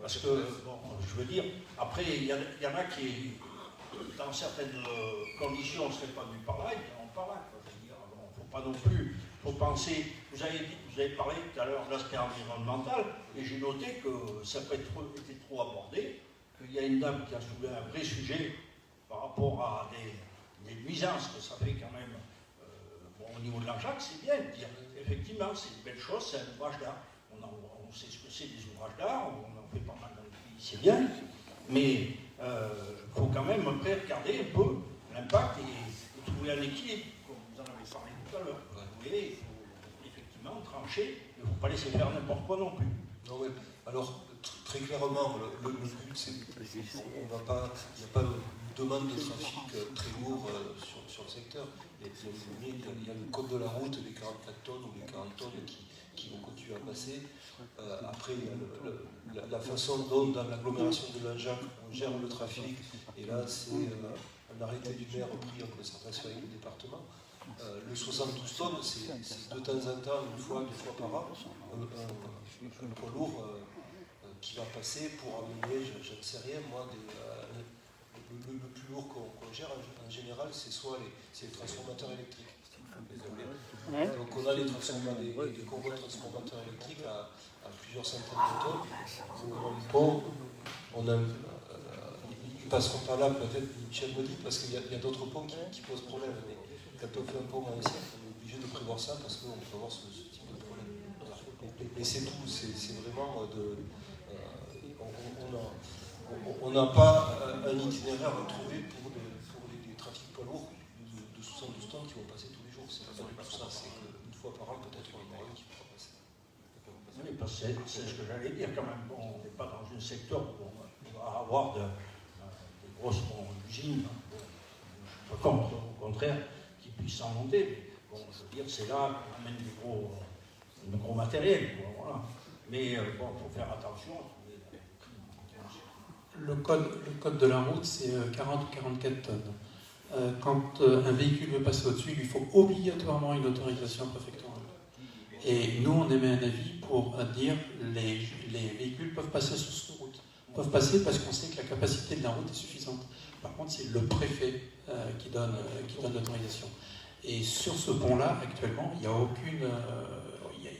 Parce que, bon, je veux dire, après, il y en a qui, dans certaines conditions, ne seraient pas venus par là, et qui vont par là. Je veux dire, bon, faut pas non plus, faut penser, vous avez parlé tout à l'heure de l'aspect environnemental, et j'ai noté que ça n'a pas été trop abordé, qu'il y a une dame qui a soulevé un vrai sujet par rapport à des nuisances que ça fait quand même, bon, au niveau de l'Arjac, c'est bien de dire, effectivement, c'est une belle chose, c'est un ouvrage d'art. On sait ce que c'est des ouvrages d'art, on en fait pas mal dans le pays, c'est bien, mais il faut quand même après regarder un peu l'impact et trouver un équilibre, comme vous en avez parlé tout à l'heure. Vous voyez, il faut effectivement trancher, mais il ne faut pas laisser faire n'importe quoi non plus. Non, ouais. Alors, très clairement, le but, c'est il n'y a pas de demande de trafic très lourd sur le secteur. Il y a le code de la route, les 44 tonnes ou les 40 tonnes qui vont continuer à passer. Après, il y a la façon dont, dans l'agglomération de l'Anjac, on gère le trafic. Et là, c'est un arrêté du maire pris en concertation avec le département. Le 72 tonnes, c'est de temps en temps, deux fois par an, un poids lourd qui va passer pour amener, je ne sais rien, moi, le plus lourd qu'on gère en général, c'est soit les transformateurs électriques. Donc on a des convois de transformateurs électriques à plusieurs centaines de tonnes. Bon, ils passeront par là, peut-être, Michel me dit, parce qu'il y a d'autres ponts qui posent problème. Mais quand on fait un pont ancien, on est obligé de prévoir ça parce qu'on peut avoir ce type de problème. Et c'est tout, c'est vraiment de... on n'a pas un itinéraire à trouver pour les trafics poids lourds de 72 tonnes qui vont passer tous les jours. C'est pas du tout ça, c'est qu'une fois par an, peut-être il y en aura une qui pourra passer. Oui, parce que c'est ce que j'allais dire quand même. Bon, on n'est pas dans un secteur où on va avoir des grosses usines. Pas contre, au contraire, qui puissent s'en monter. Mais bon, je veux dire, c'est là qu'on amène du gros matériel. Voilà. Mais bon, il faut faire attention. Le code de la route, c'est 40 ou 44 tonnes. Quand un véhicule veut passer au-dessus, il lui faut obligatoirement une autorisation préfectorale. Et nous, on émet un avis pour dire les véhicules peuvent passer sur cette route. Peuvent passer parce qu'on sait que la capacité de la route est suffisante. Par contre, c'est le préfet qui donne l'autorisation. Et sur ce pont-là, actuellement, il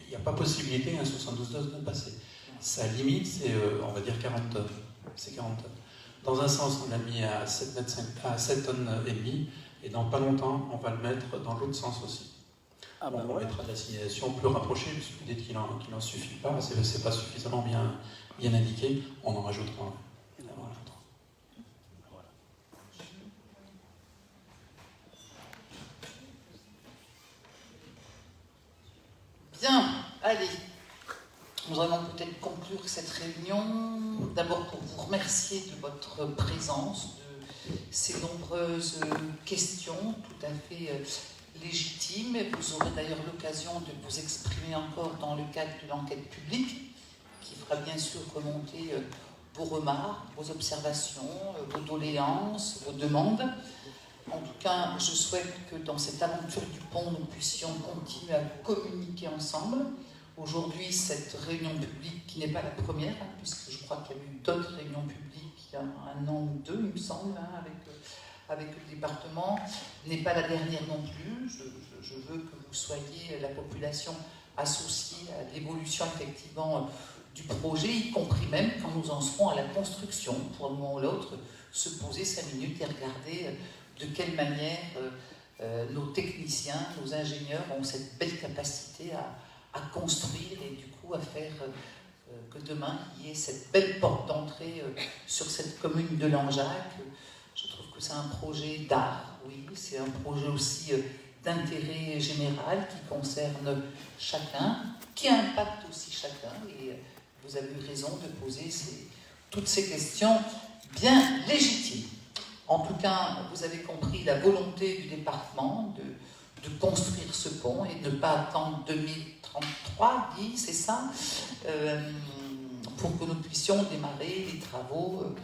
n'y a pas possibilité à 72 tonnes de passer. Sa limite, c'est, on va dire, 40 tonnes. C'est 40 tonnes. Dans un sens, on l'a mis à 7 tonnes et demi, et dans pas longtemps, on va le mettre dans l'autre sens aussi. On mettra de la signalisation plus rapprochée, parce que peut-être qu'il n'en suffit pas, c'est pas suffisamment bien indiqué, on en rajoutera. Bien, allez. Nous allons peut-être conclure cette réunion. d'abord pour vous remercier de votre présence, de ces nombreuses questions tout à fait légitimes. Vous aurez d'ailleurs l'occasion de vous exprimer encore dans le cadre de l'enquête publique, qui fera bien sûr remonter vos remarques, vos observations, vos doléances, vos demandes. En tout cas, je souhaite que dans cette aventure du pont, nous puissions continuer à communiquer ensemble. Aujourd'hui, cette réunion publique, qui n'est pas la première, puisque je crois qu'il y a eu d'autres réunions publiques il y a 1 an ou 2, il me semble, avec le département, n'est pas la dernière non plus. Je veux que vous soyez, la population, associée à l'évolution effectivement du projet, y compris même quand nous en serons à la construction, pour un moment ou l'autre, se poser 5 minutes et regarder de quelle manière nos techniciens, nos ingénieurs ont cette belle capacité à construire et du coup à faire que demain il y ait cette belle porte d'entrée sur cette commune de Langeac. Je trouve que c'est un projet d'art, oui, c'est un projet aussi d'intérêt général qui concerne chacun, qui impacte aussi chacun, et vous avez eu raison de poser toutes ces questions bien légitimes. En tout cas, vous avez compris la volonté du département de construire ce pont et de ne pas attendre 2033, c'est ça, pour que nous puissions démarrer les travaux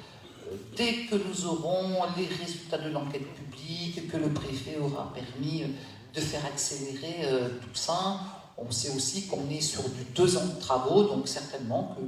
dès que nous aurons les résultats de l'enquête publique, que le préfet aura permis de faire accélérer tout ça. On sait aussi qu'on est sur du 2 ans de travaux, donc certainement que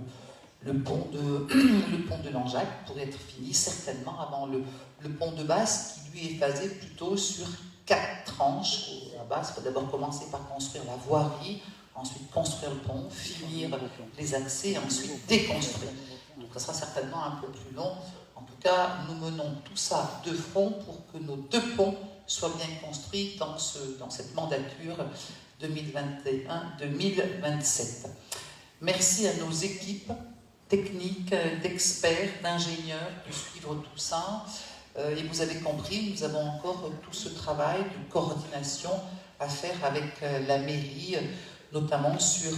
le pont de Langeac pourrait être fini certainement avant le pont de Basse, qui lui est phasé plutôt sur 4 tranches. À Basse, il faut d'abord commencer par construire la voirie, ensuite construire le pont, finir les accès et ensuite déconstruire. Donc ça sera certainement un peu plus long. En tout cas, nous menons tout ça de front pour que nos 2 ponts soient bien construits dans cette mandature 2021-2027. Merci à nos équipes techniques, d'experts, d'ingénieurs de suivre tout ça. Et vous avez compris, nous avons encore tout ce travail de coordination à faire avec la mairie, notamment sur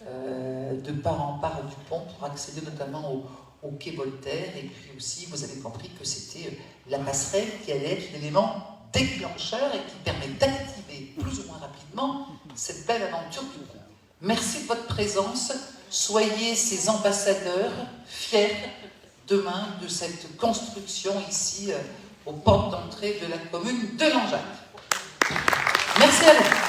de part en part du pont pour accéder notamment au quai Voltaire. Et puis aussi, vous avez compris que c'était la passerelle qui allait être l'élément déclencheur et qui permet d'activer plus ou moins rapidement cette belle aventure du pont. Merci de votre présence. Soyez ces ambassadeurs fiers demain de cette construction ici aux portes d'entrée de la commune de Langeac. Merci à vous.